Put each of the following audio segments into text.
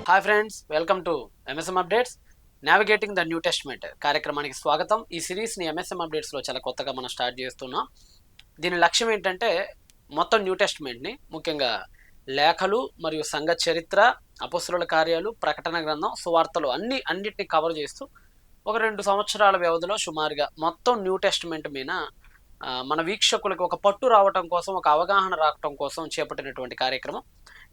Hi friends, welcome to MSM updates. Navigating the new testament కార్యక్రమానికి స్వాగతం. ఈ సిరీస్ని MSM అప్డేట్స్లో చాలా కొత్తగా మనం స్టార్ట్ చేస్తున్నాం. దీని లక్ష్యం ఏంటంటే మొత్తం న్యూ టెస్ట్మెంట్ని, ముఖ్యంగా లేఖలు మరియు సంఘ చరిత్ర, అపొస్తలుల కార్యాలు, ప్రకటన గ్రంథం, సువార్తలు అన్నిటిని కవర్ చేస్తూ ఒక 2 సంవత్సరాల వ్యవధిలో సుమారుగా మొత్తం న్యూ టెస్ట్మెంట్ మీద మన వీక్షకులకు ఒక పట్టు రావటం కోసం, ఒక అవగాహన రావటం కోసం చేపట్టినటువంటి కార్యక్రమం.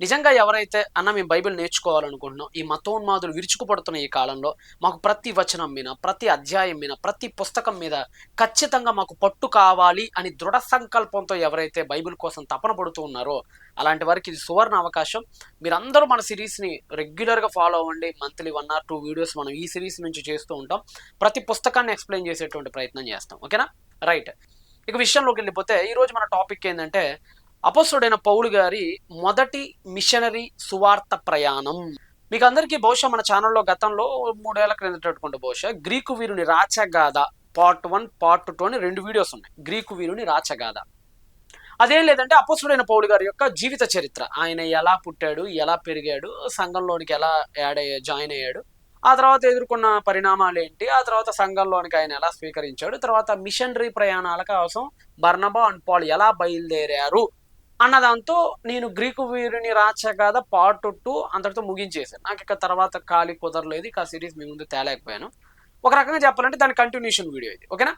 నిజంగా ఎవరైతే మేము బైబిల్ నేర్చుకోవాలనుకుంటున్నాం, ఈ మతోన్మాదులు విరుచుకుపడుతున్న ఈ కాలంలో మాకు ప్రతి వచనం మీద, ప్రతి అధ్యాయం మీద, ప్రతి పుస్తకం మీద ఖచ్చితంగా మాకు పట్టు కావాలి అని దృఢ సంకల్పంతో ఎవరైతే బైబిల్ కోసం తపన పడుతూ ఉన్నారో అలాంటి వారికి ఇది సువర్ణ అవకాశం. మీరందరూ మన సిరీస్ని రెగ్యులర్గా ఫాలో అవ్వండి. మంత్లీ 1 or 2 వీడియోస్ మనం ఈ సిరీస్ నుంచి చేస్తూ ఉంటాం. ప్రతి పుస్తకాన్ని ఎక్స్ప్లెయిన్ చేసేటువంటి ప్రయత్నం చేస్తాం. ఓకేనా? రైట్. ఇక విషయంలోకి వెళ్ళిపోతే ఈరోజు మన టాపిక్ ఏంటంటే అపొస్తలుడైన పౌలు గారి మొదటి మిషనరీ సువార్త ప్రయాణం. మీకు అందరికీ బహుశా మన ఛానల్లో గతంలో 3 ఏళ్ల క్రిందట బహుశా గ్రీకు వీరుని రాచగాథ పార్ట్ 1, పార్ట్ 2 అని 2 వీడియోస్ ఉన్నాయి. గ్రీకు వీరుని రాచగాథ. అదేం లేదంటే అపొస్తలుడైన పౌలు గారి యొక్క జీవిత చరిత్ర. ఆయన ఎలా పుట్టాడు, ఎలా పెరిగాడు, సంఘంలోనికి ఎలా జాయిన్ అయ్యాడు, ఆ తర్వాత ఎదుర్కొన్న పరిణామాలు ఏంటి, ఆ తర్వాత సంఘంలోనికి ఆయన ఎలా స్వీకరించాడు, తర్వాత మిషనరీ ప్రయాణాల కోసం బర్నబా అండ్ పాల్ ఎలా బయలుదేరారు అన్నదాంతో నేను గ్రీకు వీరుని రాచగాథ పార్ట్ 2 అంతటితో ముగించేశాను. నాకు ఇక తర్వాత ఖాళీ కుదరలేదు, ఇక సిరీస్ మీ ముందు తేలేకపోయాను. ఒక రకంగా చెప్పాలంటే దాని కంటిన్యూషన్ వీడియో ఇది. ఓకేనా?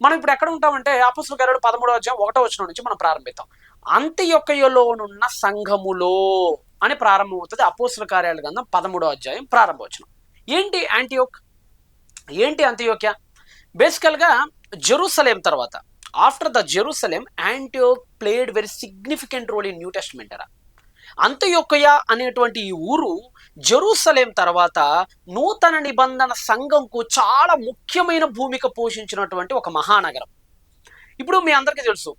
మనం ఇప్పుడు ఎక్కడ ఉంటామంటే అపొస్తలుల కార్యాలు 13వ అధ్యాయం 1వ వచనం నుంచి మనం ప్రారంభిద్దాం. అంతియొక్కయలోనున్న సంఘములో అని ప్రారంభమవుతుంది అపొస్తలుల కార్యాల గ్రంథం 13వ అధ్యాయం ప్రారంభవచనం. ఏంటి యాంటియోక్, ఏంటి అంతియోక్య? బేసికల్గా జెరూసలేం తర్వాత, after the Jerusalem, Antioch played very significant role in New Testament era. అంతియొక్కయ అనేటువంటి ఈ ఊరు జెరూసలేం తర్వాత నూతన నిబంధన సంఘంకు చాలా ముఖ్యమైన భూమిక పోషించినటువంటి ఒక మహానగరం. ఇప్పుడు మీ అందరికీ తెలుసు,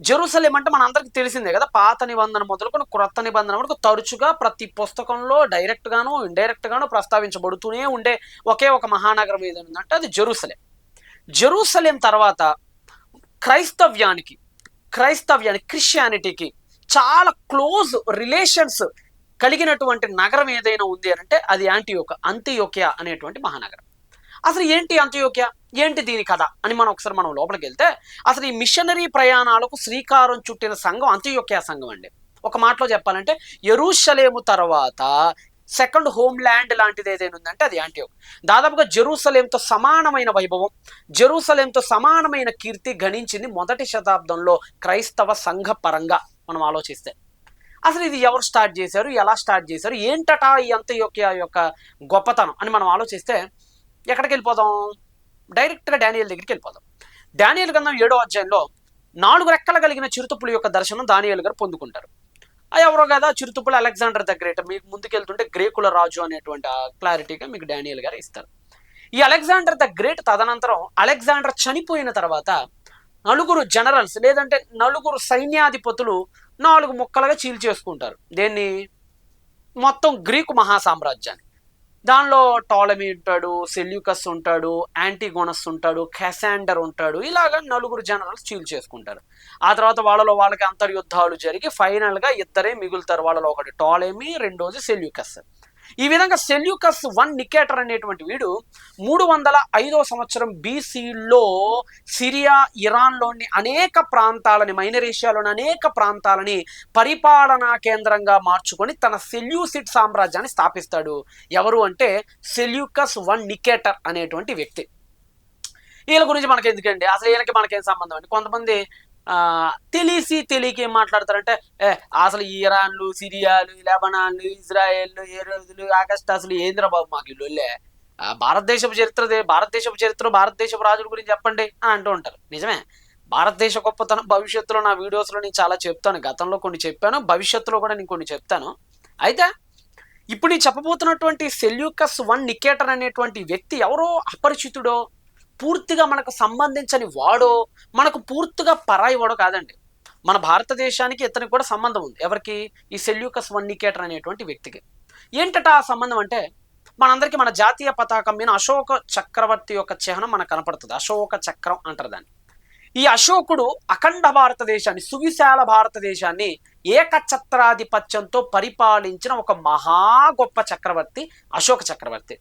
జెరూసలేం అంటే మన అందరికీ తెలిసిందే కదా. పాత నిబంధన మొదలుకొని క్రొత్త నిబంధన వరకు తరచుగా ప్రతి పుస్తకంలో డైరెక్ట్గానో ఇండైరెక్ట్గానో ప్రస్తావించబడుతూనే ఉండే ఒకే ఒక మహానగరం ఏదంటే అది జెరూసలేం. జెరూసలేం తర్వాత క్రైస్తవ్యానికి, క్రిస్టియానిటీకి చాలా క్లోజ్ రిలేషన్స్ కలిగినటువంటి నగరం ఏదైనా ఉంది అంటే అది అంతియోక్య అనేటువంటి మహానగరం. అసలు ఏంటి అంతియోక్య, ఏంటి దీని కథ అని ఒకసారి మనం లోపలికి వెళ్తే, అసలు ఈ మిషనరీ ప్రయాణాలకు శ్రీకారం చుట్టిన సంఘం అంతియోక్య సంఘం అండి. ఒక మాటలో చెప్పాలంటే యెరూషలేము తర్వాత సెకండ్ హోమ్ ల్యాండ్ లాంటిది ఏదైనా ఉందంటే అది యాంటియోక్. దాదాపుగా జెరూసలేంతో సమానమైన వైభవం, జెరూసలేంతో సమానమైన కీర్తి గణించింది మొదటి శతాబ్దంలో క్రైస్తవ సంఘ పరంగా మనం ఆలోచిస్తే. అసలు ఇది ఎవరు స్టార్ట్ చేశారు, ఎలా స్టార్ట్ చేశారు, ఏంటట ఈ అంతియోక్య యొక్క గొప్పతనం అని మనం ఆలోచిస్తే ఎక్కడికి వెళ్ళిపోదాం? డైరెక్ట్గా డానియేల్ దగ్గరికి వెళ్ళిపోదాం. డానియేల్ గ్రంథం 7వ అధ్యాయంలో 4 రెక్కలు కలిగిన చిరుతపులి యొక్క దర్శనం దానియేలు గారు పొందుకుంటారు. ఎవరో కదా చిరుతపులి అలెగ్జాండర్ ద గ్రేట్. మీకు ముందుకెళ్తుంటే గ్రీకుల రాజు అనేటువంటి క్లారిటీగా మీకు డానియేల్ గారు ఇస్తారు. ఈ అలెగ్జాండర్ ద గ్రేట్ తదనంతరం అలెగ్జాండర్ చనిపోయిన తర్వాత 4 జనరల్స్ లేదంటే 4 సైన్యాధిపతులు 4 ముక్కలుగా చీల్చేసుకుంటారు. దేన్ని? మొత్తం గ్రీకు మహాసామ్రాజ్యాన్ని. దానిలో టాలమీ ఉంటాడు, సెల్యూకస్ ఉంటాడు, యాంటీగోనస్ ఉంటాడు, క్యాసాండర్ ఉంటాడు. ఇలాగా 4 జనరల్స్ చీల్చేసుకుంటారు. ఆ తర్వాత వాళ్ళకి అంతర్యుద్ధాలు జరిగి ఫైనల్గా 2 మిగులుతారు. వాళ్ళలో ఒకటి టాలమీ, రెండోది సెల్యూకస్. ఈ విధంగా సెల్యూకస్ 1 నికేటర్ అనేటువంటి వీడు 305వ సంవత్సరం BCలో సిరియా, ఇరాన్లోని అనేక ప్రాంతాలని, మైనర్ ఏషియాలోని అనేక ప్రాంతాలని పరిపాలనా కేంద్రంగా మార్చుకొని తన సెల్యూసిడ్ సామ్రాజ్యాన్ని స్థాపిస్తాడు. ఎవరు అంటే సెల్యూకస్ 1 నికేటర్ అనేటువంటి వ్యక్తి. వీళ్ళ గురించి మనకి ఎందుకండి, అసలు వీళ్ళకి మనకేం సంబంధం అండి? కొంతమంది తెలియక ఏం మాట్లాడతారంటే అసలు ఇరాన్లు, సిరియాలు, లెబనాన్లు, ఇజ్రాయెల్, ఏరోజులు, ఆగస్టు అసలు ఏంద్ర బాబు మాకు ఇల్లులే, భారతదేశపు చరిత్ర భారతదేశపు రాజుల గురించి చెప్పండి అంటూ ఉంటారు. నిజమే, భారతదేశ గొప్పతనం భవిష్యత్తులో నా వీడియోస్లో నేను చాలా చెప్తాను. గతంలో కొన్ని చెప్పాను, భవిష్యత్తులో కూడా నేను కొన్ని చెప్తాను. అయితే ఇప్పుడు నేను చెప్పబోతున్నటువంటి సెల్యూకస్ 1 నికేటర్ అనేటువంటి వ్యక్తి ఎవరో అపరిచితుడో, పూర్తిగా మనకు సంబంధించని వాడో, మనకు పూర్తిగా పరాయి వాడో కాదండి. మన భారతదేశానికి ఇతనికి కూడా సంబంధం ఉంది. ఎవరికి? ఈ సెల్యూకస్ 1 నికేటర్ అనేటువంటి వ్యక్తికి. ఏంటట ఆ సంబంధం అంటే, మనందరికీ మన జాతీయ పతాకం మీద అశోక చక్రవర్తి యొక్క చిహ్నం మనకు కనపడుతుంది. అశోక చక్రం అంటారు దాన్ని. ఈ అశోకుడు అఖండ భారతదేశాన్ని, సువిశాల భారతదేశాన్ని ఏకఛత్రాధిపత్యంతో పరిపాలించిన ఒక మహా గొప్ప చక్రవర్తి అశోక చక్రవర్తి.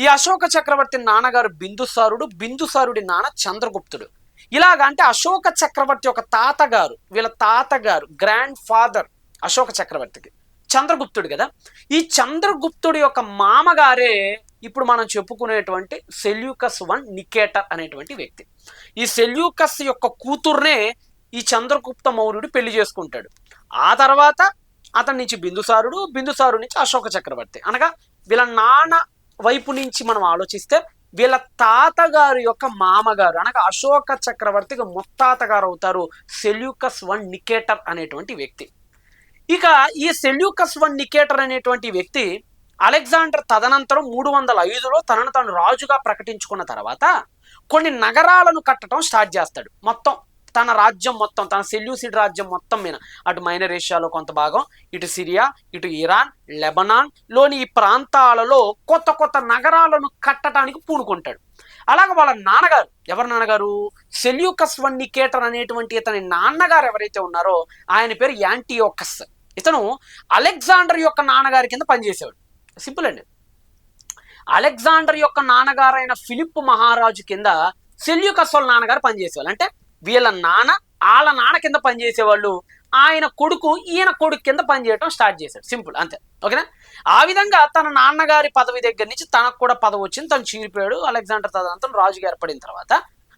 ఈ అశోక చక్రవర్తి నాన్నగారు బిందుసారుడు, బిందుసారుడి నాన్న చంద్రగుప్తుడు. ఇలాగ అంటే అశోక చక్రవర్తి యొక్క తాతగారు, వీళ్ళ తాతగారు గ్రాండ్ ఫాదర్ అశోక చక్రవర్తికి చంద్రగుప్తుడు కదా. ఈ చంద్రగుప్తుడి యొక్క మామగారే ఇప్పుడు మనం చెప్పుకునేటువంటి సెల్యూకస్ వన్ నికేటర్ అనేటువంటి వ్యక్తి. ఈ సెల్యూకస్ యొక్క కూతుర్నే ఈ చంద్రగుప్త మౌర్యుడు పెళ్లి చేసుకుంటాడు. ఆ తర్వాత అతని నుంచి బిందుసారుడు, బిందుసారుడు నుంచి అశోక చక్రవర్తి. అనగా వీళ్ళ నాన్న వైపు నుంచి మనం ఆలోచిస్తే వీళ్ళ తాతగారు యొక్క మామగారు అనగా అశోక చక్రవర్తికి ముత్తాతగారు అవుతారు సెల్యూకస్ వన్ నికేటర్ అనేటువంటి వ్యక్తి. ఇక ఈ సెల్యూకస్ వన్ నికేటర్ అనేటువంటి వ్యక్తి అలెగ్జాండర్ తదనంతరం 305లో తనను తాను రాజుగా ప్రకటించుకున్న తర్వాత కొన్ని నగరాలను కట్టడం స్టార్ట్ చేస్తాడు. మొత్తం తన రాజ్యం మొత్తం, తన సెల్యూసిడ్ రాజ్యం మొత్తం మీద, అటు మైనర్ ఏషియాలో కొంత భాగం, ఇటు సిరియా, ఇటు ఇరాన్, లెబనాన్ లోని ఈ ప్రాంతాలలో కొత్త కొత్త నగరాలను కట్టడానికి పూనుకుంటాడు. అలాగ వాళ్ళ నాన్నగారు, ఎవరి నాన్నగారు, సెల్యూకస్ వన్ నికేటర్ అనేటువంటి ఇతని నాన్నగారు ఎవరైతే ఉన్నారో ఆయన పేరు యాంటియోకస్. ఇతను అలెగ్జాండర్ యొక్క నాన్నగారి కింద పనిచేసేవాడు. సింపుల్ అండి. అలెగ్జాండర్ యొక్క నాన్నగారైన ఫిలిప్ మహారాజు కింద సెల్యూకస్ వాళ్ళ నాన్నగారు పనిచేసేవాళ్ళు. అంటే వీళ్ళ నాన్న వాళ్ళ నాన్న కింద పనిచేసేవాళ్ళు, ఆయన కొడుకు ఈయన కొడుకు కింద పనిచేయడం స్టార్ట్ చేశాడు. సింపుల్, అంతే. ఓకేనా? ఆ విధంగా తన నాన్నగారి పదవి దగ్గర నుంచి తనకు కూడా పదవి వచ్చింది, తను చీరిపోయాడు. అలెగ్జాండర్ తదనంతరం రాజుగా ఏర్పడిన తర్వాత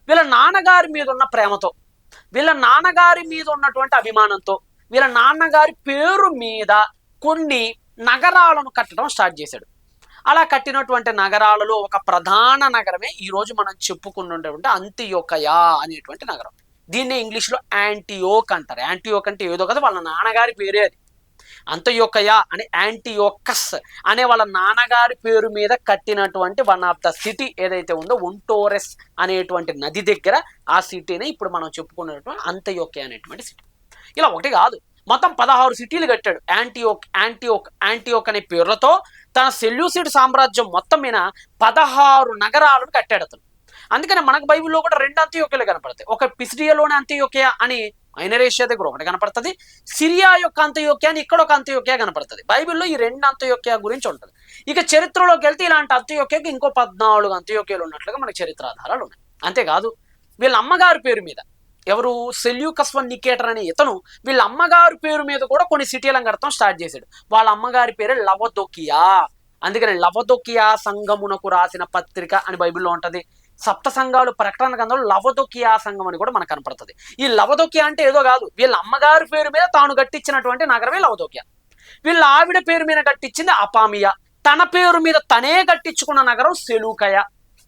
వీళ్ళ నాన్నగారి మీద ఉన్న ప్రేమతో, వీళ్ళ నాన్నగారి మీద ఉన్నటువంటి అభిమానంతో, వీళ్ళ నాన్నగారి పేరు మీద కొన్ని నగరాలను కట్టడం స్టార్ట్ చేశాడు. అలా కట్టినటువంటి నగరాలలో ఒక ప్రధాన నగరమే ఈరోజు మనం చెప్పుకున్నటువంటి అంతియోకయా అనేటువంటి నగరం. దీన్నే ఇంగ్లీష్లో యాంటియోక్ అంటారు. యాంటియోక్ అంటే ఏదో కదా, వాళ్ళ నాన్నగారి పేరే అది. అంతియోకయా అని యాంటియోకస్ అనే వాళ్ళ నాన్నగారి పేరు మీద కట్టినటువంటి వన్ ఆఫ్ ద సిటీ ఏదైతే ఉందో ఒంటోరెస్ అనేటువంటి నది దగ్గర ఆ సిటీని ఇప్పుడు మనం చెప్పుకున్నటువంటి అంతియోకయా అనేటువంటి సిటీ. ఇలా ఒకటి కాదు, మొత్తం 16 సిటీలు కట్టాడు. యాంటియోక్ అనే పేర్లతో తన సెల్యూసిడ్ సామ్రాజ్యం మొత్తం మీద 16 నగరాలను కట్టాడు అతను. అందుకని మనకు బైబిల్లో కూడా 2 అంతియోక్యాలు కనపడతాయి. ఒక పిసిడియాలోని అంతియోక్య అని మైనర్ ఏషియా దగ్గర ఒకటి కనపడుతుంది, సిరియా యొక్క అంతియోక్య అని ఇక్కడ ఒక అంతియోక్య కనపడుతుంది. బైబిల్లో ఈ 2 అంతియోక్య గురించి ఉంటుంది. ఇక చరిత్రలోకి వెళ్తే ఇలాంటి అంతియోక్యకి ఇంకో 14 అంతియోక్యాలు ఉన్నట్లుగా మనకు చరిత్ర ఆధారాలు ఉన్నాయి. అంతేకాదు వీళ్ళ అమ్మగారి పేరు మీద, ఎవరు, సెల్యూకస్ వన్ నికేటర్ అనే ఇతను వీళ్ళ అమ్మగారి పేరు మీద కూడా కొన్ని సిటీలను కడతాం స్టార్ట్ చేశాడు. వాళ్ళ అమ్మగారి పేరు లవదొకియా. అందుకని లవదొకియా సంఘమునకు రాసిన పత్రిక అని బైబిల్లో ఉంటది. సప్త సంఘాలు ప్రకటన గ్రంథంలో లవదొకియా సంఘం అని కూడా మనకు కనపడుతుంది. ఈ లవదొకియా అంటే ఏదో కాదు, వీళ్ళ అమ్మగారి పేరు మీద తాను కట్టించినటువంటి నగరమే లవదొకియా. వీళ్ళ ఆవిడ పేరు మీద కట్టించింది అపామియా. తన పేరు మీద తనే కట్టించుకున్న నగరం సెలూకయ.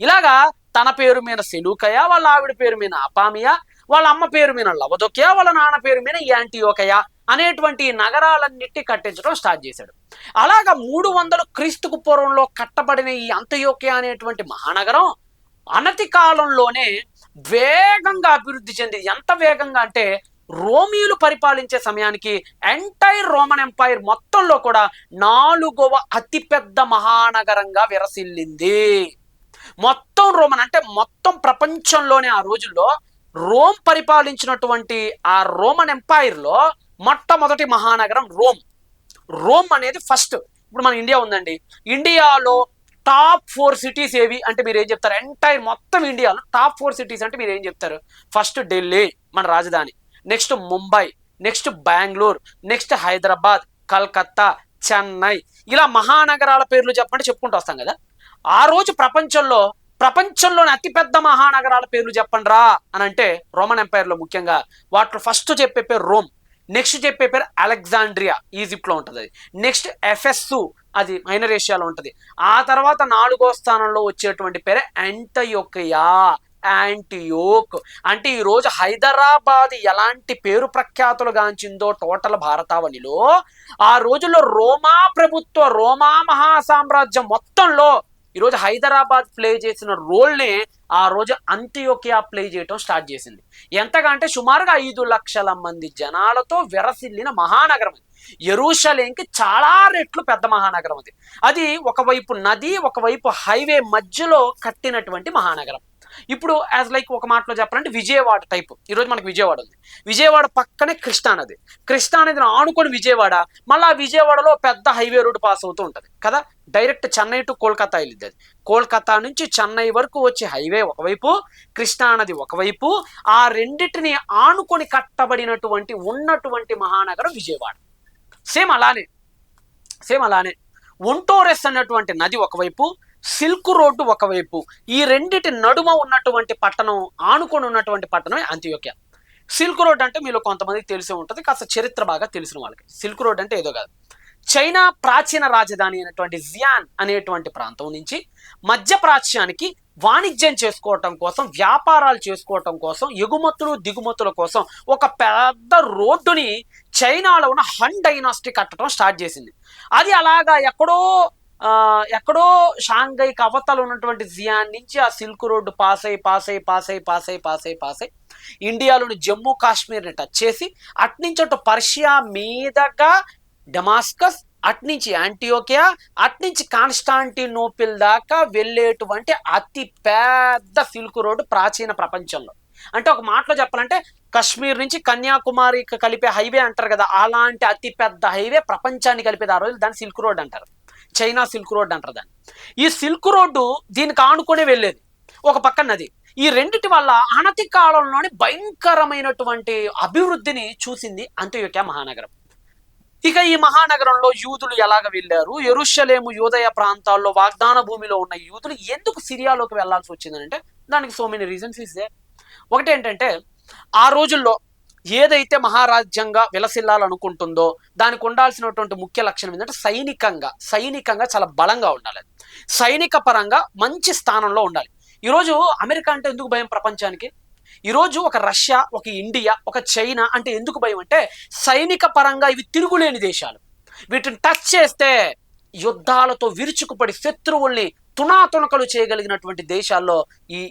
ఇలాగా తన పేరు మీద సెలూకయ, వాళ్ళ ఆవిడ పేరు మీద అపామియా, వాళ్ళ అమ్మ పేరు మీద లవదొకియా, వాళ్ళ నాన్న పేరు మీద యాంటియోకయా అనేటువంటి నగరాలన్నిటి కట్టించడం స్టార్ట్ చేశాడు. అలాగా 300 క్రీస్తుకు పూర్వంలో కట్టబడిన ఈ అంతియోకయా అనేటువంటి మహానగరం అనతి కాలంలోనే వేగంగా అభివృద్ధి చెందింది. ఎంత వేగంగా అంటే రోమియోలు పరిపాలించే సమయానికి ఎంటైర్ రోమన్ ఎంపైర్ మొత్తంలో కూడా 4వ అతిపెద్ద మహానగరంగా విరసిల్లింది. మొత్తం రోమన్ అంటే మొత్తం ప్రపంచంలోనే ఆ రోజుల్లో రోమ్ పరిపాలించినటువంటి ఆ రోమన్ ఎంపైర్లో మొట్టమొదటి మహానగరం రోమ్ అనేది ఫస్ట్. ఇప్పుడు మన ఇండియా ఉందండి, ఇండియాలో టాప్ 4 సిటీస్ ఏవి అంటే మీరు ఏం చెప్తారు? ఎంటైర్ మొత్తం ఇండియాలో టాప్ 4 సిటీస్ అంటే మీరు ఏం చెప్తారు? ఫస్ట్ ఢిల్లీ మన రాజధాని, next Mumbai, next Bengaluru, next Hyderabad, Calcutta, Chennai, ఇలా మహానగరాల పేర్లు చెప్పండి చెప్పుకుంటూ వస్తాం కదా. ఆ రోజు ప్రపంచంలోని అతిపెద్ద మహానగరాల పేర్లు చెప్పండి రా అని అంటే రోమన్ ఎంపైర్లో ముఖ్యంగా వాటిలో ఫస్ట్ చెప్పే పేరు రోమ్, నెక్స్ట్ చెప్పే పేరు అలెగ్జాండ్రియా, ఈజిప్ట్లో ఉంటుంది అది, నెక్స్ట్ ఎఫెస్సు, అది మైనర్ ఏషియాలో ఉంటుంది. ఆ తర్వాత 4వ స్థానంలో వచ్చేటువంటి పేరే యాంటియోక్. అంటే ఈరోజు హైదరాబాద్ ఎలాంటి పేరు ప్రఖ్యాతులు గాంచిందో టోటల్ భారతావనిలో ఆ రోజుల్లో రోమా మహాసామ్రాజ్యం మొత్తంలో ఈరోజు హైదరాబాద్ ప్లే చేసిన రోల్ని ఆ రోజు అంతియోకియా ప్లే చేయటం స్టార్ట్ చేసింది. ఎంతగా అంటే సుమారుగా 5 లక్షల మంది జనాలతో విరసిల్లిన మహానగరం అది. యెరూషలేంకి చాలా రెట్లు పెద్ద మహానగరం అది. అది ఒకవైపు నది, ఒకవైపు హైవే మధ్యలో కట్టినటువంటి మహానగరం. ఇప్పుడు యాజ్ లైక్ ఒక మాటలో చెప్పాలంటే విజయవాడ టైప్. ఈరోజు మనకి విజయవాడ ఉంది, విజయవాడ పక్కనే కృష్ణానది, కృష్ణానదిని ఆనుకొని విజయవాడ, మళ్ళీ ఆ విజయవాడలో పెద్ద హైవే రోడ్డు పాస్ అవుతూ ఉంటుంది కదా, డైరెక్ట్ చెన్నై టు కోల్కతా వెళ్ళింది అది. కోల్కతా నుంచి చెన్నై వరకు వచ్చే హైవే ఒకవైపు, కృష్ణానది ఒకవైపు, ఆ రెండింటిని ఆనుకొని కట్టబడినటువంటి ఉన్నటువంటి మహానగరం విజయవాడ. సేమ్ అలానే ఒంటోరెస్ అన్నటువంటి నది ఒకవైపు, సిల్క్ రోడ్డు ఒకవైపు, ఈ రెండిటి నడుమ ఉన్నటువంటి పట్టణం, ఆనుకొని ఉన్నటువంటి పట్టణమే అంత్యోక్య. సిల్క్ రోడ్ అంటే మీలో కొంతమందికి తెలిసే ఉంటుంది, కాస్త చరిత్ర బాగా తెలిసిన వాళ్ళకి. సిల్క్ రోడ్ అంటే ఏదో కాదు, చైనా ప్రాచీన రాజధాని అయినటువంటి జియాన్ అనేటువంటి ప్రాంతం నుంచి మధ్య ప్రాచ్యానికి వాణిజ్యం చేసుకోవటం కోసం, వ్యాపారాలు చేసుకోవటం కోసం, ఎగుమతులు దిగుమతుల కోసం ఒక పెద్ద రోడ్డుని చైనాలో ఉన్న హన్ డైనాసిటీ కట్టడం స్టార్ట్ చేసింది. అది అలాగా ఎక్కడో షాంఘైకి అవతల ఉన్నటువంటి జియాన్ నుంచి ఆ సిల్క్ రోడ్డు పాస్ అయి ఇండియాలోని జమ్మూ కాశ్మీర్ని టచ్ చేసి అట్నుంచి అటు పర్షియా మీదగా డమాస్కస్, అట్నుంచి యాంటియోకియా, అట్నుంచి కాన్స్టాంటినోపిల్ దాకా వెళ్ళేటువంటి అతి పెద్ద సిల్క్ రోడ్డు ప్రాచీన ప్రపంచంలో. అంటే ఒక మాటలో చెప్పాలంటే కశ్మీర్ నుంచి కన్యాకుమారి కలిపే హైవే అంటారు కదా, అలాంటి అతి పెద్ద హైవే ప్రపంచాన్ని కలిపేది. ఆ రోజు దాన్ని సిల్క్ రోడ్ అంటారు, చైనా సిల్క్ రోడ్ అంటారు దాన్ని. ఈ సిల్క్ రోడ్డు దీనికి ఆనుకొని వెళ్ళేది, ఒక పక్క నది. ఈ రెండిటి వల్ల అనతి కాలంలోని భయంకరమైనటువంటి అభివృద్ధిని చూసింది అంత్యోక్య మహానగరం. ఇక ఈ మహానగరంలో యూదులు ఎలాగ వెళ్ళారు, యెరూషలేము యూదయ ప్రాంతాల్లో వాగ్దాన భూమిలో ఉన్న యూదులు ఎందుకు సిరియాలోకి వెళ్లాల్సి వచ్చిందంటే దానికి so many reasons is they. ఒకటి ఏంటంటే, ఆ రోజుల్లో ఏదైతే మహారాజ్యంగా విలసిల్లాలనుకుంటుందో దానికి ఉండాల్సినటువంటి ముఖ్య లక్షణం ఏంటంటే సైనికంగా చాలా బలంగా ఉండాలి, సైనిక పరంగా మంచి స్థానంలో ఉండాలి. ఈరోజు అమెరికా అంటే ఎందుకు భయం ప్రపంచానికి? ఈరోజు ఒక రష్యా, ఒక ఇండియా, ఒక చైనా అంటే ఎందుకు భయం అంటే సైనిక పరంగా ఇవి తిరుగులేని దేశాలు. వీటిని టచ్ చేస్తే యుద్ధాలతో విరుచుకుపడి శత్రువుల్ని తునాతునకలు చేయగలిగినటువంటి దేశాల్లో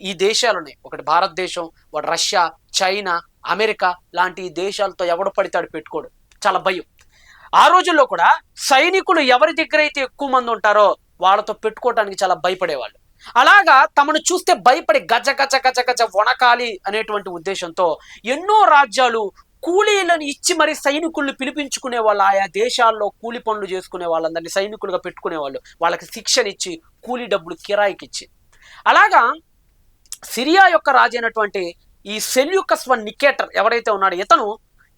ఈ దేశాలు ఉన్నాయి. ఒకటి భారతదేశం, ఒకటి రష్యా, చైనా, అమెరికా లాంటి దేశాలతో ఎవడు పడితాడు పెట్టుకోడు, చాలా భయం. ఆ రోజుల్లో కూడా సైనికులు ఎవరి దగ్గర అయితే ఎక్కువ మంది ఉంటారో వాళ్ళతో పెట్టుకోవడానికి చాలా భయపడేవాళ్ళు. అలాగా తమను చూస్తే భయపడి గజ గజ గజ గజ వణకాలి అనేటువంటి ఉద్దేశంతో ఎన్నో రాజ్యాలు కూలీలను ఇచ్చి మరి సైనికుల్ని పిలిపించుకునే వాళ్ళు. ఆయా దేశాల్లో కూలి పనులు చేసుకునే వాళ్ళందరినీ సైనికులుగా పెట్టుకునేవాళ్ళు, వాళ్ళకి శిక్షణ ఇచ్చి కూలీ డబ్బులు కిరాయికి ఇచ్చి. అలాగా సిరియా యొక్క రాజు అయినటువంటి ఈ సెల్యూకస్ వన్ నికేటర్ ఎవరైతే ఉన్నాడో ఇతను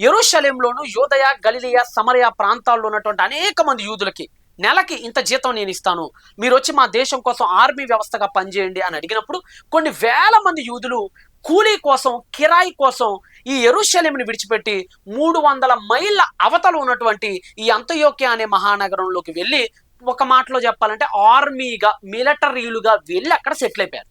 యెరూషలేంలోను, యూదయ, గలిలియా, సమరయ ప్రాంతాల్లో ఉన్నటువంటి అనేక మంది యూదులకి నెలకి ఇంత జీతం నేను ఇస్తాను, మీరు వచ్చి మా దేశం కోసం ఆర్మీ వ్యవస్థగా పనిచేయండి అని అడిగినప్పుడు కొన్ని వేల మంది యూదులు కూలీ కోసం, కిరాయి కోసం ఈ యెరూషలేముని విడిచిపెట్టి 300 మైళ్ళ అవతల ఉన్నటువంటి ఈ అంత్యోక్య అనే మహానగరంలోకి వెళ్ళి, ఒక మాటలో చెప్పాలంటే ఆర్మీగా, మిలిటరీలుగా వెళ్ళి అక్కడ సెటిల్ అయిపోయారు.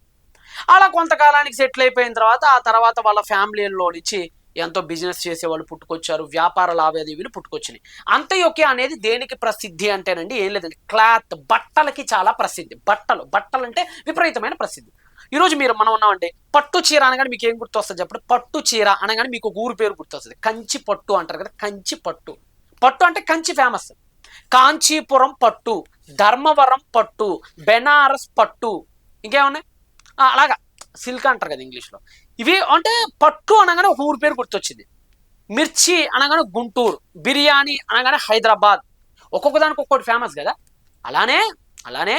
అలా కొంతకాలానికి సెటిల్ అయిపోయిన తర్వాత ఆ తర్వాత వాళ్ళ ఫ్యామిలీలో నుంచి ఎంతో బిజినెస్ చేసే వాళ్ళు పుట్టుకొచ్చారు, వ్యాపార లావాదేవీలు పుట్టుకొచ్చినాయి. అంత్యోక్య అనేది దేనికి ప్రసిద్ధి అంటేనండి ఏం లేదండి, క్లాత్, బట్టలకి చాలా ప్రసిద్ధి. బట్టలు అంటే విపరీతమైన ప్రసిద్ధి. ఈరోజు మనం ఉన్నామండి, పట్టు చీర అనగానే మీకు ఏం గుర్తొస్తుంది చెప్పండి? పట్టు చీర అనగానే మీకు ఒక ఊరు పేరు గుర్తొస్తుంది, కంచి పట్టు అంటారు కదా. కంచి పట్టు, పట్టు అంటే కంచి ఫేమస్, కాంచీపురం పట్టు, ధర్మవరం పట్టు, బెనారస్ పట్టు, ఇంకేమున్నాయి అలాగా, సిల్క్ అంటారు కదా ఇంగ్లీష్లో. ఇవి అంటే పట్టు అనగానే ఒక ఊరు పేరు గుర్తొచ్చింది. మిర్చి అనగానే గుంటూరు, బిర్యానీ అనగానే హైదరాబాద్, ఒక్కొక్క దానికి ఒక్కొక్కటి ఫేమస్ కదా. అలానే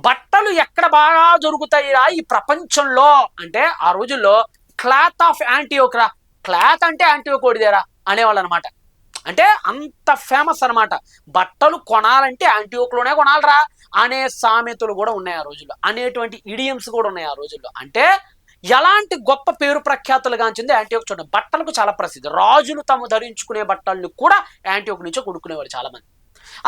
బట్టలు ఎక్కడ బాగా దొరుకుతాయిరా ఈ ప్రపంచంలో అంటే ఆ రోజుల్లో క్లాత్ ఆఫ్ యాంటియోక్రా, క్లాత్ అంటే యాంటియోక్ ఓడిదేరా అనేవాళ్ళు అనమాట. అంటే అంత ఫేమస్ అనమాట. బట్టలు కొనాలంటే యాంటియోక్లోనే కొనాలరా అనే సామెతలు కూడా ఉన్నాయి ఆ రోజుల్లో, అనేటువంటి ఇడియమ్స్ కూడా ఉన్నాయి ఆ రోజుల్లో. అంటే ఎలాంటి గొప్ప పేరు ప్రఖ్యాతులు గాంచింది యాంటియోక్. చూడండి, బట్టలకు చాలా ప్రసిద్ధి. రాజులు తాము ధరించుకునే బట్టల్ని కూడా యాంటియోక్ నుంచే కొనుక్కునేవారు చాలా మంది.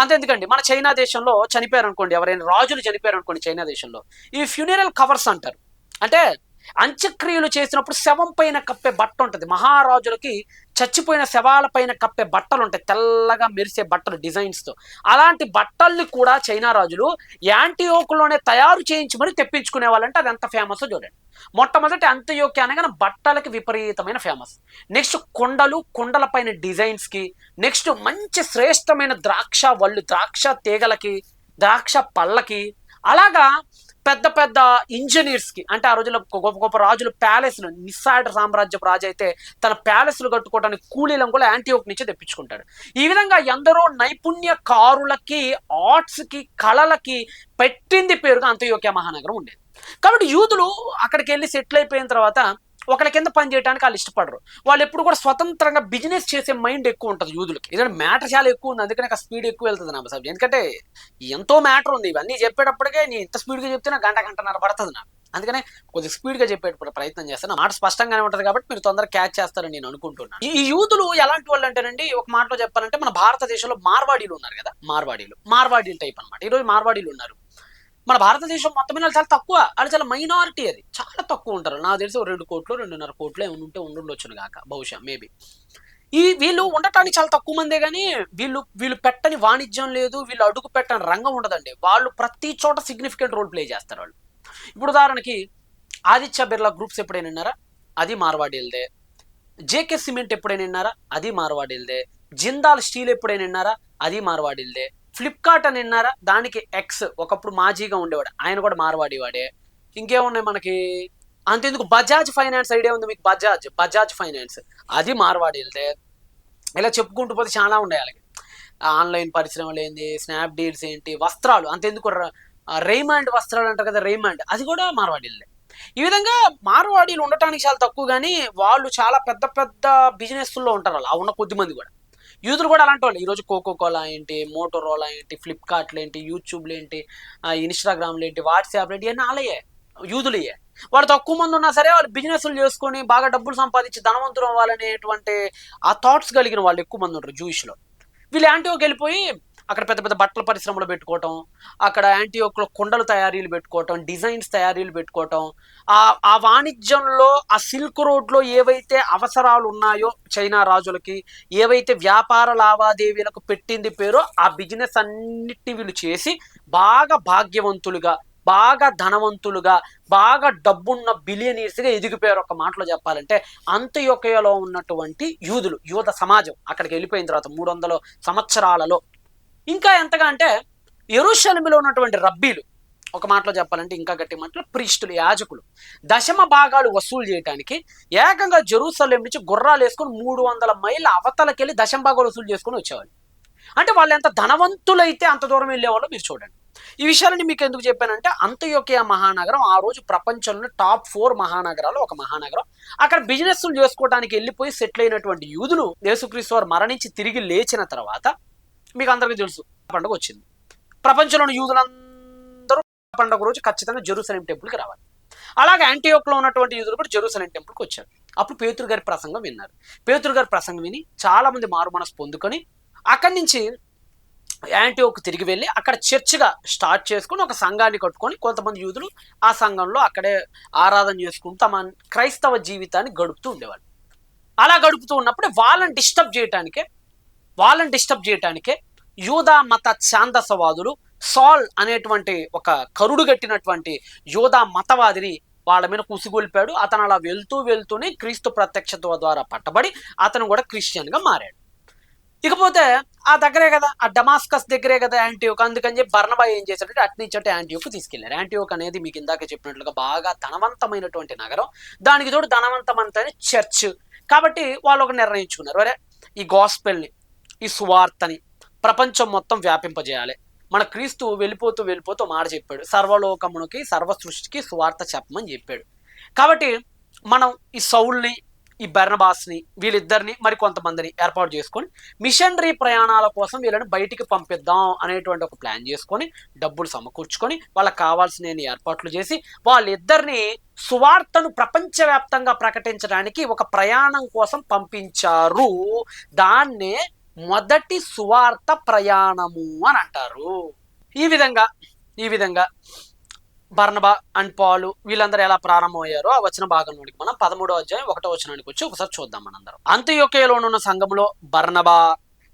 అంతెందుకండి, మన చైనా దేశంలో చనిపోయారు అనుకోండి, ఎవరైనా రాజులు చనిపోయారు అనుకోండి చైనా దేశంలో, ఈ ఫ్యూనరల్ కవర్స్ అంటారు. అంటే అంత్యక్రియలు చేసినప్పుడు శవం పైన కప్పే బట్ట ఉంటుంది. మహారాజులకి చచ్చిపోయిన శవాల పైన కప్పే బట్టలు ఉంటాయి, తెల్లగా మెరిసే బట్టలు డిజైన్స్తో. అలాంటి బట్టల్ని కూడా చైనా రాజులు యాంటియోక్లోనే తయారు చేయించి మరి తెప్పించుకునే వాళ్ళంటే అది ఎంత ఫేమస్ చూడండి. మొట్టమొదటి అంత్యోక్య అనగానే బట్టలకి విపరీతమైన ఫేమస్. నెక్స్ట్ కొండల పైన డిజైన్స్కి, నెక్స్ట్ మంచి శ్రేష్టమైన ద్రాక్ష వళ్ళు, ద్రాక్ష తీగలకి, ద్రాక్ష పళ్ళకి, అలాగా పెద్ద పెద్ద ఇంజనీర్స్కి, అంటే ఆ రోజుల్లో గొప్ప గొప్ప రాజులు ప్యాలెస్లు, నిస్సాడ సామ్రాజ్యపు రాజు అయితే తన ప్యాలెస్లు కట్టుకోవడానికి కూలీలను కూడా యాంటీయోక్ నుంచి తెప్పించుకుంటాడు. ఈ విధంగా ఎందరో నైపుణ్యకారులకి, ఆర్ట్స్కి, కళలకి పెట్టింది పేరుగా అంత్యోక్య మహానగరం ఉండేది. కాబట్టి యూదులు అక్కడికి వెళ్ళి సెటిల్ అయిపోయిన తర్వాత ఒకరి కింద పని చేయడానికి వాళ్ళు ఇష్టపడరు. వాళ్ళు ఎప్పుడు కూడా స్వతంత్రంగా బిజినెస్ చేసే మైండ్ ఎక్కువ ఉంటుంది యూదులకి. ఎందుకంటే మ్యాటర్ చాలా ఎక్కువ ఉంది, అందుకనే స్పీడ్ ఎక్కువ వెళ్తుంది నా సబ్జెక్ట్. ఎందుకంటే ఎంతో మ్యాటర్ ఉంది, ఇవన్నీ చెప్పేటప్పటికే నేను ఇంత స్పీడ్గా చెప్తే నాకు గంటన్నర పడుతుంది నాకు. అందుకనే కొద్దిగా స్పీడ్గా చెప్పే ప్రయత్నం చేస్తాను. మాట స్పష్టంగానే ఉంటుంది కాబట్టి మీరు తొందరగా క్యాచ్ చేస్తారని నేను అనుకుంటున్నాను. ఈ యూదులు ఎలాంటి వాళ్ళు అంటేనండి, ఒక మాటలో చెప్పాలంటే మన భారతదేశంలో మార్వాడీలు ఉన్నారు కదా, మార్వాడీలు టైప్ అనమాట. ఈరోజు మార్వాడీలు ఉన్నారు. మన భారతదేశం మొత్తం మీద చాలా తక్కువ, అది చాలా మైనారిటీ, అది చాలా తక్కువ ఉంటారు. నాకు తెలిసి 2 కోట్లు 2.5 కోట్లు ఏముంటే ఉండుండొచ్చును కాక, బహుశా మేబీ. వీళ్ళు ఉండటానికి చాలా తక్కువ మందే, కానీ వీళ్ళు పెట్టని వాణిజ్యం లేదు, వీళ్ళు అడుగు పెట్టని రంగం ఉండదండి. వాళ్ళు ప్రతి చోట సిగ్నిఫికెంట్ రోల్ ప్లే చేస్తారు వాళ్ళు. ఇప్పుడు ఉదాహరణకి ఆదిత్య బిర్లా గ్రూప్స్ ఎప్పుడైనా విన్నారా? అది మార్వాడీలదే. జేకే సిమెంట్ ఎప్పుడైనా విన్నారా? అది మార్వాడీలదే. జిందాల్ స్టీల్ ఎప్పుడైనా విన్నారా? అది మార్వాడీలదే. ఫ్లిప్కార్ట్ అని విన్నారా? దానికి ఎక్స్ ఒకప్పుడు మాజీగా ఉండేవాడు, ఆయన కూడా మార్వాడి వాడే. ఇంకేమున్నాయి మనకి, అంతెందుకు బజాజ్ ఫైనాన్స్ ఐడియా ఉంది మీకు? బజాజ్ ఫైనాన్స్ అది మార్వాడీలదే. ఇలా చెప్పుకుంటూ పోతే చాలా ఉన్నాయి. అలాగే ఆన్లైన్ పరిశ్రమలు ఏంది, స్నాప్ డీల్స్ ఏంటి, వస్త్రాలు అంతెందుకు రేమండ్ వస్త్రాలు అంటారు కదా, రేమండ్ అది కూడా మార్వాడీలదే. ఈ విధంగా మార్వాడీలు ఉండటానికి చాలా తక్కువ, కానీ వాళ్ళు చాలా పెద్ద పెద్ద బిజినెస్లో ఉంటారు. వాళ్ళు ఉన్న కొద్ది మంది కూడా యూతులు కూడా అలాంటి వాళ్ళు. ఈరోజు కోకోకోలా ఏంటి, మోటోరోలా ఏంటి, ఫ్లిప్కార్ట్లు ఏంటి, యూట్యూబ్లు ఏంటి, ఇన్స్టాగ్రామ్లు ఏంటి, వాట్సాప్ ఏంటి, ఇవన్నీ అలాయే యూదులయ్యే. వాళ్ళు తక్కువ మంది ఉన్నా సరే వాళ్ళు బిజినెస్లు చేసుకొని బాగా డబ్బులు సంపాదించి ధనవంతులు అవ్వాలనేటువంటి ఆ థాట్స్ కలిగిన వాళ్ళు ఎక్కువ మంది ఉంటారు జూయిష్లో. వీళ్ళు యాంటీయోక్ వెళ్ళిపోయి అక్కడ పెద్ద పెద్ద బట్టల పరిశ్రమలు పెట్టుకోవటం, అక్కడ యాంటీయోక్లో కుండలు తయారీలు పెట్టుకోవటం, డిజైన్స్ తయారీలు పెట్టుకోవటం, ఆ వాణిజ్యంలో ఆ సిల్క్ రోడ్లో ఏవైతే అవసరాలు ఉన్నాయో చైనా రాజులకి, ఏవైతే వ్యాపార లావాదేవీలకు పెట్టింది పేరో ఆ బిజినెస్ అన్నిటి వీళ్ళు చేసి బాగా భాగ్యవంతులుగా, బాగా ధనవంతులుగా, బాగా డబ్బున్న బిలియనీర్స్గా ఎదిగిపోయారు. ఒక మాటలో చెప్పాలంటే అంత్యోక్యలో ఉన్నటువంటి యూద సమాజం అక్కడికి వెళ్ళిపోయిన తర్వాత 300 సంవత్సరాలలో ఇంకా ఎంతగా అంటే యెరూషలేములో ఉన్నటువంటి రబ్బీలు, ఒక మాటలో చెప్పాలంటే ఇంకా గట్టి మాటలు ప్రీస్టులు, యాజకులు, దశమ భాగాలు వసూలు చేయడానికి ఏకంగా జెరూసలేం నుంచి గుర్రాలు వేసుకొని 300 మైళ్ళ అవతలకెళ్ళి దశమ భాగాలు వసూలు చేసుకొని వచ్చేవాళ్ళు. అంటే వాళ్ళు ఎంత ధనవంతులైతే అంత దూరం వెళ్ళేవాళ్ళు మీరు చూడండి. ఈ విషయాలని మీకు ఎందుకు చెప్పానంటే అంత్యోక్య మహానగరం ఆ రోజు ప్రపంచంలో టాప్ 4 మహానగరాలు ఒక మహానగరం. అక్కడ బిజినెస్లు చేసుకోవడానికి వెళ్ళిపోయి సెటిల్ అయినటువంటి యూదులు యేసుక్రీస్తు వారు మరణించి తిరిగి లేచిన తర్వాత మీకు అందరికీ తెలుసు పండుగ వచ్చింది. ప్రపంచంలోని యూదులందరూ పండుగ రోజు ఖచ్చితంగా జెరూసలేం టెంపుల్కి రావాలి. అలాగే యాంటీయోక్లో ఉన్నటువంటి యూదులు కూడా జెరూసలేం టెంపుల్కి వచ్చారు. అప్పుడు పేతురు గారి ప్రసంగం విన్నారు. పేతురు గారి ప్రసంగం విని చాలా మంది మారు మనసు పొందుకొని అక్కడి నుంచి యాంటీయోక్ తిరిగి వెళ్ళి అక్కడ చర్చ్గా స్టార్ట్ చేసుకుని ఒక సంఘాన్ని కట్టుకొని కొంతమంది యూదులు ఆ సంఘంలో అక్కడే ఆరాధన చేసుకుంటూ తమ క్రైస్తవ జీవితాన్ని గడుపుతూ ఉండేవాళ్ళు. అలా గడుపుతూ ఉన్నప్పుడు వాళ్ళని డిస్టర్బ్ చేయటానికే యూదా మత ఛాందసవాదులు సాల్ అనేటువంటి ఒక కరుడు గట్టినటువంటి యూదా మతవాదిని వాళ్ళ మీద కుసిగొల్పాడు. అతను అలా వెళ్తూనే క్రీస్తు ప్రత్యక్షత ద్వారా పట్టబడి అతను కూడా క్రిస్టియన్గా మారాడు. ఇకపోతే ఆ దగ్గరే కదా, ఆ డమాస్కస్ దగ్గరే కదా యాంటీయోక్. అందుకని చెప్పి బర్నబా ఏం చేశాడంటే అట్నుంచి యాంటీయోక్ తీసుకెళ్లారు. యాంటీయోక్ అనేది మీకు ఇందాక చెప్పినట్లుగా బాగా ధనవంతమైనటువంటి నగరం, దానికి తోడు ధనవంతమైన చర్చ్. కాబట్టి వాళ్ళు ఒక నిర్ణయించుకున్నారు, అరే ఈ గాస్పెల్ని, ఈ సువార్తని ప్రపంచం మొత్తం వ్యాపింపజేయాలి. మన క్రీస్తు వెళ్ళిపోతూ మాట చెప్పాడు, సర్వలోకమునికి సర్వ సృష్టికి సువార్త చెప్పమని చెప్పాడు. కాబట్టి మనం ఈ సౌల్ని, ఈ బర్నబాస్ని, వీళ్ళిద్దరిని మరి కొంతమందిని ఏర్పాటు చేసుకొని మిషనరీ ప్రయాణాల కోసం వీళ్ళని బయటికి పంపిద్దాం అనేటువంటి ఒక ప్లాన్ చేసుకొని డబ్బులు సమకూర్చుకొని వాళ్ళకి కావాల్సిన ఏర్పాట్లు చేసి వాళ్ళిద్దరిని సువార్తను ప్రపంచవ్యాప్తంగా ప్రకటించడానికి ఒక ప్రయాణం కోసం పంపించారు. దాన్నే మొదటి సువార్త ప్రయాణము అని అంటారు. ఈ విధంగా బర్నబా అండ్ పాలు వీళ్ళందరూ ఎలా ప్రారంభమయ్యారో ఆ వచ్చిన భాగంలోనికి మనం 13వ అధ్యాయం 1వ వచనానికి వచ్చి ఒకసారి చూద్దాం మనందరం. అంత్యోక్యలో ఉన్న సంఘంలో బర్నబా,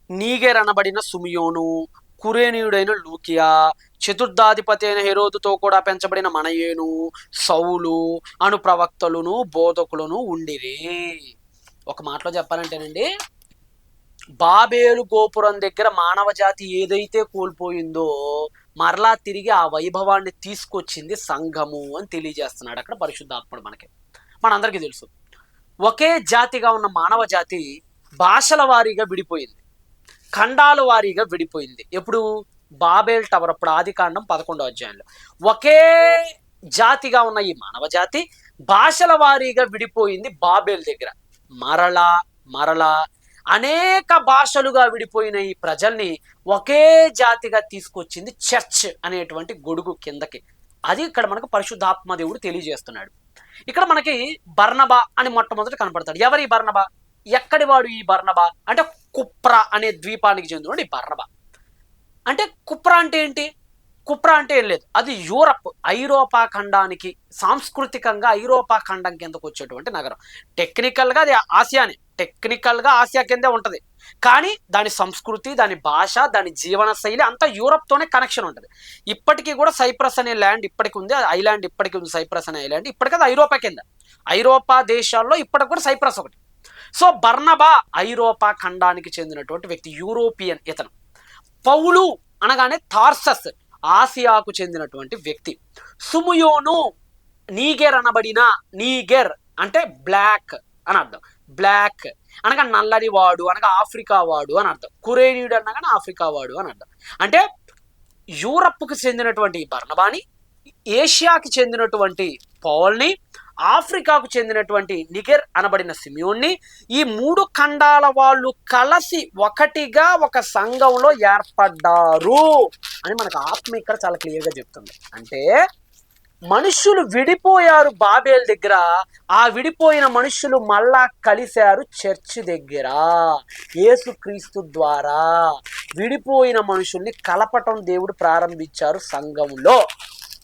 నీగెర్ అనబడిన సుమియోను, కురేనీయుడైన లూకియా, చతుర్థాధిపతి అయిన హెరోదుతో కూడా పెంచబడిన మనయేను, సౌలు అను ప్రవక్తలును బోధకులను ఉండిరి. ఒక మాటలో చెప్పాలంటేనండి, బాబేలు గోపురం దగ్గర మానవ జాతి ఏదైతే కోల్పోయిందో మరలా తిరిగి ఆ వైభవాన్ని తీసుకొచ్చింది సంఘము అని తెలియజేస్తున్నాడు అక్కడ పరిశుద్ధాత్ముడు మనకి. మనందరికీ తెలుసు, ఒకే జాతిగా ఉన్న మానవ జాతి భాషల వారీగా విడిపోయింది, ఖండాల వారీగా విడిపోయింది. ఎప్పుడు? బాబేల్ టవర్ అప్పుడు, ఆదికాండం 11వ అధ్యాయంలో. ఒకే జాతిగా ఉన్న ఈ మానవ జాతి భాషల వారీగా విడిపోయింది బాబేల్ దగ్గర. మరలా మరలా అనేక భాషలుగా విడిపోయిన ఈ ప్రజల్ని ఒకే జాతిగా తీసుకొచ్చింది చర్చ్ అనేటువంటి గొడుగు కిందకి. అది ఇక్కడ మనకు పరిశుద్ధాత్మ దేవుడు తెలియజేస్తున్నాడు. ఇక్కడ మనకి బర్నబా అని మొట్టమొదటి కనపడతాడు. ఎవరి బర్నబా? ఎక్కడి వాడు ఈ బర్నబా అంటే కుప్ర అనే ద్వీపానికి చెందినవాడు ఈ బర్నబా. అంటే కుప్ర అంటే ఏంటి? కుప్ర అంటే ఏం లేదు, అది యూరప్, ఐరోపా ఖండానికి, సాంస్కృతికంగా ఐరోపా ఖండం కిందకు వచ్చేటువంటి నగరం. టెక్నికల్గా అది ఆసియానే, టెక్నికల్గా ఆసియా కిందే ఉంటుంది, కానీ దాని సంస్కృతి, దాని భాష, దాని జీవన శైలి అంతా యూరప్తోనే కనెక్షన్ ఉంటుంది. ఇప్పటికీ కూడా సైప్రస్ అనే ల్యాండ్ ఇప్పటికి ఉంది, ఐలాండ్ ఇప్పటికీ ఉంది, సైప్రస్ అనే ఐలాండ్ ఇప్పటికీ అది ఐరోపా కింద. ఐరోపా దేశాల్లో ఇప్పటికి కూడా సైప్రస్ ఒకటి. సో బర్నబా ఐరోపా ఖండానికి చెందినటువంటి వ్యక్తి, యూరోపియన్ ఇతను. పౌలు అనగానే తార్సస్, ఆసియాకు చెందినటువంటి వ్యక్తి. సుముయోను నీగెర్ అనబడిన, నీగెర్ అంటే బ్లాక్ అని అర్థం, బ్లాక్ అనగా నల్లని వాడు, అనగా ఆఫ్రికా వాడు అని అర్థం. కురేనీయుడు అనగానే ఆఫ్రికా వాడు అని అర్థం. అంటే యూరప్కు చెందినటువంటి బర్నబాని, ఏషియాకి చెందినటువంటి పౌల్ని, ఆఫ్రికాకు చెందినటువంటి నిగెర్ అనబడిన సిమియోన్ని, ఈ 3 ఖండాల వాళ్ళు కలిసి ఒకటిగా ఒక సంఘంలో ఏర్పడ్డారు అని మనకు ఆత్మ ఇక్కడ చాలా క్లియర్గా చెప్తుంది. అంటే మనుషులు విడిపోయారు బాబేల్ దగ్గర, ఆ విడిపోయిన మనుషులు మళ్ళా కలిశారు చర్చ్ దగ్గర. యేసుక్రీస్తు ద్వారా విడిపోయిన మనుషుల్ని కలపటం దేవుడు ప్రారంభించారు సంఘంలో.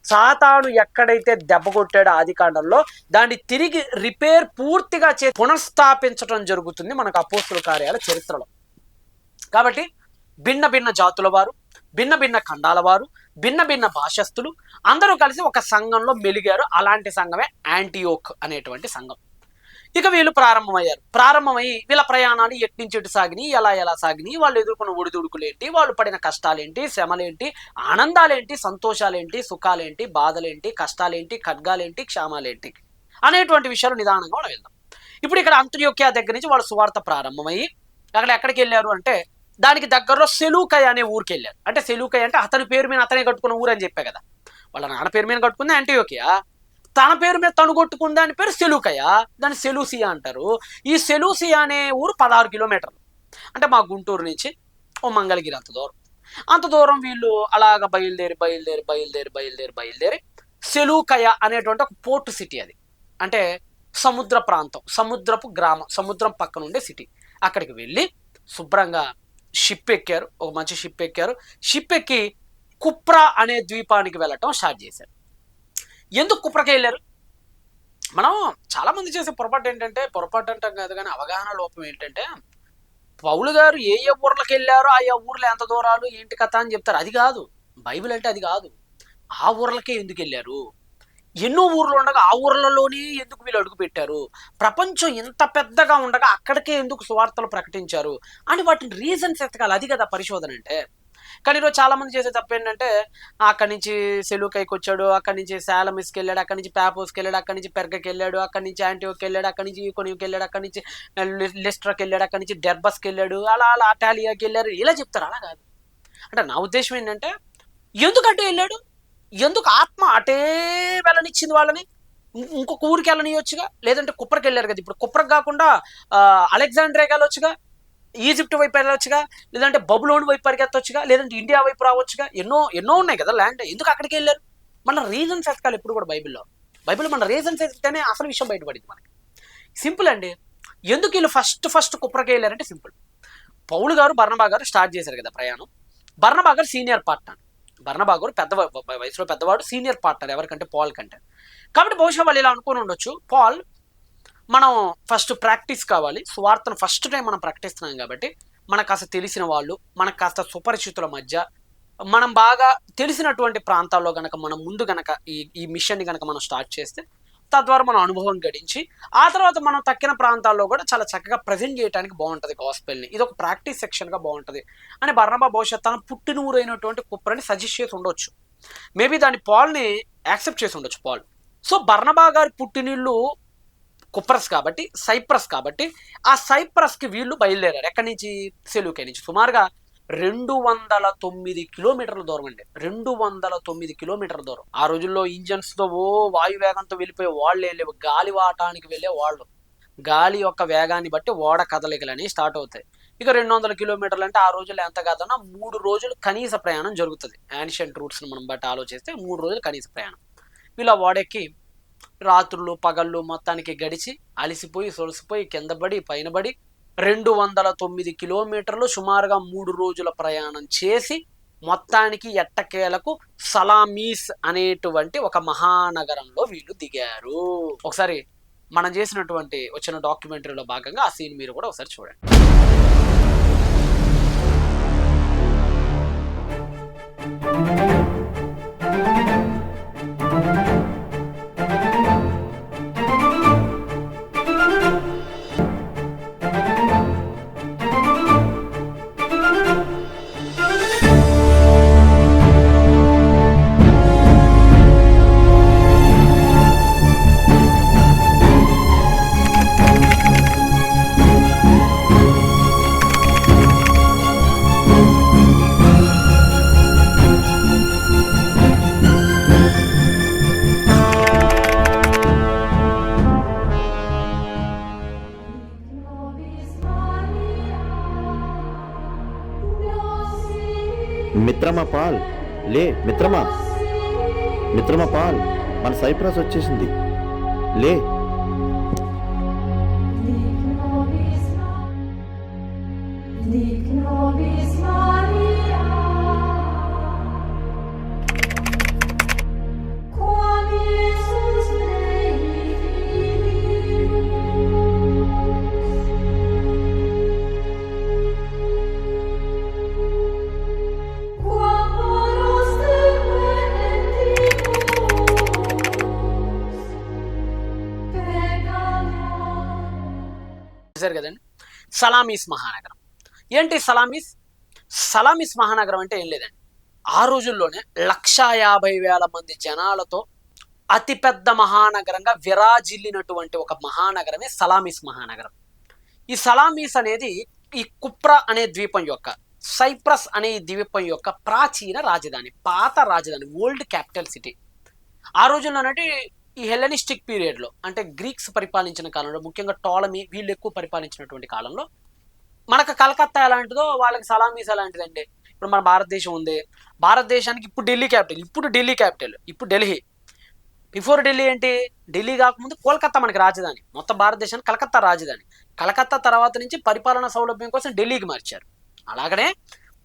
సాతాను ఎక్కడైతే దెబ్బ కొట్టాడో ఆదికాండంలో, దాన్ని తిరిగి రిపేర్ పూర్తిగా పునఃస్థాపించడం జరుగుతుంది మనకు అపోస్తుల కార్యాల చరిత్రలో. కాబట్టి భిన్న భిన్న జాతుల వారు, భిన్న భిన్న ఖండాల వారు, భిన్న భిన్న భాషస్థులు అందరూ కలిసి ఒక సంఘంలో మెలిగారు. అలాంటి సంఘమే యాంటియోక్ అనేటువంటి సంఘం. ఇక వీళ్ళు ప్రారంభమై వీళ్ళ ప్రయాణాలు ఎట్నుంచి ఎటు సాగినాయి, ఎలా సాగినాయి, వాళ్ళు ఎదుర్కొన్న ఒడిదుడుకులేంటి, వాళ్ళు పడిన కష్టాలేంటి, శ్రమలేంటి, ఆనందాలేంటి, సంతోషాలేంటి, సుఖాలేంటి, బాధలేంటి, కష్టాలేంటి, ఖడ్గాలేంటి, క్షామాలేంటి అనేటువంటి విషయాలు నిదానంగా మనం వెళ్దాం. ఇప్పుడు ఇక్కడ అంత్యోక్య దగ్గర నుంచి వాళ్ళు సువార్త ప్రారంభమయ్యి అక్కడ ఎక్కడికి వెళ్ళారు అంటే, దానికి దగ్గరలో సెలూకయ అనే ఊరికి వెళ్ళారు. అంటే సెలూకయ అంటే అతని పేరు మీద అతనే కట్టుకున్న ఊరు అని చెప్పే కదా. వాళ్ళ నాన్న పేరు మీద కట్టుకుంది యాంటియోకియా, తన పేరు మీద తను కొట్టుకున్న దాని పేరు సెలూకయ, దాన్ని సెలూసియా అంటారు. ఈ సెలూసియా అనే ఊరు 16 కిలోమీటర్లు, అంటే మా గుంటూరు నుంచి ఓ మంగళగిరి అంత దూరం వీళ్ళు అలాగ బయలుదేరి సెలూకయ అనేటువంటి ఒక పోర్ట్ సిటీ. అది అంటే సముద్ర ప్రాంతం, సముద్రపు గ్రామం, సముద్రం పక్కన ఉండే సిటీ. అక్కడికి వెళ్ళి శుభ్రంగా షిప్ ఎక్కారు, ఒక మంచి షిప్ ఎక్కారు. షిప్ ఎక్కి కుప్రా అనే ద్వీపానికి వెళ్ళటం స్టార్ట్ చేశారు. ఎందుకు కుప్రకి వెళ్ళారు? మనం చాలామంది చేసే పొరపాటు ఏంటంటే, పొరపాటు అంటాం కాదు కానీ అవగాహన లోపం ఏంటంటే, పౌలు గారు ఏ ఊర్లకు వెళ్ళారో ఆ ఊర్లో ఎంత దూరాలు ఏంటి కథ అని చెప్తారు. అది కాదు బైబిల్ అంటే, అది కాదు. ఆ ఊర్లకే ఎందుకు వెళ్ళారు, ఎన్నో ఊర్లు ఉండగా ఆ ఊర్లలోనే ఎందుకు వీళ్ళు అడుగు పెట్టారు, ప్రపంచం ఇంత పెద్దగా ఉండగా అక్కడికే ఎందుకు సువార్తలు ప్రకటించారు అని వాటిని రీజన్స్ ఎత్తకాలి. అది కదా పరిశోధన అంటే. కానీ ఈరోజు చాలా మంది చేసే తప్పు ఏంటంటే, అక్కడి నుంచి సెలూకైకి వచ్చాడు, అక్కడి నుంచి శాలమిస్కి వెళ్ళాడు, అక్కడి నుంచి పాపోస్కి వెళ్ళాడు, అక్కడి నుంచి పెర్గకి వెళ్ళాడు, అక్కడి నుంచి యాంటియోకి వెళ్ళాడు, అక్కడి నుంచి ఈకోనియోకి వెళ్ళాడు, అక్కడి నుంచి లిస్ట్రాకి వెళ్ళాడు, అక్కడి నుంచి డెర్బస్కి వెళ్ళాడు, అలా అటాలియాకి వెళ్ళారు, ఇలా చెప్తారు. అలా కాదు. అంటే నా ఉద్దేశం ఏంటంటే, ఎందుకంటే వెళ్ళాడు, ఎందుకు ఆత్మ అటే వెళ్ళనిచ్చింది వాళ్ళని, ఇంకొక ఊరికి వెళ్ళనియొచ్చుగా. లేదంటే కుప్రకి వెళ్ళారు కదా, ఇప్పుడు కుప్రకు కాకుండా అలెగ్జాండ్రియా వెళ్ళొచ్చుగా, ఈజిప్ట్ వైపు వెళ్ళొచ్చుగా, లేదంటే బబులోన్ వైపు పరిగెత్తొచ్చుగా, లేదంటే ఇండియా వైపు రావచ్చుగా. ఎన్నో ఉన్నాయి కదా ల్యాండ్. ఎందుకు అక్కడికి వెళ్ళారు? మన రీజన్స్ ఎతకాలి ఎప్పుడు కూడా బైబిల్లో మన రీజన్స్ ఎత్తితేనే అసలు విషయం బయటపడింది మనకి. సింపుల్ అండి. ఎందుకు వీళ్ళు ఫస్ట్ కుప్రకి వెళ్ళారంటే సింపుల్. పౌలు గారు బర్నబా గారు స్టార్ట్ చేశారు కదా ప్రయాణం. బర్నబా గారు సీనియర్ పార్ట్నర్, బర్నబా గారు వయసులో పెద్దవాడు, సీనియర్ పార్ట్నర్ ఎవరికంటే పాల్ కంటే. కాబట్టి బహుశా వాళ్ళు ఇలా అనుకుని ఉండొచ్చు, పాల్ మనం ఫస్ట్ ప్రాక్టీస్ కావాలి, సువార్తను ఫస్ట్ టైం మనం ప్రకటిస్తున్నాం కాబట్టి మనకు కాస్త తెలిసిన వాళ్ళు, మనకు కాస్త సుపరిచితుల మధ్య, మనం బాగా తెలిసినటువంటి ప్రాంతాల్లో గనక మనం ముందు గనక ఈ మిషన్ని గనక మనం స్టార్ట్ చేస్తే తద్వారా మనం అనుభవం గడించి ఆ తర్వాత మనం తక్కిన ప్రాంతాల్లో కూడా చాలా చక్కగా ప్రజెంట్ చేయడానికి బాగుంటుంది గాస్పెల్ని. ఇది ఒక ప్రాక్టీస్ సెక్షన్గా బాగుంటుంది అని బర్నబా బహుశా తన పుట్టిన ఊరైనటువంటి కుప్రని సజెస్ట్ చేసి ఉండొచ్చు. మేబీ దాని పాల్ని యాక్సెప్ట్ చేసి ఉండొచ్చు పాల్. సో బర్నబా గారి పుట్టినిల్లు కుప్రస్ కాబట్టి, సైప్రస్ కాబట్టి ఆ సైప్రస్కి వీళ్ళు బయలుదేరారు. ఎక్కడి నుంచి? సెలూకే నుంచి. సుమారుగా 209 కిలోమీటర్ల దూరం అండి. 209 కిలోమీటర్ల దూరం. ఆ రోజుల్లో ఇంజన్స్తో వాయువేగంతో వెళ్ళిపోయే వాళ్ళే లేవు, గాలి వాటానికి వెళ్ళే వాళ్ళు. గాలి యొక్క వేగాన్ని బట్టి ఓడ కదలికలని స్టార్ట్ అవుతాయి. ఇక 200 కిలోమీటర్లు అంటే ఆ రోజుల్లో ఎంత కాదన్నా 3 రోజులు కనీస ప్రయాణం జరుగుతుంది. యాన్షియంట్ రూట్స్ని మనం బట్టి ఆలోచిస్తే 3 రోజులు కనీస ప్రయాణం. వీళ్ళ ఓడెక్కి రాత్రులు పగళ్ళు మొత్తానికి గడిచి అలిసిపోయి సొలసిపోయి కిందపడి పైనబడి 209 కిలోమీటర్లు సుమారుగా 3 రోజుల ప్రయాణం చేసి మొత్తానికి ఎట్టకేలకు సలామీస్ అనేటువంటి ఒక మహానగరంలో వీళ్ళు దిగారు. ఒకసారి మనం చేసినటువంటి వచ్చిన డాక్యుమెంటరీలో భాగంగా ఆ సీన్ మీరు కూడా ఒకసారి చూడండి. మిత్రమా పాల్, లే మిత్రమా, మిత్రమా పాల్, మన సైప్రస్ వచ్చేసింది, లే. కదండి సలామీస్ మహానగరం. ఏంటి సలామీస్? సలామీస్ మహానగరం అంటే ఏం లేదండి, ఆ రోజుల్లోనే 150,000 మంది జనాలతో అతిపెద్ద మహానగరంగా విరాజిల్లినటువంటి ఒక మహానగరమే సలామీస్ మహానగరం. ఈ సలామీస్ అనేది ఈ కుప్రా అనే ద్వీపం యొక్క, సైప్రస్ అనే ఈ ద్వీపం యొక్క ప్రాచీన రాజధాని, పాత రాజధాని, ఓల్డ్ క్యాపిటల్ సిటీ. ఆ రోజుల్లోనంటే ఈ హెల్లెనిస్టిక్ పీరియడ్లో, అంటే గ్రీక్స్ పరిపాలించిన కాలంలో, ముఖ్యంగా టోలమీ వీళ్ళు ఎక్కువ పరిపాలించినటువంటి కాలంలో మనకు కలకత్తా ఎలాంటిదో వాళ్ళకి సలామీస్ ఎలాంటిదండి. ఇప్పుడు మన భారతదేశం ఉంది, భారతదేశానికి ఇప్పుడు ఢిల్లీ క్యాపిటల్, ఇప్పుడు ఢిల్లీ. బిఫోర్ ఢిల్లీ ఏంటి? ఢిల్లీ కాకముందు కోల్కత్తా మనకి రాజధాని, మొత్తం భారతదేశానికి కలకత్తా రాజధాని. కలకత్తా తర్వాత నుంచి పరిపాలనా సౌలభ్యం కోసం ఢిల్లీకి మార్చారు. అలాగనే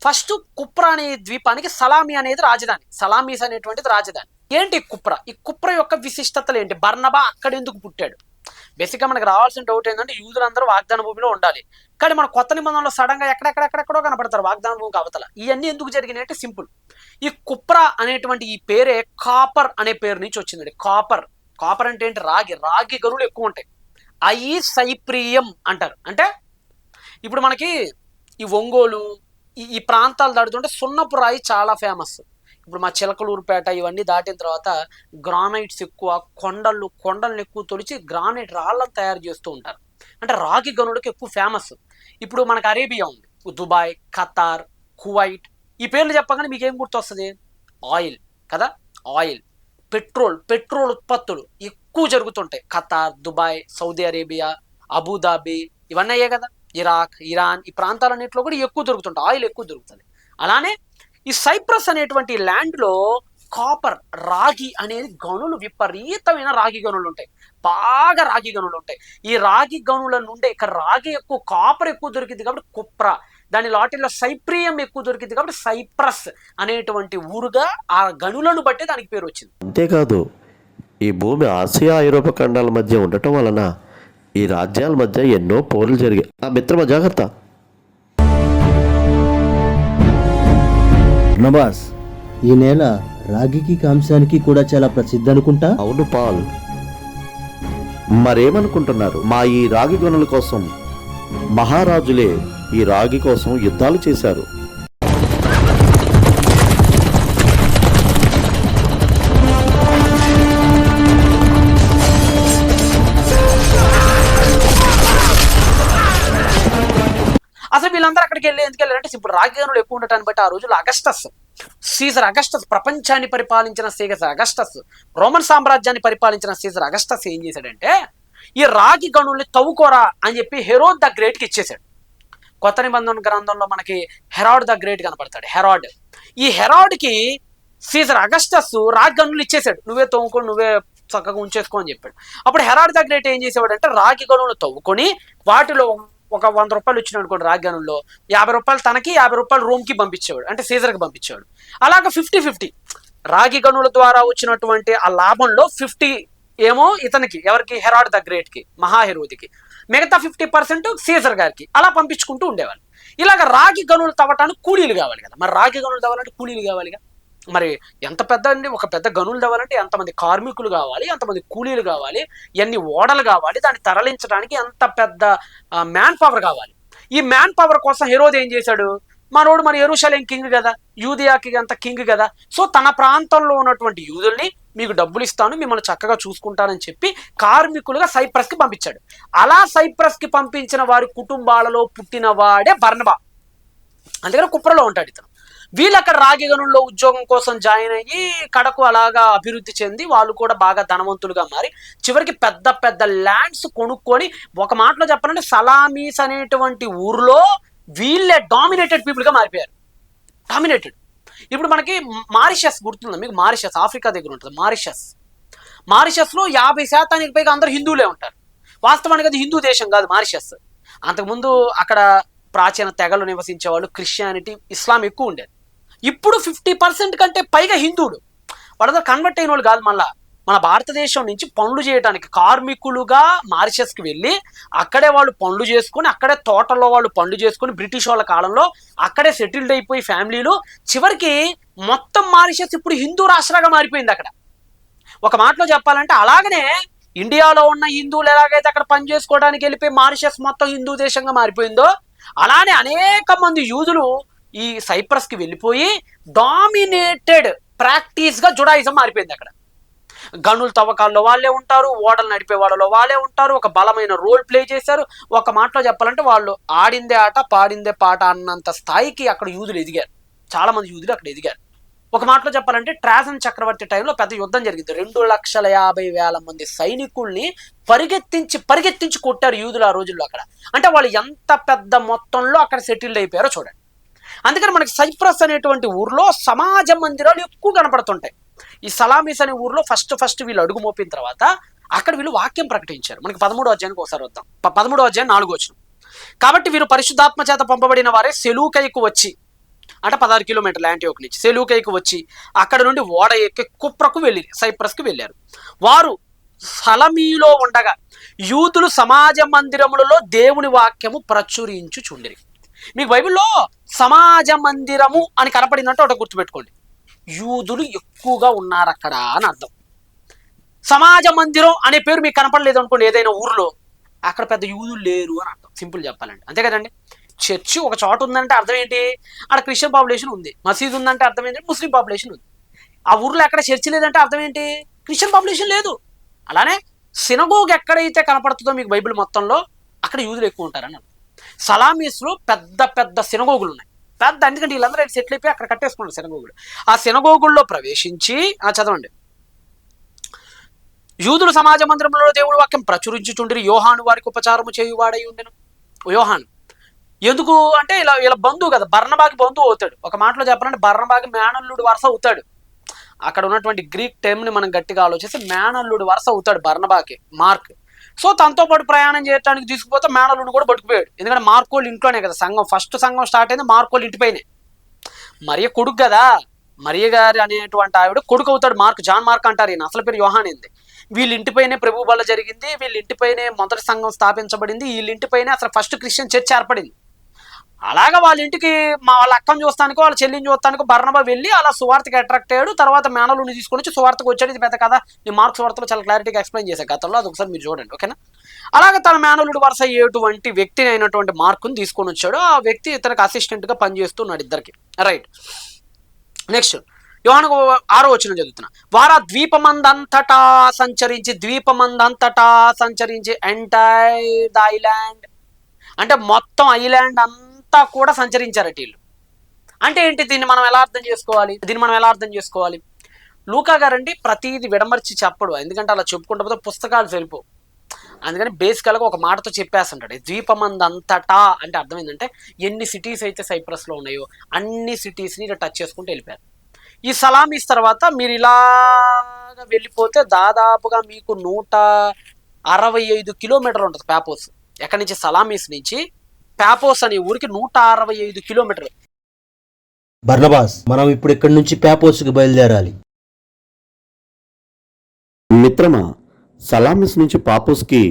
ఫస్ట్ కుప్రా అనే ద్వీపానికి సలామీ అనేది రాజధాని, సలామీస్ అనేటువంటిది రాజధాని. ఏంటి కుప్రా? ఈ కుప్రా యొక్క విశిష్టతలు ఏంటి? బర్నబా అక్కడ ఎందుకు పుట్టాడు? బేసిక్గా మనకు రావాల్సిన డౌట్ ఏంటంటే యూదులందరూ వాగ్దాన భూమిలో ఉండాలి, కానీ మన కొత్త నిబంధనలో సడన్గా ఎక్కడెక్కడెక్కడెక్కడో కనపడతారు వాగ్దాన భూమికి అవతల. ఇవన్నీ ఎందుకు జరిగినాయి అంటే సింపుల్, ఈ కుప్రా అనేటువంటి ఈ పేరే కాపర్ అనే పేరు నుంచి వచ్చిందండి. కాపర్ అంటే ఏంటి? రాగి గనులు ఎక్కువ ఉంటాయి. అయి సైప్రియం అంటారు. అంటే ఇప్పుడు మనకి ఈ ఒంగోలు ఈ ప్రాంతాలు దాటుతుంటే సున్నపు రాయి చాలా ఫేమస్. ఇప్పుడు మా చిలకలూరుపేట ఇవన్నీ దాటిన తర్వాత గ్రానైట్స్ ఎక్కువ, కొండలను ఎక్కువ తొలిచి గ్రానైట్ రాళ్ళను తయారు చేస్తూ ఉంటారు. అంటే రాగి గనులకు ఎక్కువ ఫేమస్. ఇప్పుడు మనకు అరేబియా ఉంది, దుబాయ్, ఖతార్, కువైట్, ఈ పేర్లు చెప్పగానే మీకు ఏం గుర్తొస్తుంది? ఆయిల్ కదా, ఆయిల్, పెట్రోల్ ఉత్పత్తులు ఎక్కువ జరుగుతుంటాయి. Qatar, Dubai, Saudi Arabia, Abu Dhabi ఇవన్నీ అయ్యే కదా, ఇరాక్, ఇరాన్, ఈ ప్రాంతాలన్నింటిలో కూడా ఎక్కువ దొరుకుతుంటాయి, ఆయిల్ ఎక్కువ దొరుకుతుంది. అలానే ఈ సైప్రస్ అనేటువంటి ల్యాండ్లో కాపర్, రాగి అనేది గనులు, విపరీతమైన రాగి గనులు ఉంటాయి, బాగా రాగి గనులు ఉంటాయి. ఈ రాగి గనుల నుండే ఇక్కడ రాగి ఎక్కువ, కాపర్ ఎక్కువ దొరికింది కాబట్టి కుప్రా, దాని లాటిల్లో సైప్రియం ఎక్కువ దొరికింది కాబట్టి సైప్రస్ అనేటువంటి ఊరుగా ఆ గనులను బట్టి దానికి పేరు వచ్చింది. అంతేకాదు ఈ భూమి ఆసియా ఐరోపా ఖండాల మధ్య ఉండటం వలన ఈ రాజ్యాల మధ్య ఎన్నో పోర్లు జరిగాయి. ఆ మిత్రమా జాగ్రత్త. నవాస్, ఈ నేల రాగికి కాంసానికి కూడా చాలా ప్రసిద్ధి అనుకుంటా. అవును పాల్, మరేమనుకుంటున్నారు? మా ఈ రాగి గనుల కోసం మహారాజులే ఈ రాగి కోసం యుద్ధాలు చేశారు. అసలు వీళ్ళందరూ అక్కడికి ఎందుకు వెళ్ళారంటే ఇప్పుడు రాగి గనులు ఎక్కువ ఉండటాన్ని బట్టి ఆ రోజుల్లో సీజర్ అగస్టస్ ప్రపంచాన్ని పరిపాలించిన సీజర్ అగస్టస్, రోమన్ సామ్రాజ్యాన్ని పరిపాలించిన సీజర్ అగస్టస్ ఏం చేశాడంటే ఈ రాగి గనుల్ని తవ్వుకోరా అని చెప్పి హెరోడ్ ద గ్రేట్ కి ఇచ్చేశాడు. కొత్త నిబంధన గ్రంథంలో మనకి హెరాడ్ ద గ్రేట్ కనపడతాడు. ఈ హెరాడ్ కి సీజర్ అగస్టస్ రాగి గనులు ఇచ్చేశాడు, నువ్వే తవ్వుకొని నువ్వే చక్కగా ఉంచేసుకో అని చెప్పాడు. అప్పుడు హెరాడ్ ద గ్రేట్ ఏం చేసేవాడు అంటే రాగి గనులు తవ్వుకొని వాటిలో ఒక 100 రూపాయలు వచ్చిన అనుకోండి రాగి గనుల్లో 50 రూపాయలు తనకి 50 రూపాయలు రూమ్ కి పంపించేవాడు, అంటే సీజర్కి పంపించేవాడు. అలాగా 50-50 రాగి గనుల ద్వారా వచ్చినటువంటి ఆ లాభంలో 50 ఏమో ఇతనికి, ఎవరికి, హెరాడ్ ద గ్రేట్ కి, మహాహెరోదికి, మిగతా 50% సీజర్ గారికి, అలా పంపించుకుంటూ ఉండేవాళ్ళు. ఇలాగ రాగి గనులు తవ్వటానికి కూలీలు కావాలి కదా, మరి రాగి గనులు తవ్వాలంటే కూలీలు కావాలిగా. మరి ఎంత పెద్ద అండి, ఒక పెద్ద గనులు తవ్వాలంటే ఎంతమంది కార్మికులు కావాలి, ఎంతమంది కూలీలు కావాలి, ఎన్ని ఓడలు కావాలి, దాన్ని తరలించడానికి ఎంత పెద్ద మ్యాన్ పవర్ కావాలి. ఈ మ్యాన్ పవర్ కోసం హెరోద్ ఏం చేశాడు, మనోడు మన యెరూషలేం కింగ్ కదా, యూదియాకి అంత కింగ్ కదా, సో తన ప్రాంతంలో ఉన్నటువంటి యూదుల్ని మీకు డబ్బులు ఇస్తాను, మిమ్మల్ని చక్కగా చూసుకుంటానని చెప్పి కార్మికులుగా సైప్రస్కి పంపించాడు. అలా సైప్రస్కి పంపించిన వారి కుటుంబాలలో పుట్టిన వాడే బర్నబా, అందుకని కుప్రలో ఉంటాడు ఇతను. వీళ్ళు అక్కడ రాగి గనుల్లో ఉద్యోగం కోసం జాయిన్ అయ్యి కడకు అలాగా అభివృద్ధి చెంది వాళ్ళు కూడా బాగా ధనవంతులుగా మారి చివరికి పెద్ద పెద్ద ల్యాండ్స్ కొనుక్కొని, ఒక మాటలో చెప్పాలంటే సలామీస్ అనేటువంటి ఊర్లో వీళ్ళే డామినేటెడ్ పీపుల్ గా మారిపోయారు. డామినేటెడ్. ఇప్పుడు మనకి మారిషస్ గుర్తుందా మీకు? మారిషస్ ఆఫ్రికా దగ్గర ఉంటుంది. మారిషస్ లో 50% పైగా అందరూ హిందువులే ఉంటారు. వాస్తవానికి అది హిందూ దేశం కాదు మారిషస్. అంతకుముందు అక్కడ ప్రాచీన తెగలు నివసించే వాళ్ళు, క్రిస్టియానిటీ, ఇస్లాం ఎక్కువ ఉండేది. ఇప్పుడు 50% కంటే పైగా హిందువులు. వాళ్ళందరూ కన్వర్ట్ అయిన వాళ్ళు కాదు. మళ్ళా మన భారతదేశం నుంచి పనులు చేయడానికి కార్మికులుగా మారిషస్కి వెళ్ళి అక్కడే వాళ్ళు పనులు చేసుకొని, అక్కడే తోటల్లో వాళ్ళు పనులు చేసుకొని, బ్రిటిష్ వాళ్ళ కాలంలో అక్కడే సెటిల్డ్ అయిపోయి ఫ్యామిలీలు, చివరికి మొత్తం మారిషస్ ఇప్పుడు హిందూ రాష్ట్రంగా మారిపోయింది అక్కడ. ఒక మాటలో చెప్పాలంటే అలాగనే ఇండియాలో ఉన్న హిందువులు ఎలాగైతే అక్కడ పని చేసుకోవడానికి వెళ్ళిపోయి మారిషస్ మొత్తం హిందూ దేశంగా మారిపోయిందో, అలానే అనేక మంది యూదులు ఈ సైప్రస్కి వెళ్ళిపోయి డామినేటెడ్ ప్రాక్టీస్గా జుడాయిజం మారిపోయింది అక్కడ. గనుల తవ్వకాల్లో వాళ్ళే ఉంటారు, ఓడలు నడిపే వాళ్ళలో వాళ్ళే ఉంటారు, ఒక బలమైన రోల్ ప్లే చేశారు. ఒక మాటలో చెప్పాలంటే వాళ్ళు ఆడిందే ఆట పాడిందే పాట అన్నంత స్థాయికి అక్కడ యూదులు ఎదిగారు. చాలా మంది యూదులు అక్కడ ఎదిగారు. ఒక మాటలో చెప్పాలంటే ట్రాజన్ చక్రవర్తి టైంలో పెద్ద యుద్ధం జరిగింది. 2,50,000 మంది సైనికుల్ని పరిగెత్తించి కొట్టారు యూదులు ఆ రోజుల్లో అక్కడ. అంటే వాళ్ళు ఎంత పెద్ద మొత్తంలో అక్కడ సెటిల్డ్ అయిపోయారో చూడండి. అందుకని మనకి సైప్రస్ అనేటువంటి ఊర్లో సమాజ మందిరాలు ఎక్కువ కనపడుతుంటాయి. ఈ సలామీస్ అనే ఊర్లో ఫస్ట్ వీళ్ళు అడుగు మోపిన తర్వాత అక్కడ వీళ్ళు వాక్యం ప్రకటించారు. మనకి 13వ అధ్యాయానికి ఒకసారి వద్దాం. 13వ అధ్యాయం 4వ వచనం. కాబట్టి వీరు పరిశుద్ధాత్మ చేత పంపబడిన వారే సెలూకైకు వచ్చి, అంటే 16 కిలోమీటర్ల యాంటియోక్ నుంచి సెలూకైకు వచ్చి అక్కడ నుండి ఓడ ఎక్కి కుప్రకు వెళ్ళి సైప్రస్కి వెళ్ళారు. వారు సలమీలో ఉండగా యూదులు సమాజ మందిరములలో దేవుని వాక్యము ప్రచురించుచుండిరి. మీకు బైబిల్లో సమాజ మందిరము అని కనపడిందంటే ఒకటి గుర్తుపెట్టుకోండి, యూదులు ఎక్కువగా ఉన్నారు అక్కడ అని అర్థం. సమాజ మందిరం అనే పేరు మీకు కనపడలేదు అనుకోండి ఏదైనా ఊర్లో, అక్కడ పెద్ద యూదులు లేరు అని అర్థం. సింపుల్ చెప్పాలండి, అంతే కదండి. చర్చి ఒక చోట ఉందంటే అర్థం ఏంటి, అక్కడ క్రిస్టియన్ పాపులేషన్ ఉంది. మసీదు ఉందంటే అర్థం ఏంటి, ముస్లిం పాపులేషన్ ఉంది. ఆ ఊర్లో ఎక్కడ చర్చి లేదంటే అర్థం ఏంటి, క్రిస్టియన్ పాపులేషన్ లేదు. అలానే సినగోగ్ ఎక్కడైతే కనపడుతుందో మీకు బైబిల్ మొత్తంలో అక్కడ యూదులు ఎక్కువ ఉంటారని అర్థం. సలామీస్లో పెద్ద పెద్ద సినగోగులు ఉన్నాయి, పెద్ద, ఎందుకంటే వీళ్ళందరూ సెటిల్ అయిపోయి అక్కడ కట్టేసుకున్నారు సినగోగులు. ఆ సినగోగుల్లో ప్రవేశించి చదవండి. యూదులు సమాజ మందిరంలో దేవుడి వాక్యం ప్రచురించుచుండిరి. యోహాను వారికి ఉపచారము చేయువాడై ఉండెను. యోహాను ఎందుకు అంటే ఇలా బంధువు కదా, బర్నబాకి బంధువు అవుతాడు. ఒక మాటలో చెప్పాలంటే బర్నబాకి మేనల్లుడు వరుస అవుతాడు. అక్కడ ఉన్నటువంటి గ్రీక్ టర్మ్ని మనం గట్టిగా ఆలోచిస్తే మేనల్లుడు వరుస అవుతాడు బర్నబాకి, మార్క్. సో తనతో పాటు ప్రయాణం చేయడానికి తీసుకుపోతే మేనల్లుడు కూడా పట్టుకుపోయాడు. ఎందుకంటే మార్కోళ్ళు ఇంట్లోనే కదా సంఘం, ఫస్ట్ సంఘం స్టార్ట్ అయింది మార్కోళ్ళు ఇంటిపైనే. మరియ కొడుకు కదా, మరియ గారి అనేటువంటి ఆవిడ కొడుకు అవుతాడు మార్క్, జాన్ మార్క్ అంటారు. ఈయన అసలు పేరు యోహాన్ అయింది. వీళ్ళ ఇంటిపైనే ప్రభు బల్ల జరిగింది, వీళ్ళ ఇంటిపైనే మొదటి సంఘం స్థాపించబడింది, వీళ్ళ ఇంటిపైనే అసలు ఫస్ట్ క్రిస్టియన్ చర్చ్ ఏర్పడింది. అలాగా వాళ్ళ ఇంటికి వాళ్ళ అక్కని చూస్తానికి వాళ్ళ చెల్లిని చూస్తానికి బర్నబా వెళ్ళి అలా సువార్తకి అట్రాక్ట్ అయ్యాడు. తర్వాత మేనలుని తీసుకొని వచ్చి సువార్తకు వచ్చాడు. ఇది పెద్ద కదా, నేను మార్క్స్ వార్తలో చాలా క్లారిటీగా ఎక్స్ప్లెయిన్ చేశాను గతంలో, అది ఒకసారి మీరు చూడండి, ఓకేనా. అలాగే తన మేనలుడు వరుస అయ్యేటువంటి వ్యక్తిని అయినటువంటి మార్కుని తీసుకొని వచ్చాడు. ఆ వ్యక్తి ఇతనికి అసిస్టెంట్గా పనిచేస్తున్నాడు ఇద్దరికి, రైట్. నెక్స్ట్ యోహాను 6వ వచనం చదువుతున్నా. వారు ద్వీపమందంతటా సంచరించి ఎంటైర్ ద ఐలాండ్, అంటే మొత్తం ఐలాండ్ అంతా కూడా సంచరించారట వీళ్ళు. అంటే ఏంటి, దీన్ని మనం ఎలా అర్థం చేసుకోవాలి? లూకా గారండి ప్రతిదీ విడమర్చి చెప్పడు, ఎందుకంటే అలా చెప్పుకుంటూ పోతే పుస్తకాలు వెళ్ళిపో. అందుకని బేసికల్గా ఒక మాటతో చెప్పేస్తుంటాడు. ద్వీపమందంతటా అంటే అర్థం ఏంటంటే ఎన్ని సిటీస్ అయితే సైప్రస్లో ఉన్నాయో అన్ని సిటీస్ని ఇలా టచ్ చేసుకుంటూ వెళ్ళిపోయారు. ఈ సలామీస్ తర్వాత మీరు ఇలాగా వెళ్ళిపోతే దాదాపుగా మీకు 165 కిలోమీటర్లు ఉంటుంది పాపోస్. ఎక్కడి నుంచి, సలామీస్ నుంచి పాపోస్ అనే ఊరికి 165 కిలోమీటర్లు. బర్నబాస్, మనం ఇప్పుడు ఇక్కడి నుంచి పాపోస్కి బయలుదేరాలి. మిత్రమా, సలామిస్ నుంచి పాపోస్కి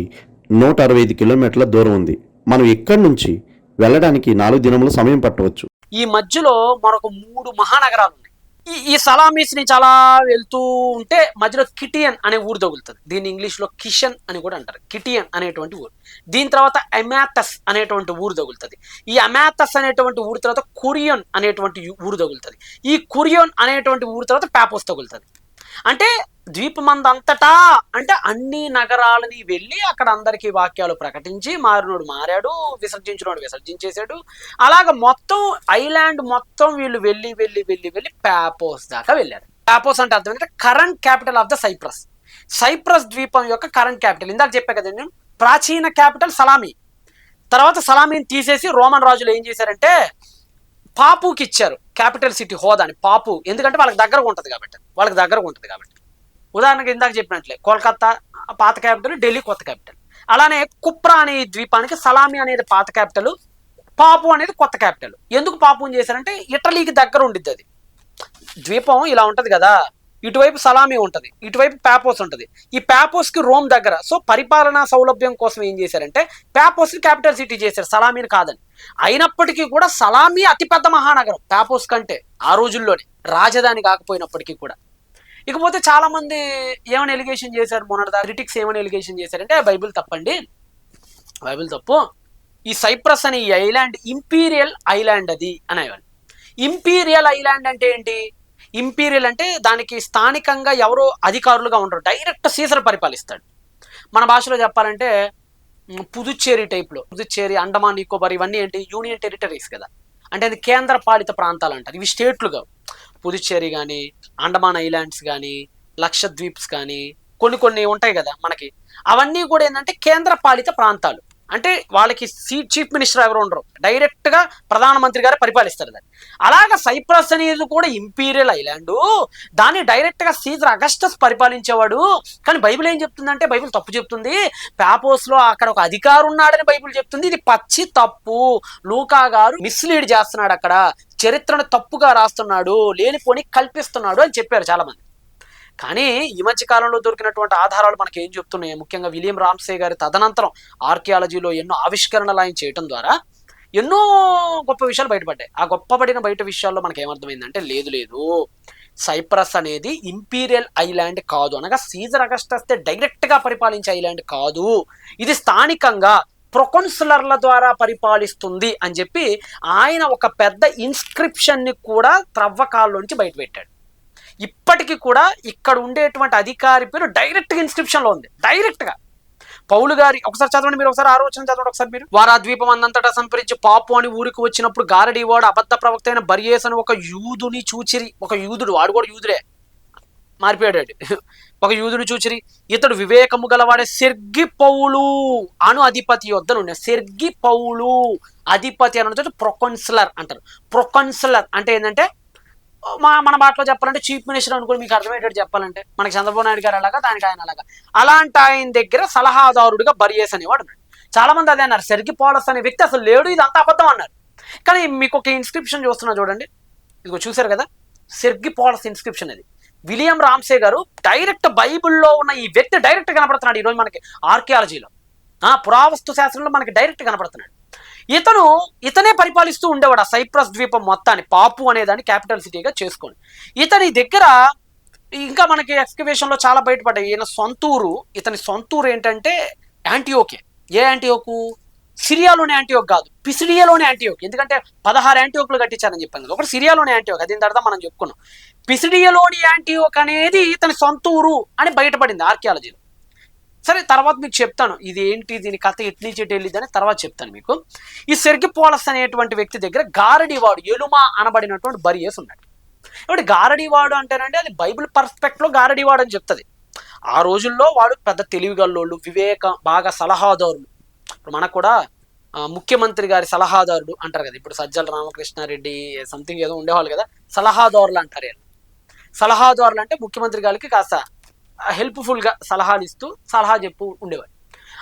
165 కిలోమీటర్ల దూరం ఉంది. మనం ఇక్కడి నుంచి వెళ్ళడానికి 4 దినముల సమయం పట్టవచ్చు. ఈ మధ్యలో మరొక 3 మహానగరాలు ఉన్నాయి. ఈ సలామీస్ నుంచి అలా వెళ్తూ ఉంటే మధ్యలో కిటియన్ అనే ఊరు తగులుతుంది. దీన్ని ఇంగ్లీష్లో కిషన్ అని కూడా అంటారు. కిటియన్ అనేటువంటి ఊరు. దీని తర్వాత అమాథస్ అనేటువంటి ఊరు తగులుతుంది. ఈ అమాథస్ అనేటువంటి ఊరు తర్వాత కురియన్ అనేటువంటి ఊరు తగులుతుంది. ఈ కురియన్ అనేటువంటి ఊరు తర్వాత పాపోస్ తగులుతుంది. అంటే ద్వీపమందంతటా అంటే అన్ని నగరాలని వెళ్ళి అక్కడ అందరికీ వాక్యాలు ప్రకటించి మారినోడు మారాడు, విసర్జించినోడు విసర్జించేశాడు. అలాగ మొత్తం ఐలాండ్ మొత్తం వీళ్ళు వెళ్ళి వెళ్ళి వెళ్ళి వెళ్ళి పాపోస్ దాకా వెళ్ళారు. పాపోస్ అంటే అర్థం ఏంటంటే current capital of the Cyprus. Cyprus ద్వీపం యొక్క కరెంట్ క్యాపిటల్. ఇందాక చెప్పా కదండి నేను, ప్రాచీన క్యాపిటల్ సలామీ. తర్వాత సలామీని తీసేసి రోమన్ రాజులు ఏం చేశారంటే పాపుకి ఇచ్చారు క్యాపిటల్ సిటీ హోదాని. పాపు ఎందుకంటే వాళ్ళకి దగ్గరగా ఉంటుంది కాబట్టి. ఉదాహరణకి ఇందాక చెప్పినట్లే కోల్కతా పాత క్యాపిటల్, ఢిల్లీ కొత్త క్యాపిటల్. అలానే కుప్రా అనే ద్వీపానికి సలామీ అనేది పాత క్యాపిటల్, పాపు అనేది కొత్త క్యాపిటల్. ఎందుకు పాపుని చేశారంటే ఇటలీకి దగ్గర ఉండిద్ది. అది ద్వీపం ఇలా ఉంటుంది కదా, ఇటువైపు సలామీ ఉంటుంది, ఇటువైపు పాపోస్ ఉంటుంది. ఈ పాపోస్కి రోమ్ దగ్గర. సో పరిపాలనా సౌలభ్యం కోసం ఏం చేశారంటే పాపోస్ని క్యాపిటల్ సిటీ చేశారు, సలామీని కాదని. అయినప్పటికీ కూడా సలామీ అతిపెద్ద మహానగరం పాపోస్ కంటే ఆ రోజుల్లోనే, రాజధాని కాకపోయినప్పటికీ కూడా. ఇకపోతే చాలా మంది ఏమైనా ఎలిగేషన్ చేశారు మొన్నటిదా, క్రిటిక్స్ ఏమైనా ఎలిగేషన్ చేశారంటే బైబిల్ తప్పండి, బైబిల్ తప్పు, ఈ సైప్రస్ అనే ఈ ఐలాండ్ ఇంపీరియల్ ఐలాండ్ అది అనేవాళ్ళు. ఇంపీరియల్ ఐలాండ్ అంటే ఏంటి? ఇంపీరియల్ అంటే దానికి స్థానికంగా ఎవరో అధికారులుగా ఉండరు, డైరెక్ట్ సీజర్ పరిపాలిస్తాడు. మన భాషలో చెప్పాలంటే పుదుచ్చేరి టైప్లో. పుదుచ్చేరి, అండమాన్ నికోబార్ ఇవన్నీ ఏంటి, యూనియన్ టెరిటరీస్ కదా, అంటే అది కేంద్ర పాలిత ప్రాంతాలు అంటారు. ఇవి స్టేట్లుగా పుదుచ్చేరి కానీ, అండమాన్ ఐలాండ్స్ కానీ, లక్షద్వీప్స్ కానీ కొన్ని ఉంటాయి కదా మనకి, అవన్నీ కూడా ఏంటంటే కేంద్ర పాలిత ప్రాంతాలు. అంటే వాళ్ళకి చీఫ్ మినిస్టర్ ఎవరు ఉండరు, డైరెక్ట్గా ప్రధానమంత్రి గారే పరిపాలిస్తారు దాన్ని. అలాగా సైప్రస్ అనేది కూడా ఇంపీరియల్ ఐలాండు, దాన్ని డైరెక్ట్గా సీజర్ అగస్టస్ పరిపాలించేవాడు. కానీ బైబిల్ ఏం చెప్తుందంటే, బైబిల్ తప్పు చెప్తుంది. పాపోస్లో అక్కడ ఒక అధికారి ఉన్నాడని బైబిల్ చెప్తుంది. ఇది పచ్చి తప్పు. లూకా గారు మిస్లీడ్ చేస్తున్నాడు, అక్కడ చరిత్రను తప్పుగా రాస్తున్నాడు, లేనిపోని కల్పిస్తున్నాడు అని చెప్పారు చాలామంది. కానీ ఈ మధ్య కాలంలో దొరికినటువంటి ఆధారాలు మనకి ఏం చెప్తున్నాయి, ముఖ్యంగా విలియం రామ్సే గారి తదనంతరం ఆర్కియాలజీలో ఎన్నో ఆవిష్కరణలు ఆయన చేయడం ద్వారా ఎన్నో గొప్ప విషయాలు బయటపడ్డాయి. ఆ గొప్పబడిన బయట విషయాల్లో మనకి ఏమర్థమైందంటే, లేదు సైప్రస్ అనేది ఇంపీరియల్ ఐలాండ్ కాదు, అనగా సీజర్ అగస్టస్ డైరెక్ట్గా పరిపాలించే ఐలాండ్ కాదు, ఇది స్థానికంగా ప్రొకొన్సులర్ల ద్వారా పరిపాలిస్తుంది అని చెప్పి ఆయన ఒక పెద్ద ఇన్స్క్రిప్షన్ని కూడా త్రవ్వకాల్లోంచి బయటపెట్టాడు. ఇప్పటికీ కూడా ఇక్కడ ఉండేటువంటి అధికారి పేరు డైరెక్ట్గా ఇన్స్క్రిప్షన్లో ఉంది, డైరెక్ట్గా. పౌలు గారి ఒకసారి చదవండి, మీరు ఒకసారి ఆలోచన చదవండి ఒకసారి మీరు. వారు ఆ ద్వీపం అందంతటా సంపరించి పాపు అని ఊరికి వచ్చినప్పుడు గారడీవాడు అబద్ధ ప్రవక్త అయిన బర్యేస్ అని ఒక యూదుని చూచిరి. ఒక యూదుడు, వాడు కూడా యూదుడే, మారిపోయాడు. ఒక యూదుని చూచిరి, ఇతడు వివేకము గలవాడే సెర్గి పౌలు అను అధిపతి యొద్దనుండే. సెర్గి పౌలు అధిపతి అని ప్రొకొన్సులర్ అంటారు. ప్రొకొన్సులర్ అంటే ఏంటంటే మన మాటలో చెప్పాలంటే చీఫ్ మినిస్టర్ అనుకోని మీకు అర్థమయ్యేటట్టు చెప్పాలంటే, మనకి చంద్రబాబు నాయుడు గారు అలాగా, దానికి ఆయన అలాగా. అలాంటి ఆయన దగ్గర సలహాదారుడిగా బర్యేస్ అనేవాడు ఉన్నాడు. చాలా మంది అదే అన్నారు, సెర్గి పౌలస్ అనే వ్యక్తి అసలు లేడు, ఇదంతా అబద్ధం అన్నారు. కానీ మీకు ఒక ఇన్స్క్రిప్షన్ చూస్తున్నా చూడండి, ఇదిగో చూసారు కదా, సెర్గి పౌలస్ ఇన్స్క్రిప్షన్. అది విలియం రామ్సే గారు డైరెక్ట్ బైబిల్లో ఉన్న ఈ వ్యక్తి డైరెక్ట్ కనపడుతున్నాడు ఈరోజు మనకి ఆర్కియాలజీలో, పురావస్తు శాస్త్రంలో మనకి డైరెక్ట్ కనపడుతున్నాడు. ఇతనే పరిపాలిస్తూ ఉండేవాడు ఆ సైప్రస్ ద్వీపం మొత్తాన్ని, పాపు అనేదాన్ని క్యాపిటల్ సిటీగా చేసుకొని. ఇతని దగ్గర ఇంకా మనకి ఎక్స్కవేషన్లో చాలా బయటపడ్డాయి. ఇతని సొంత ఊరు ఏంటంటే యాంటియోకే. ఏ యాంటియోకు? సిరియాలోని యాంటియోక్ కాదు, పిసిడియాలోని యాంటియోక్. ఎందుకంటే 16 యాంటియోక్లు కట్టించారని చెప్పాను కదా, ఒకటి సిరియాలోని యాంటియోక్, అది తర్వాత మనం చెప్పుకున్నాం. పిసిడియాలోని యాంటియోక్ అనేది ఇతని సొంత ఊరు అని బయటపడింది ఆర్కియాలజీలో. సరే, తర్వాత మీకు చెప్తాను ఇది ఏంటి, దీని కథ ఎట్నుంచి వెళ్ళింది అని తర్వాత చెప్తాను మీకు. ఈ సెర్గిపోలస్ అనేటువంటి వ్యక్తి దగ్గర గారడీవాడు, ఎలుమా అనబడినటువంటి బరియస్ ఉన్నాడు. ఇప్పుడు గారడీవాడు అంటేనండి అది బైబిల్ పర్స్పెక్ట్లో గారడీవాడు అని చెప్తుంది. ఆ రోజుల్లో వాడు పెద్ద తెలివిగల్లోళ్ళు, బాగా సలహాదారులు. ఇప్పుడు మనకు కూడా ముఖ్యమంత్రి గారి సలహాదారుడు అంటారు కదా, ఇప్పుడు సజ్జల రామకృష్ణారెడ్డి సంథింగ్ ఏదో ఉండేవాళ్ళు కదా, సలహాదారులు అంటారు. సలహాదారులు అంటే ముఖ్యమంత్రి గారికి కాస్త హెల్ప్ఫుల్గా సలహాలు ఇస్తూ సలహా చెప్పు ఉండేవాడు.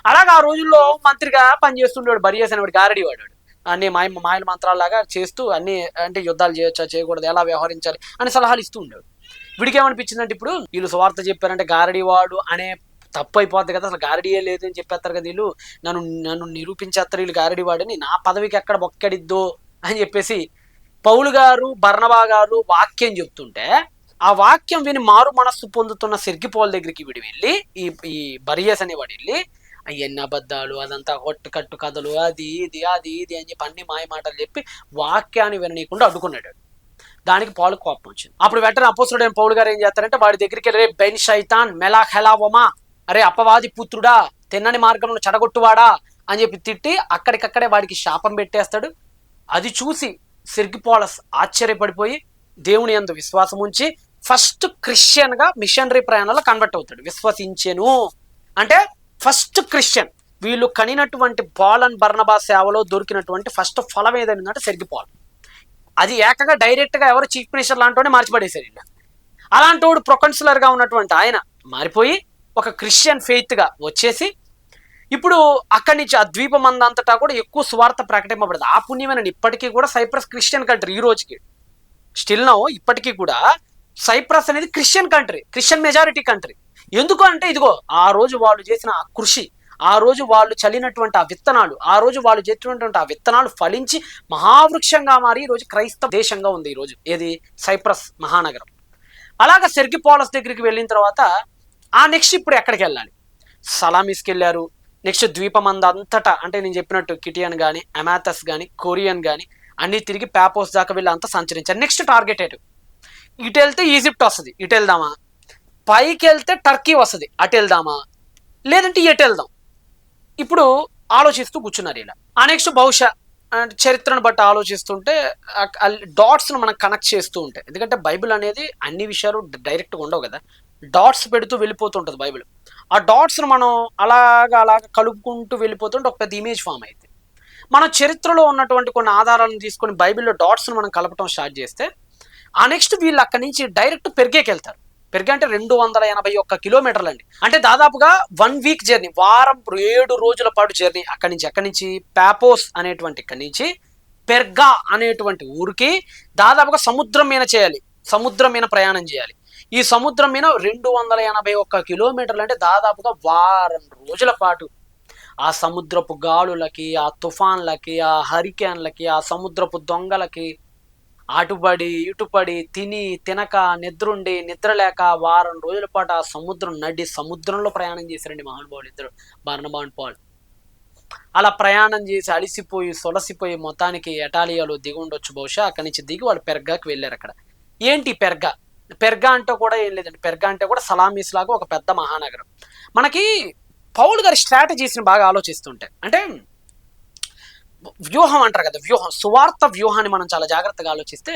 అలాగే ఆ రోజుల్లో మంత్రిగా పనిచేస్తుండేవాడు బరియస్ అనేవాడు, గారడీవాడు. అన్ని మాయల మంత్రాల్లాగా చేస్తూ అన్ని, అంటే యుద్ధాలు చేయొచ్చా చేయకూడదు, ఎలా వ్యవహరించాలి అని సలహాలు ఇస్తూ ఉండేవాడు. వీడికేమనిపించిందంటే ఇప్పుడు వీళ్ళు సువార్త చెప్పారంటే గారడీవాడు అనే తప్పు అయిపోద్ది కదా, అసలు గారడీయే లేదు అని చెప్పేస్తారు కదా, వీళ్ళు నన్ను నిరూపించేస్తారు వీళ్ళు గారడీవాడని, నా పదవికి ఎక్కడ బొక్కడిద్దో అని చెప్పేసి పౌలు గారు బర్నబా గారు వాక్యం చెప్తుంటే ఆ వాక్యం విని మారు మనస్సు పొందుతున్న సెర్గిపోల్ దగ్గరికి వీడు వెళ్ళి ఈ బరియస్ అనేవాడు వెళ్ళి అవన్నీ అబద్ధాలు, అదంతా కట్టు కథలు, అది ఇది అని చెప్పి అన్ని మాయ మాటలు చెప్పి వాక్యాన్ని విననీయకుండా అడ్డుకున్నాడు. దానికి పౌలు కోపం వచ్చింది. అప్పుడు వెంటనే అపోస్తలుడైన పౌలు గారు ఏం చేస్తారంటే వాడి దగ్గరికి వెళ్ళి, రే బెన్ షైతాన్ మెలా హెలావమా, అరే అపవాది పుత్రుడా, తిన్నని మార్గంలో చెడగొట్టువాడా అని చెప్పి తిట్టి అక్కడికక్కడే వాడికి శాపం పెట్టేస్తాడు. అది చూసి సెర్గిపోలస్ ఆశ్చర్యపడిపోయి దేవుని యందు విశ్వాసం ఉంచి ఫస్ట్ క్రిస్టియన్గా మిషనరీ ప్రయాణంలో కన్వర్ట్ అవుతాడు. విశ్వసించెను అంటే ఫస్ట్ క్రిస్టియన్. వీళ్ళు కనినటువంటి పాల్ అండ్ బర్నబా సేవలో దొరికినటువంటి ఫస్ట్ ఫలం ఏదైందంటే సెర్గిపోల్. అది ఏకంగా డైరెక్ట్గా ఎవరు చీఫ్ మినిస్టర్ లాంటి మారిచిపడేశారు వీళ్ళు. అలాంటి వాడు ప్రొకన్సులర్గా ఉన్నటువంటి ఆయన మారిపోయి ఒక క్రిస్టియన్ ఫెయిత్గా వచ్చేసి ఇప్పుడు అక్కడి నుంచి ఆ ద్వీపం అంతటా కూడా ఎక్కువ స్వార్థ ప్రకటింపబడదు. ఆ పుణ్యమేనండి ఇప్పటికీ కూడా సైప్రస్ క్రిస్టియన్ కంట్రీ. ఈ రోజుకి స్టిల్ నౌ ఇప్పటికీ కూడా సైప్రస్ అనేది Christian country, Christian majority country. ఎందుకు అంటే ఇదిగో ఆ రోజు వాళ్ళు చేసిన ఆ కృషి, ఆ రోజు వాళ్ళు చల్లినటువంటి ఆ విత్తనాలు, ఆ రోజు వాళ్ళు చేసినటువంటి ఆ విత్తనాలు ఫలించి మహావృక్షంగా మారి ఈరోజు క్రైస్తవ దేశంగా ఉంది ఈరోజు ఏది సైప్రస్ మహానగరం. అలాగా సెర్గిపోలస్ దగ్గరికి వెళ్ళిన తర్వాత ఆ నెక్స్ట్ ఇప్పుడు ఎక్కడికి వెళ్ళాలి? సలామిస్కి వెళ్ళారు. నెక్స్ట్ ద్వీపం అంతటా అంటే నేను చెప్పినట్టు కిటియన్ కానీ అమాథస్ కానీ కొరియన్ కానీ అన్ని తిరిగి పాపోస్ దాకా వెళ్ళి అంతా సంచరించారు. నెక్స్ట్ టార్గెట్ ఇటు వెళ్తే ఈజిప్ట్ వస్తుంది, ఇటు వెళ్దామా, పైకి వెళ్తే టర్కీ వస్తుంది, అటు వెళ్దామా, లేదంటే ఇటు వెళ్దాం. ఇప్పుడు ఆలోచిస్తూ కూర్చున్నారు ఇలా. ఆ నెక్స్ట్ బహుశా చరిత్రను బట్టి ఆలోచిస్తుంటే డాట్స్ను మనం కనెక్ట్ చేస్తూ ఉంటాయి. ఎందుకంటే బైబిల్ అనేది అన్ని విషయాలు డైరెక్ట్గా ఉండవు కదా, డాట్స్ పెడుతూ వెళ్ళిపోతుంటుంది బైబిల్. ఆ డాట్స్ను మనం అలాగా కలుపుకుంటూ వెళ్ళిపోతుంటే ఒక పెద్ద ఇమేజ్ ఫామ్ అయింది. మన చరిత్రలో ఉన్నటువంటి కొన్ని ఆధారాలను తీసుకొని బైబిల్లో డాట్స్ను మనం కలపటం స్టార్ట్ చేస్తే ఆ నెక్స్ట్ వీళ్ళు అక్కడి నుంచి డైరెక్ట్ పెర్గేకి వెళ్తారు. పెర్గే అంటే 281 కిలోమీటర్లు అండి. అంటే దాదాపుగా 1 వీక్ జర్నీ, వారం 7 రోజుల పాటు జర్నీ అక్కడి నుంచి పాపోస్ అనేటువంటి ఇక్కడి నుంచి పెర్గా అనేటువంటి ఊరికి దాదాపుగా సముద్రం మీద ప్రయాణం చేయాలి. ఈ సముద్రం మీద 281 కిలోమీటర్లు అంటే దాదాపుగా వారం రోజుల పాటు ఆ సముద్రపు గాలులకి, ఆ తుఫాన్లకి, ఆ హరికేన్లకి, ఆ సముద్రపు దొంగలకి అటుపడి ఇటుపడి తినక నిద్రుండి నిద్రలేక వారం రోజుల పాటు ఆ సముద్రంలో ప్రయాణం చేశారండి మహానుభావులు ఇద్దరు, బర్నబా అండ్ పౌల్. అలా ప్రయాణం చేసి అలిసిపోయి సొలసిపోయి మొత్తానికి ఎటాలియాలో దిగి ఉండొచ్చు బహుశా. అక్కడి నుంచి దిగి వాళ్ళు పెర్గాకి వెళ్ళారు. అక్కడ ఏంటి పెర్గా అంటే కూడా ఏం లేదండి, పెర్గా అంటే కూడా సలామీస్ లాగా ఒక పెద్ద మహానగరం. మనకి పౌల్ గారి స్ట్రాటజీస్ని బాగా ఆలోచిస్తుంటాయి. అంటే వ్యూహం అంటారు కదా, సువార్త వ్యూహాన్ని మనం చాలా జాగ్రత్తగా ఆలోచిస్తే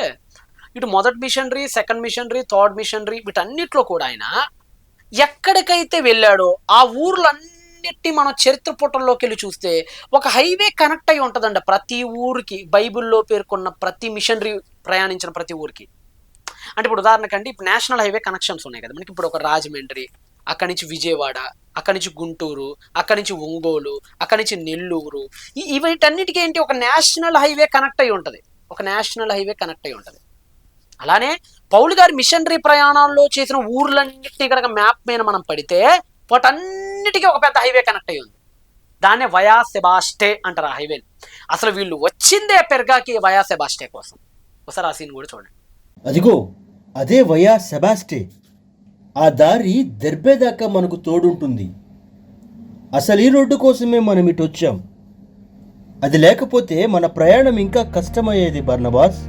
ఇటు మొదటి missionary, second missionary, third missionary వీటన్నిటిలో కూడా ఆయన ఎక్కడికైతే వెళ్ళాడో ఆ ఊర్లన్నిటి మనం చరిత్ర పుటల్లోకి వెళ్ళి చూస్తే ఒక హైవే కనెక్ట్ అయి ఉంటుందండి ప్రతి ఊరికి. బైబిల్లో పేర్కొన్న ప్రతి మిషనరీ ప్రయాణించిన ప్రతి ఊరికి. అంటే ఇప్పుడు ఉదాహరణకండి ఇప్పుడు నేషనల్ హైవే కనెక్షన్స్ ఉన్నాయి కదా మనకి. ఇప్పుడు ఒక రాజమండ్రి, అక్కడి నుంచి విజయవాడ, అక్కడి నుంచి గుంటూరు, అక్కడి నుంచి ఒంగోలు, అక్కడి నుంచి నెల్లూరు, వీటన్నిటికీ ఏంటి ఒక నేషనల్ హైవే కనెక్ట్ అయి ఉంటుంది. అలానే పౌలు గారి మిషనరీ ప్రయాణాల్లో చేసిన ఊర్లన్నిటినీ కనుక మ్యాప్ మీద మనం పడితే వాటన్నిటికీ ఒక పెద్ద హైవే కనెక్ట్ అయి ఉంది. దాన్నే వయా సెబాస్టే అంటారు ఆ హైవేని. అసలు వీళ్ళు వచ్చిందే పెర్గాకి వయా సెబాస్టే కోసం. ఒకసారి ఆ సీన్ కూడా చూడండి. అదిగో అదే వయా సెబాస్టే. ఆ దారి దెర్బే దాకా మనకు తోడుంటుంది. అసలు ఈ రోడ్డు కోసమే మనం ఇటు వచ్చాం. అది లేకపోతే మన ప్రయాణం ఇంకా కష్టమయ్యేది బర్నబాస్.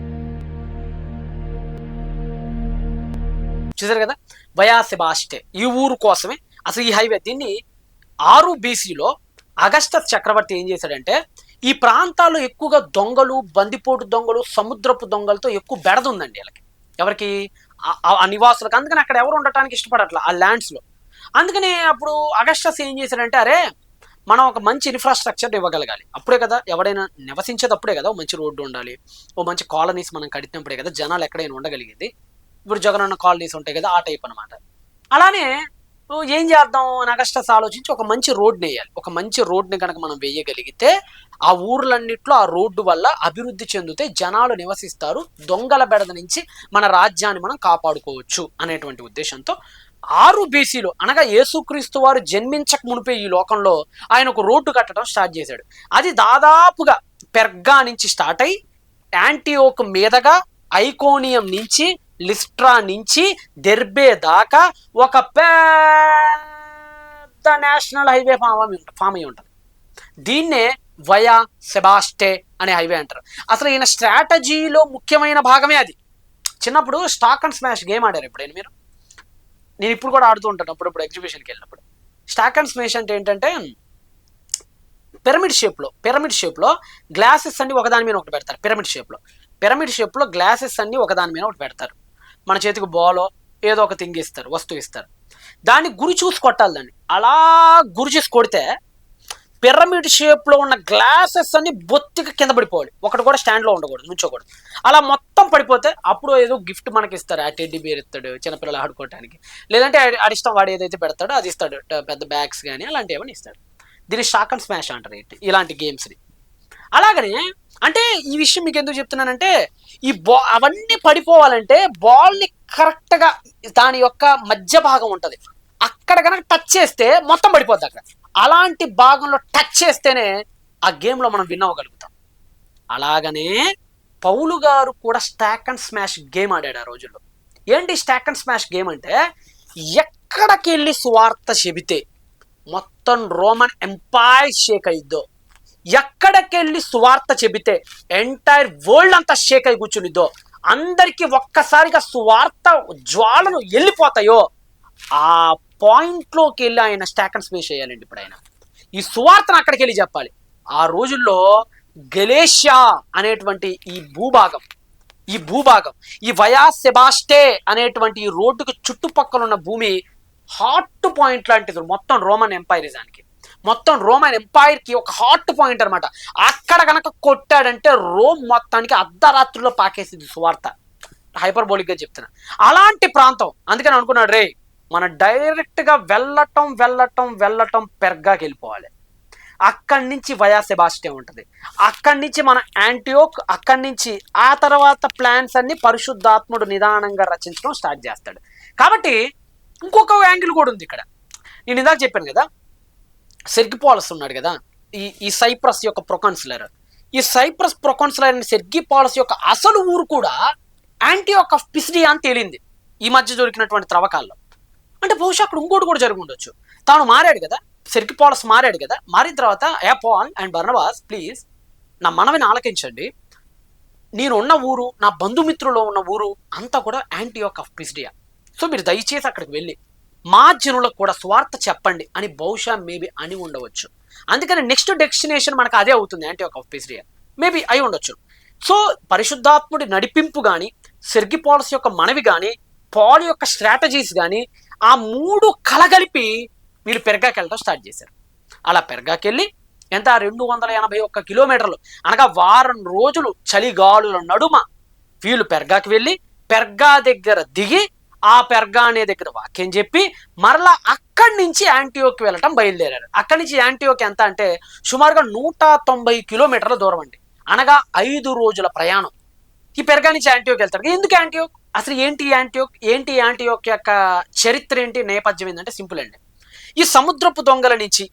చూసారు కదా, వయా సెబాస్టే ఈ ఊరు కోసమే అసలు ఈ హైవే. దీన్ని 6 BCలో అగస్టస్ చక్రవర్తి ఏం చేశాడంటే, ఈ ప్రాంతాల్లో ఎక్కువగా దొంగలు, బందిపోటు దొంగలు, సముద్రపు దొంగలతో ఎక్కువ బెడద ఉందండి వీళ్ళకి. ఎవరికి? ఆ నివాసులకు. అందుకని అక్కడ ఎవరు ఉండటానికి ఇష్టపడట్ల ఆ ల్యాండ్స్లో. అందుకని అప్పుడు అగస్టస్ ఏం చేశాడంటే, అరే మనం ఒక మంచి ఇన్ఫ్రాస్ట్రక్చర్ ఇవ్వగలగాలి. అప్పుడే కదా ఎవడైనా నివసించేది, అప్పుడే కదా ఓ మంచి రోడ్డు ఉండాలి, ఓ మంచి కాలనీస్ మనం కట్టినప్పుడే కదా జనాలు ఎక్కడైనా ఉండగలిగేది. ఇప్పుడు జగనన్న కాలనీస్ ఉంటాయి కదా, ఆ టైప్ అనమాట. అలానే ఏం చేద్దాం అని అగస్టస్ ఆలోచించి ఒక మంచి రోడ్ని వేయాలి. ఒక మంచి రోడ్ని కనుక మనం వేయగలిగితే ఆ ఊర్లన్నిట్లో ఆ రోడ్డు వల్ల అభివృద్ధి చెందితే జనాలు నివసిస్తారు, దొంగల బెడద నుంచి మన రాజ్యాన్ని మనం కాపాడుకోవచ్చు అనేటువంటి ఉద్దేశంతో 6 BCలో అనగా యేసుక్రీస్తు వారు జన్మించక మునిపే ఈ లోకంలో ఆయన ఒక రోడ్డు కట్టడం స్టార్ట్ చేశాడు. అది దాదాపుగా పెర్గా నుంచి స్టార్ట్ అయ్యి యాంటియోక్ మీదగా ఐకోనియం నుంచి లిస్ట్రా నుంచి దెర్బే దాకా ఒక పెద్ద నేషనల్ హైవే ఫామ్ అయి ఉంటుంది. దీన్నే వయా సెబాస్టే అనే హైవే అంటారు. అసలు ఈయన స్ట్రాటజీలో ముఖ్యమైన భాగమే అది. చిన్నప్పుడు స్టాక్ అండ్ స్మాష్ గేమ్ ఆడారు ఎప్పుడైనా మీరు? నేను ఇప్పుడు కూడా ఆడుతూ ఉంటాను అప్పుడప్పుడు ఎగ్జిబిషన్కి వెళ్ళినప్పుడు. స్టాక్ అండ్ స్మాష్ అంటే ఏంటంటే, పిరమిడ్ షేప్లో గ్లాసెస్ అన్ని ఒకదాని మీద ఒకటి పెడతారు. పిరమిడ్ షేప్లో గ్లాసెస్ అన్ని ఒకదాని మీద ఒకటి పెడతారు. మన చేతికి బాలో ఏదో ఒక థింగ్ ఇస్తారు, వస్తువు ఇస్తారు. దాన్ని గురి చూసి కొట్టాలి. దాన్ని అలా గురి చూసి కొడితే పిరమిడ్ షేప్లో ఉన్న గ్లాసెస్ అన్ని బొత్తిగా కింద పడిపోవాలి. ఒకటి కూడా స్టాండ్లో ఉండకూడదు, నుంచోకూడదు. అలా మొత్తం పడిపోతే అప్పుడు ఏదో గిఫ్ట్ మనకి ఇస్తారు. ఆ టెడ్డీ బేర్ ఇస్తాడు చిన్నపిల్లలు ఆడుకోవడానికి, లేదంటే అడిష్టం వాడు ఏదైతే పెడతాడో అది ఇస్తాడు, పెద్ద బ్యాగ్స్ కానీ అలాంటివి ఏమైనా ఇస్తాడు. దీన్ని స్టాక్ అండ్ స్మాష్ అంటారు ఇలాంటి గేమ్స్ని. అలాగనే అంటే ఈ విషయం మీకు ఎందుకు చెప్తున్నానంటే, ఈ అవన్నీ పడిపోవాలంటే బాల్ని కరెక్ట్గా దాని యొక్క మధ్య భాగం ఉంటుంది, అక్కడ కనుక టచ్ చేస్తే మొత్తం పడిపోద్ది. అక్కడ అలాంటి భాగంలో టచ్ చేస్తేనే ఆ గేమ్లో మనం విన్ అవ్వగలుగుతాం. అలాగనే పౌలు గారు కూడా స్టాక్ అండ్ స్మాష్ గేమ్ ఆడాడు ఆ రోజుల్లో. ఏంటి స్టాక్ అండ్ స్మాష్ గేమ్ అంటే, ఎక్కడికి వెళ్ళి సువార్త చెబితే మొత్తం రోమన్ ఎంపైర్ షేక్ అయిద్దో, ఎక్కడికెళ్ళి సువార్త చెబితే ఎంటైర్ వరల్డ్ అంతా షేక్ అయి కూర్చునిద్దో, అందరికీ ఒక్కసారిగా సువార్త జ్వాలలు వెళ్ళిపోతాయో, ఆ పాయింట్లోకి వెళ్ళి ఆయన స్టాక్ అండ్ స్మాష్ చేయాలండి. ఇప్పుడు ఆయన ఈ సువార్తను అక్కడికి వెళ్ళి చెప్పాలి. ఆ రోజుల్లో గలేషియా అనేటువంటి ఈ భూభాగం, ఈ వయా సెబాస్టే అనేటువంటి ఈ రోడ్డుకు చుట్టుపక్కల ఉన్న భూమి హాట్ పాయింట్ లాంటిది మొత్తం రోమన్ ఎంపైరిజానికి. మొత్తం రోమన్ ఎంపైర్కి ఒక హాట్ పాయింట్ అనమాట. అక్కడ కనుక కొట్టాడంటే రోమ్ మొత్తానికి అర్ధరాత్రిలో పాకేసింది సువార్త. హైపర్బోలిక్గా చెప్తున్నా, అలాంటి ప్రాంతం. అందుకని అనుకున్నాడు, రే మనం డైరెక్ట్గా వెళ్ళటం పెర్గాకి వెళ్ళిపోవాలి. అక్కడి నుంచి వయా సెబాస్టే ఉంటుంది, అక్కడి నుంచి మన యాంటియోక్, అక్కడి నుంచి ఆ తర్వాత ప్లాన్స్ అన్ని పరిశుద్ధాత్ముడు నిదానంగా రచించడం స్టార్ట్ చేస్తాడు. కాబట్టి ఇంకొక యాంగిల్ కూడా ఉంది ఇక్కడ. నేను ఇందాక చెప్పాను కదా, సెర్గిపాలస్ ఉన్నాడు కదా, ఈ సైప్రస్ యొక్క ప్రొకాన్సులర్. ఈ సైప్రస్ ప్రొకాన్సులర్ అండ్ సెర్గిపాలస్ యొక్క అసలు ఊరు కూడా యాంటియోక్ ఆఫ్ పిసిడియా అని తేలింది ఈ మధ్య దొరికినటువంటి త్రవ్వకాల్లో. అంటే బహుశా అక్కడ ఇంకోటి కూడా జరిగి ఉండొచ్చు. తాను మారాడు కదా, సెర్గిపాలస్ మారాడు కదా, మారిన తర్వాత పాల్ అండ్ బర్నబాస్ ప్లీజ్ నా మనవిని ఆలకించండి, నేను ఉన్న ఊరు, నా బంధుమిత్రులో ఉన్న ఊరు అంతా కూడా యాంటియోక్ ఆఫ్ పిసిడియా. సో మీరు దయచేసి అక్కడికి వెళ్ళి మా జనులకు కూడా స్వార్థ చెప్పండి అని బహుశా మేబీ అని ఉండవచ్చు. అందుకని నెక్స్ట్ డెస్టినేషన్ మనకు అదే అవుతుంది, యాంటియోక్ ఆఫ్ పిసిడియా మేబీ అయి ఉండొచ్చు. సో పరిశుద్ధాత్ముడి నడిపింపు కానీ, సెర్గిపాలస్ యొక్క మనవి కానీ, పాల్ యొక్క స్ట్రాటజీస్ కానీ, ఆ మూడు కలగలిపి వీళ్ళు పెర్గాకి వెళ్ళడం స్టార్ట్ చేశారు. అలా పెర్గాకి వెళ్ళి ఎంత 281 కిలోమీటర్లు అనగా వారం రోజులు చలిగాలుల నడుమ వీళ్ళు పెర్గాకి వెళ్ళి పెర్గా దగ్గర దిగి ఆ పెర్గా అనే దగ్గర వాక్యం చెప్పి మరలా అక్కడి నుంచి యాంటియోక్ వెళ్ళటం బయలుదేరారు. అక్కడి నుంచి యాంటియోక్ ఎంత అంటే సుమారుగా 190 కిలోమీటర్ల దూరం అండి, అనగా 5 రోజుల ప్రయాణం. ఈ పెర్గా నుంచి యాంటియోక్ వెళ్తారు. ఎందుకు యాంటియోక్? అసలు ఏంటి యాంటియోక్ యొక్క చరిత్ర ఏంటి, నేపథ్యం ఏంటంటే సింపుల్ అండి. ఈ సముద్రపు దొంగల నుంచి,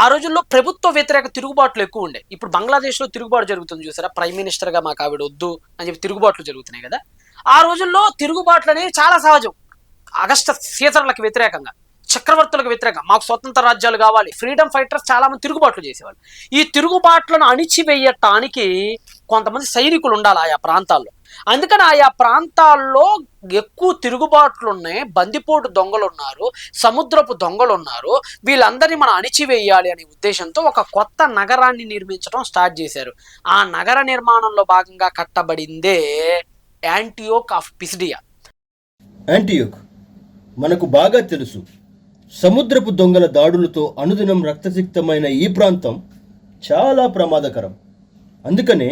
ఆ రోజుల్లో ప్రభుత్వ వ్యతిరేక తిరుగుబాట్లు ఎక్కువ ఉండే. ఇప్పుడు బంగ్లాదేశ్లో తిరుగుబాటు జరుగుతుంది చూసారా, ప్రైమ్ మినిస్టర్గా మాకు ఆవిడ వద్దు అని చెప్పి తిరుగుబాట్లు జరుగుతున్నాయి కదా. ఆ రోజుల్లో తిరుగుబాట్లు అనేవి చాలా సహజం. అగస్ట సీజర్లకు వ్యతిరేకంగా, చక్రవర్తులకు వ్యతిరేకంగా మాకు స్వతంత్ర రాజ్యాలు కావాలి, ఫ్రీడమ్ ఫైటర్స్ చాలా మంది తిరుగుబాట్లు చేసేవాళ్ళు. ఈ తిరుగుబాట్లను అణిచివేయటానికి కొంతమంది సైనికులు ఉండాలి ఆయా ప్రాంతాల్లో. అందుకని ఆయా ప్రాంతాల్లో ఎక్కువ తిరుగుబాట్లు ఉన్నాయి, బందిపోటు దొంగలు ఉన్నారు, సముద్రపు దొంగలు ఉన్నారు, వీళ్ళందరినీ మనం అణిచివేయాలి అనే ఉద్దేశంతో ఒక కొత్త నగరాన్ని నిర్మించడం స్టార్ట్ చేశారు. ఆ నగర నిర్మాణంలో భాగంగా కట్టబడిందే యాంటియోక్ ఆఫ్ పిసిడియా. యాంటియోక్ మనకు బాగా తెలుసు. సముద్రపు దొంగల దాడులతో అనుదినం రక్తసిక్తమైన ఈ ప్రాంతం చాలా ప్రమాదకరం. అందుకనే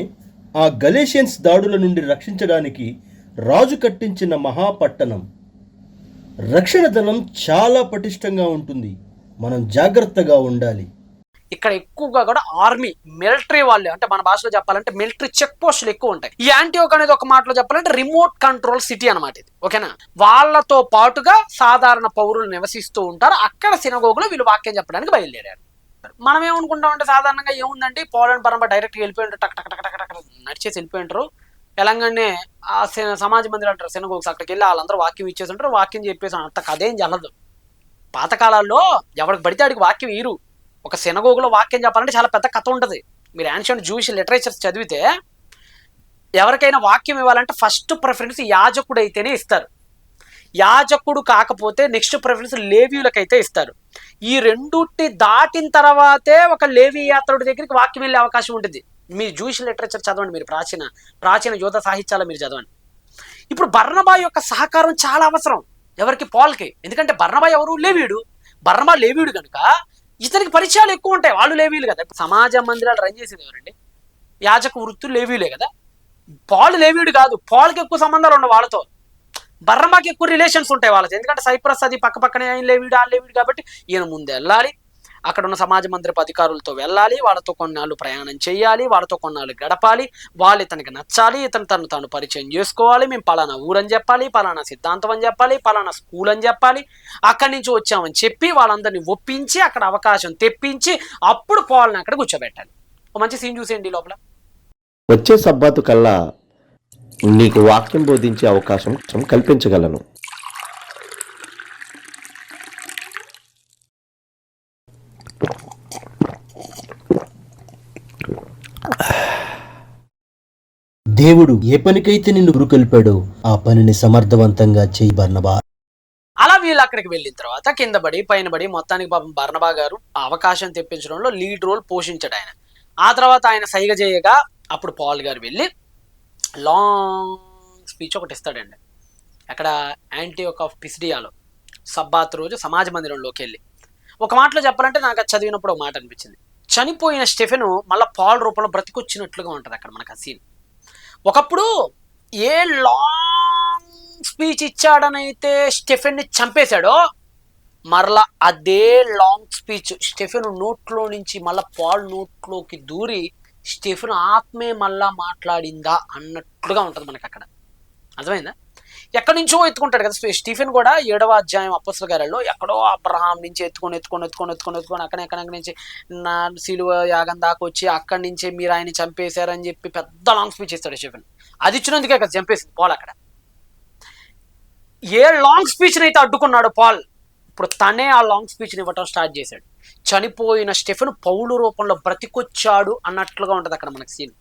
ఆ గలేషియన్స్ దాడుల నుండి రక్షించడానికి రాజు కట్టించిన మహాపట్టణం. రక్షణ దళం చాలా పటిష్టంగా ఉంటుంది. మనం జాగ్రత్తగా ఉండాలి. ఇక్కడ ఎక్కువగా కూడా ఆర్మీ, మిలిటరీ వాళ్ళు, అంటే మన భాషలో చెప్పాలంటే మిలిటరీ చెక్ పోస్టులు ఎక్కువ ఉంటాయి. ఈ యాంటియోక్ అనేది ఒక మాటలో చెప్పాలంటే రిమోట్ కంట్రోల్ సిటీ అనమాట ఇది. ఓకేనా? వాళ్ళతో పాటుగా సాధారణ పౌరులు నివసిస్తూ ఉంటారు. అక్కడ సినగోగులో వీళ్ళు వాక్యం చెప్పడానికి బయలుదేరారు. మనం ఏమనుకుంటామంటే సాధారణంగా ఏముందంటే పోలాండ్ పరంపర డైరెక్ట్గా వెళ్ళిపోయింటారు, టక్ టక్ టక్ టక్ టక్ నడిచేసి వెళ్ళిపోయింటారు. తెలంగాణనే ఆ సమాజ మందిరం అంటారు సినగోగ్స్, అక్కడికి వెళ్ళి వాళ్ళందరూ వాక్యం ఇచ్చేసి ఉంటారు. వాక్యం చెప్పేసి అంత కదేం జల్లదు. పాతకాలాల్లో ఎవరికి పడితే ఆడికి వాక్యం ఈరు. ఒక సినగోగులో వాక్యం చెప్పాలంటే చాలా పెద్ద కథ ఉంటుంది. మీరు యాన్షియంట్ జూయిష్ లిటరేచర్స్ చదివితే ఎవరికైనా వాక్యం ఇవ్వాలంటే ఫస్ట్ ప్రిఫరెన్స్ యాజకుడు అయితేనే ఇస్తారు. యాజకుడు కాకపోతే నెక్స్ట్ ప్రిఫరెన్స్ లేవీయులకైతే ఇస్తారు. ఈ రెండుటి దాటిన తర్వాతే ఒక లేవీ యాత్రుడి దగ్గరికి వాక్యం వెళ్ళే అవకాశం ఉంటుంది. మీ జూయిష్ లిటరేచర్ చదవండి, మీరు ప్రాచీన యోధ సాహిత్యాలు మీరు చదవండి. ఇప్పుడు బర్నబా యొక్క సహకారం చాలా అవసరం. ఎవరికి? పాల్కి. ఎందుకంటే బర్నబా ఎవరు? లేవీయుడు. బర్నబా లేవీయుడు కనుక ఇతనికి పరిచయాలు ఎక్కువ ఉంటాయి. వాళ్ళు లేవీలు కదా. సమాజ మందిరాలు రన్ చేసేది ఎవరండి? యాజక వృత్తులు లేవీలే కదా. పాల్ లేవీయుడు కాదు. పాల్కి ఎక్కువ సంబంధాలు ఉన్నాయి వాళ్ళతో. బర్నబాకి ఎక్కువ రిలేషన్స్ ఉంటాయి వాళ్ళతో. ఎందుకంటే సైప్రస్ అది పక్క పక్కనే ఆయన లేవీడు, ఆ లేవీడు కాబట్టి ఈయన ముందు వెళ్ళాలి, అక్కడ ఉన్న సమాజ మందిరపు అధికారులతో వెళ్ళాలి, వాళ్ళతో కొన్నాళ్ళు ప్రయాణం చేయాలి, వాళ్ళతో కొన్నాళ్ళు గడపాలి, వాళ్ళు ఇతనికి నచ్చాలి, ఇతను తాను పరిచయం చేసుకోవాలి, మేము పలానా ఊరని చెప్పాలి, పలానా సిద్ధాంతం అని చెప్పాలి, పలానా స్కూల్ అని చెప్పాలి, అక్కడి నుంచి వచ్చామని చెప్పి వాళ్ళందరినీ ఒప్పించి అక్కడ అవకాశం తెప్పించి అప్పుడు పాల్ని అక్కడ కూర్చోబెట్టాలి. ఒక మంచి సీన్ చూసేయండి లోపల. వచ్చే సబ్బాతు కల్లా నీకు వాక్యం బోధించే అవకాశం కల్పించగలను. దేవుడు ఏ పనికైతే నిన్ను గురుకొల్పాడో ఆ పనిని సమర్థవంతంగా చేయి బర్నబా. అలా వీళ్ళు అక్కడికి వెళ్ళిన తర్వాత కింద పడి పైన పడి మొత్తానికి పాపం బర్నబా గారు ఆ అవకాశం తెప్పించడంలో లీడ్ రోల్ పోషించాడు ఆయన. ఆ తర్వాత ఆయన సైగ చేయగా అప్పుడు పాల్ గారు వెళ్ళి లాంగ్ స్పీచ్ ఒకటి ఇస్తాడండి. అక్కడ యాంటియోక్ ఆఫ్ పిసిడియాలో సబ్బాత్ రోజు సమాజ మందిరంలోకి వెళ్ళి ఒక మాటలో చెప్పాలంటే నాకు అది చదివినప్పుడు ఒక మాట అనిపించింది. చనిపోయిన స్టెఫెను మళ్ళీ పాల్ రూపంలో బ్రతికొచ్చినట్లుగా ఉంటుంది అక్కడ మనకు ఆ సీన్. ఒకప్పుడు ఏ లాంగ్ స్పీచ్ ఇచ్చాడనైతే స్టెఫెన్ని చంపేశాడో మరలా అదే లాంగ్ స్పీచ్ స్టెఫెన్ నోట్లో నుంచి మళ్ళీ పాల్ నోట్లోకి దూరి స్టెఫెన్ ఆత్మే మళ్ళా మాట్లాడిందా అన్నట్లుగా ఉంటుంది మనకి అక్కడ. అర్థమైందా? ఎక్కడి నుంచో ఎత్తుకుంటాడు కదా స్టీఫెన్ కూడా. 7వ అధ్యాయం అపొస్తలుల కార్యాల్లో ఎక్కడో అబ్రహాం నుంచి ఎత్తుకొని అక్కడి నుంచి నా సిలువ యాగం దాకా వచ్చి అక్కడి నుంచే మీరు ఆయన చంపేశారని చెప్పి పెద్ద లాంగ్ స్పీచ్ ఇస్తాడు స్టీఫెన్. అది ఇచ్చినందుకే కదా చంపేసింది పాల్ అక్కడ. ఏ లాంగ్ స్పీచ్ని అయితే అడ్డుకున్నాడు పాల్, ఇప్పుడు తనే ఆ లాంగ్ స్పీచ్ని ఇవ్వటం స్టార్ట్ చేశాడు. చనిపోయిన స్టెఫెన్ పౌలు రూపంలో బ్రతికొచ్చాడు అన్నట్లుగా ఉంటుంది అక్కడ మనకి సీన్.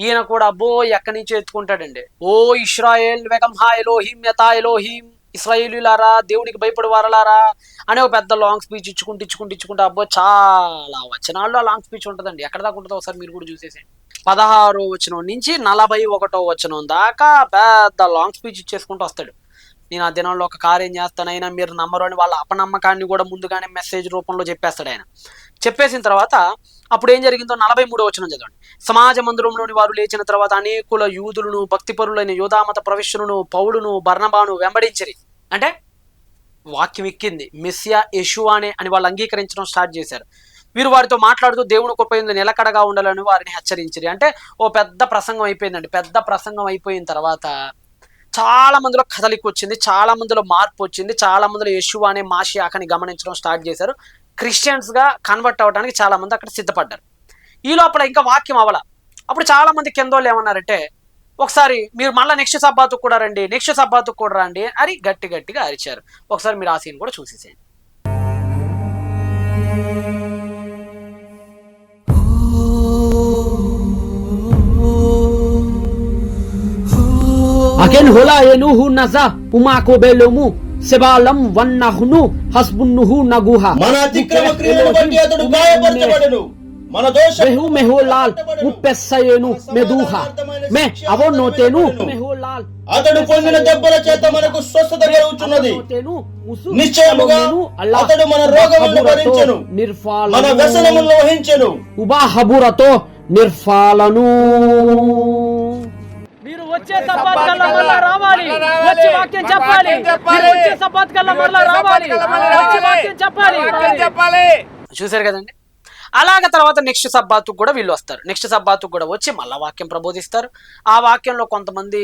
ఈయన కూడా అబ్బో ఎక్కడి నుంచో ఎత్తుకుంటాడండి. ఓ ఇశ్రాయేల్ వెగం హా ఎలోహిం యతా ఎలోహిం, ఇశ్రాయేలీలారా దేవునికి భయపడి వారలారా అనే ఒక పెద్ద లాంగ్ స్పీచ్ ఇచ్చుకుంటూ అబ్బో చాలా వచనాల్లో ఆ లాంగ్ స్పీచ్ ఉంటుందండి. ఎక్కడ దాకా ఉంటుందో ఒకసారి మీరు కూడా చూసేసేయండి. 16వ వచనం నుంచి 41వ వచనం దాకా పెద్ద లాంగ్ స్పీచ్ ఇచ్చేసుకుంటూ వస్తాడు. నేను ఆ దినంలో ఒక కార్యం చేస్తానైనా మీరు నమ్మరు అని వాళ్ళ అపనమ్మకాన్ని కూడా ముందుగానే మెసేజ్ రూపంలో చెప్పేస్తాడు ఆయన. చెప్పేసిన తర్వాత అప్పుడు ఏం జరిగిందో 43వ వచనం చదవండి. సమాజ మందిరంలోని వారు లేచిన తర్వాత అనేకుల యూదులను భక్తిపరులైన యోధామత ప్రవిష్టులను పౌలును బర్నబాను వెంబడించిరి. అంటే వాక్యం ఎక్కింది, మెస్సియా యెషూవానే అని వాళ్ళు అంగీకరించడం స్టార్ట్ చేశారు. వీరు వారితో మాట్లాడుతూ దేవుని కృప యందు నిలకడగా ఉండాలని వారిని హెచ్చరించిరి. అంటే ఓ పెద్ద ప్రసంగం అయిపోయిందండి. పెద్ద ప్రసంగం అయిపోయిన తర్వాత చాలా మందిలో కదలిక వచ్చింది, చాలా మందిలో మార్పు వచ్చింది, చాలా మందిలో యెషూవా అనే మాషియాకని గమనించడం స్టార్ట్ చేశారు. క్రిస్టియన్స్గా కన్వర్ట్ అవ్వడానికి చాలామంది అక్కడ సిద్ధపడ్డారు. ఈ లోపల ఇంకా వాక్యం అవ్వాల. అప్పుడు చాలామంది కిందోళ్ళు ఏమన్నారంటే, ఒకసారి మీరు మళ్ళీ నెక్స్ట్ సబ్బాతుకు కూడా రండి, నెక్స్ట్ సబ్బాతుకు కూడా రండి అని గట్టిగా అరిచారు. ఒకసారి మీరు ఆ సీన్ కూడా చూసేసేయండి. Aken hola enuhu naza umako belomu sebalam wannahunu hasbunnuhu naguha మన అతిక్రమ క్రియలను బట్టి అతడు గాయపరచబడెను, మన దోష mehu meholal upessayenu meduha me avonotenu meholal అతడు పొందిన దెబ్బల చేత మనకు స్వస్థత కలుగుచున్నది. నిశ్చయముగా అతడు మన రోగములను భరించెను, మన వ్యసనములను వహించెను. ubahaburato nirfalanu. మీరు వచ్చే సబ్బాత్ కల్లా మళ్ళా రావాలి, వచ్చి వాక్యం చెప్పాలి. మీరు వచ్చే సబ్బాత్ కల్లా మళ్ళా రావాలి, వచ్చి వాక్యం చెప్పాలి. చూసారు కదండి. అలాగ తర్వాత నెక్స్ట్ సబ్బాతుకు కూడా వీళ్ళు వస్తారు. నెక్స్ట్ సబ్బాతుకు కూడా వచ్చి మళ్ళా వాక్యం ప్రబోధిస్తారు. ఆ వాక్యంలో కొంతమంది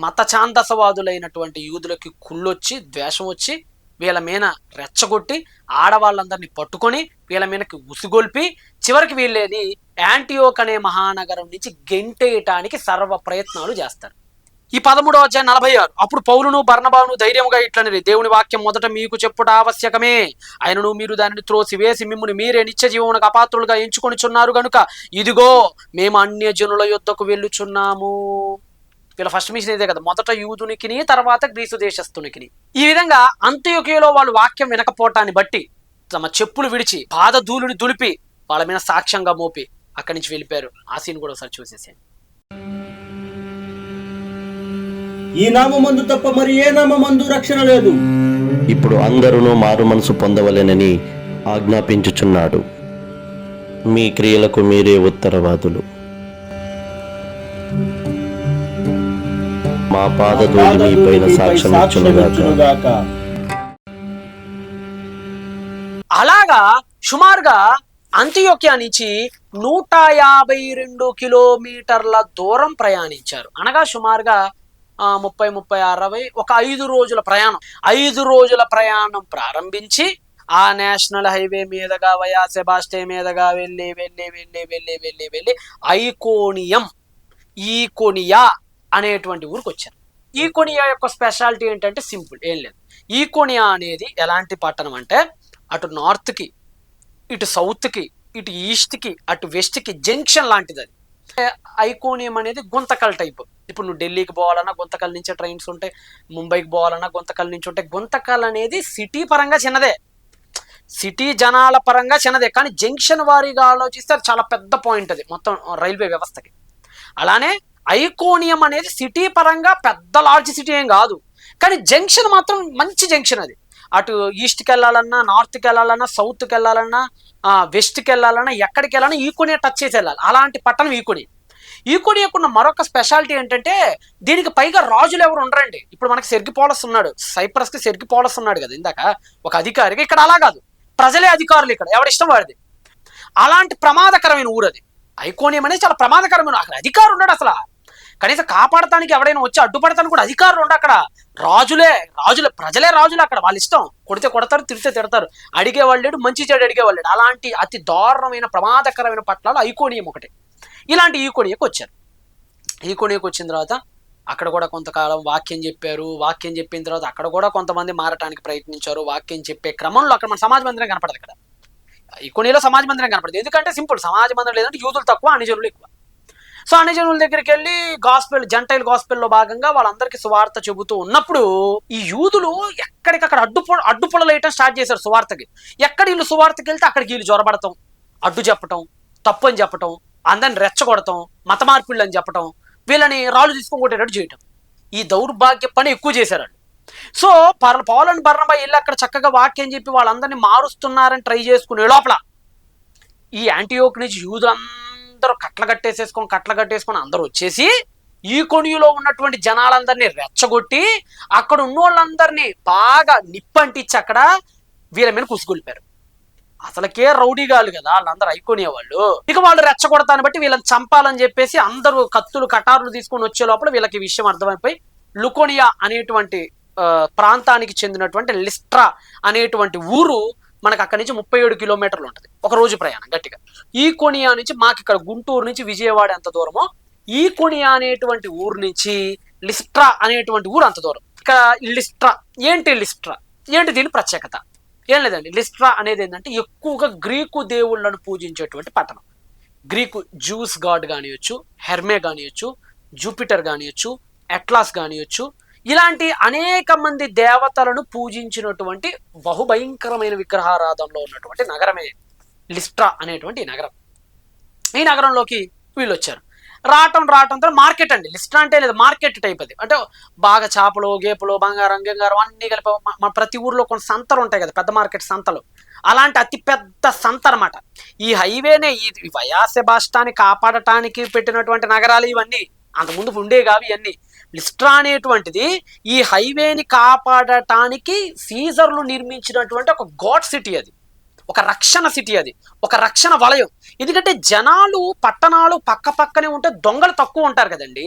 మత ఛాందసవాదులైనటువంటి యూదులకి కుళ్ళొచ్చి ద్వేషం వచ్చి వీళ్ళ మీద రెచ్చగొట్టి ఆడవాళ్ళందరినీ పట్టుకొని వీళ్ళ మీదకి ఉసిగొల్పి చివరికి వీళ్ళేది యాంటియోక్ అనే మహానగరం నుంచి గెంటేయటానికి సర్వ ప్రయత్నాలు చేస్తారు. ఈ 13వ అధ్యాయం 46. అప్పుడు పౌలును బర్నబాను ధైర్యముగా ఇట్లనిరి, దేవుని వాక్యం మొదట మీకు చెప్పుట ఆవశ్యకమే, ఆయనను మీరు దానిని త్రోసివేసి మిమ్ముని మీరే నిత్య జీవమునకు అపాత్రులుగా ఎంచుకొనిచున్నారు గనుక ఇదిగో మేము అన్యజనుల యుద్ధకు వెళ్ళుచున్నాము. వీళ్ళ ఫస్ట్ మిషన్ ఇదే కదా, మొదట యూదునికిని తర్వాత గ్రీసు దేశస్తునికిని. ఈ విధంగా అంత్యోక్యలో వాళ్ళు వాక్యం వినకపోవటాన్ని బట్టి తమ చెప్పులు విడిచి పాదధూళిని దులిపి వాళ్ళ మీద సాక్ష్యంగా మోపి అక్కడి నుంచి వెళ్ళిపోయారు. ఆ సీన్ కూడా ఒకసారి చూసేసాను. ఈ నామమందు తప్ప మరి ఏ నామమందు రక్షణ లేదు. ఇప్పుడు అందరూ మారు మనసు పొందవలెనని ఆజ్ఞాపించుచున్నాడు. మీ క్రియలకు మీరే ఉత్తరవాదులు. మా పాదధూళి మీ పైన సాక్ష్యమిచ్చునుగాక. అలాగా సుమారుగా అంత్యోక్య నుంచి 152 కిలోమీటర్ల దూరం ప్రయాణించారు. అనగా సుమారుగా 30-60 ఒక 5 రోజుల ప్రయాణం. 5 రోజుల ప్రయాణం ప్రారంభించి ఆ నేషనల్ హైవే మీదుగా వయా సెబాస్టే మీదుగా వెళ్ళి ఈకోనియా అనేటువంటి ఊరికి వచ్చారు. ఈకోనియా యొక్క స్పెషాలిటీ ఏంటంటే సింపుల్, ఏం లేదు. ఈకోనియా అనేది ఎలాంటి పట్టణం అంటే అటు నార్త్కి, ఇటు సౌత్కి, ఇటు ఈస్ట్కి, అటు వెస్ట్కి జంక్షన్ లాంటిది. అది ఐకోనియం అనేది గుంతకల్ టైప్. ఇప్పుడు నువ్వు ఢిల్లీకి పోవాలన్నా గుంతకల్ నుంచే ట్రైన్స్ ఉంటాయి, ముంబైకి పోవాలన్నా గుంతకల్ నుంచి ఉంటాయి. గుంతకల్ అనేది సిటీ పరంగా చిన్నదే, సిటీ జనాల పరంగా చిన్నదే, కానీ జంక్షన్ వారీగా ఆలోచిస్తే అది చాలా పెద్ద పాయింట్ అది మొత్తం రైల్వే వ్యవస్థకి. అలానే ఐకోనియం అనేది సిటీ పరంగా పెద్ద లార్జ్ సిటీ ఏం కాదు, కానీ జంక్షన్ మాత్రం మంచి జంక్షన్. అది అటు ఈస్ట్కి వెళ్ళాలన్నా, నార్త్కి వెళ్ళాలన్నా, సౌత్కి వెళ్ళాలన్నా, వెస్ట్కి వెళ్ళాలన్నా, ఎక్కడికి వెళ్ళాలన్నా ఈకోనియా టచ్ చేసి వెళ్ళాలి. అలాంటి పట్టణం ఈకోనియా. ఈకోనియాకున్న మరొక స్పెషాలిటీ ఏంటంటే దీనికి పైగా రాజులు ఎవరు ఉండరండి. ఇప్పుడు మనకి సెర్గిపోలస్ ఉన్నాడు, సైప్రస్కి సెర్గిపోలస్ ఉన్నాడు కదా ఇందాక ఒక అధికారికి. ఇక్కడ అలా కాదు, ప్రజలే అధికారులు, ఇక్కడ ఎవరిష్టం వాడిది. అలాంటి ప్రమాదకరమైన ఊరు అది. ఐకోనియం అనేది చాలా ప్రమాదకరమైన, అక్కడ అధికారులు ఉన్నాడు. అసలు కనీసం కాపాడటానికి ఎవడైనా వచ్చి అడ్డుపడటానికి కూడా అధికారులు ఉండ. అక్కడ రాజులే, ప్రజలే రాజులు. అక్కడ వాళ్ళ ఇష్టం, కొడితే కొడతారు, తిడితే తిడతారు, అడిగేవాళ్ళు లేడు, మంచి చెడు అడిగేవాళ్ళు లేడు. అలాంటి అతి దారుణమైన ప్రమాదకరమైన పట్టణాలు ఐకోనియం ఒకటి. ఇలాంటి ఈకోనియాకు వచ్చారు. ఈకోనియాకు వచ్చిన తర్వాత అక్కడ కూడా కొంతకాలం వాక్యం చెప్పారు. వాక్యం చెప్పిన తర్వాత అక్కడ కూడా కొంతమంది మారటానికి ప్రయత్నించారు. వాక్యం చెప్పే క్రమంలో అక్కడ మన సమాజ మందిరం కనపడదు. ఇక్కడ ఈకోనియాలో సమాజ మందిరం కనపడదు. ఎందుకంటే సింపుల్, సమాజ మందిరం లేదంటే యూదులు తక్కువ, అన్యజనులు ఎక్కువ. సో అన్యజనుల దగ్గరికి వెళ్ళి గాస్పెల్, జంటైల్ గాస్పెల్లో భాగంగా వాళ్ళందరికీ సువార్త చెబుతూ ఉన్నప్పుడు ఈ యూదులు ఎక్కడికక్కడ అడ్డుపొలలు వేయటం స్టార్ట్ చేశారు సువార్తకి. ఎక్కడ వీళ్ళు సువార్తకి వెళ్తే అక్కడికి వీళ్ళు జ్వరపడటం, అడ్డు చెప్పటం, తప్పు అని చెప్పటం, అందరిని రెచ్చగొడటం, మత మార్పిళ్ళు అని చెప్పటం, వీళ్ళని రాళ్ళు తీసుకొని కొట్టేటట్టు చేయటం. ఈ దౌర్భాగ్య పని ఎక్కువ చేశారు. సో పౌలు అండ్ బర్నబా వెళ్ళి అక్కడ చక్కగా వాక్యం చెప్పి వాళ్ళందరినీ మారుస్తున్నారని ట్రై చేసుకునే లోపల ఈ యాంటియోక్ నుంచి యూదులందరూ కట్ల కట్టేసుకొని అందరూ వచ్చేసి ఈకోనియాలో ఉన్నటువంటి జనాలందరినీ రెచ్చగొట్టి అక్కడ ఉన్న వాళ్ళందరినీ బాగా నిప్పంటిచ్చి అక్కడ వీళ్ళ మీద కుసుగొల్పారు. అసలుకే రౌడీగాలు కదా వాళ్ళందరూ ఐకోనియా వాళ్ళు. ఇక వాళ్ళు రెచ్చగొడతాన్ని బట్టి వీళ్ళని చంపాలని చెప్పేసి అందరూ కత్తులు కటారులు తీసుకొని వచ్చే లోపల వీళ్ళకి విషయం అర్థమైపోయి లుకోనియా అనేటువంటి ప్రాంతానికి చెందినటువంటి లిస్ట్రా అనేటువంటి ఊరు మనకు అక్కడి నుంచి 37 కిలోమీటర్లు ఉంటుంది ఒక రోజు ప్రయాణం గట్టిగా. ఈ కొనియా నుంచి మాకు ఇక్కడ గుంటూరు నుంచి విజయవాడ ఎంత దూరమో ఈ కొనియా అనేటువంటి ఊరు నుంచి లిస్ట్రా అనేటువంటి ఊరు అంత దూరం. ఇక్కడ లిస్ట్రా ఏంటి దీని ప్రత్యేకత? ఏం లేదండి, లిస్ట్రా అనేది ఏంటంటే ఎక్కువగా గ్రీకు దేవుళ్ళను పూజించేటువంటి పట్టణం. గ్రీకు జ్యూస్ గాడ్ కానియొచ్చు, హెర్మే కానియొచ్చు, జూపిటర్ కానియొచ్చు, అట్లాస్ కానియొచ్చు, ఇలాంటి అనేక మంది దేవతలను పూజించినటువంటి బహుభయంకరమైన విగ్రహారాధనలో ఉన్నటువంటి నగరమే లిస్ట్రా అనేటువంటి ఈ నగరం. ఈ నగరంలోకి వీళ్ళు వచ్చారు. రావటంతో మార్కెట్ అండి. లిస్ట్రా అంటే లేదు, మార్కెట్ టైప్ అది. అంటే బాగా చేపలు గేపులు బంగారం అన్నీ కలిపి మన ప్రతి ఊర్లో కొన్ని సంతలు ఉంటాయి కదా, పెద్ద మార్కెట్ సంతలు, అలాంటి అతి పెద్ద సంత అనమాట. ఈ హైవేనే ఈ వయా సెబాస్టాన్ని కాపాడటానికి పెట్టినటువంటి నగరాలు ఇవన్నీ. అంతకుముందు ఉండే కావు ఇవన్నీ. లిస్ట్రా అనేటువంటిది ఈ హైవేని కాపాడటానికి సీజర్లు నిర్మించినటువంటి ఒక గాడ్ సిటీ, అది ఒక రక్షణ సిటీ, అది ఒక రక్షణ వలయం. ఎందుకంటే జనాలు పట్టణాలు పక్క పక్కనే ఉంటే దొంగలు తక్కువ ఉంటారు కదండి.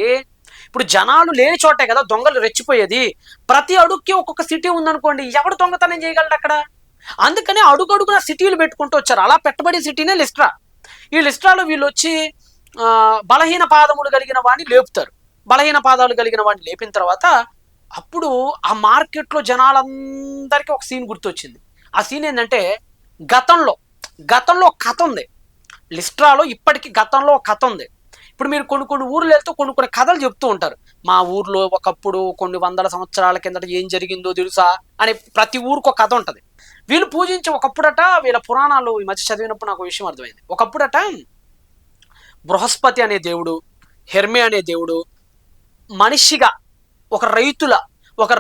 ఇప్పుడు జనాలు లేని చోటే కదా దొంగలు రెచ్చిపోయేది. ప్రతి అడుగుకి ఒక్కొక్క సిటీ ఉందనుకోండి, ఎవడు దొంగతనం చేయగలడు అక్కడ? అందుకని అడుగడుగున సిటీలు పెట్టుకుంటూ వచ్చారు. అలా పెట్టబడి సిటీనే లిస్ట్రా. ఈ లిస్ట్రాలో వీళ్ళు వచ్చి బలహీన పాదములు కలిగిన వాడిని లేపుతారు. బలహీన పాదాలు కలిగిన వాడిని లేపిన తర్వాత అప్పుడు ఆ మార్కెట్లో జనాలందరికీ ఒక సీన్ గుర్తొచ్చింది. ఆ సీన్ ఏంటంటే గతంలో కథ ఉంది లిస్ట్రాలో. ఇప్పటికీ గతంలో ఒక కథ ఉంది. ఇప్పుడు మీరు కొన్ని ఊర్లు వెళ్తూ కొన్ని కథలు చెప్తూ ఉంటారు. మా ఊర్లో ఒకప్పుడు కొన్ని వందల సంవత్సరాల కిందట ఏం జరిగిందో తెలుసా అని ప్రతి ఊరికి ఒక కథ ఉంటుంది. వీళ్ళు పూజించి ఒకప్పుడట, వీళ్ళ పురాణాలు ఈ మధ్య చదివినప్పుడు నాకు విషయం అర్థమైంది. ఒకప్పుడట బృహస్పతి అనే దేవుడు, హెర్మే అనే దేవుడు మనిషిగా ఒక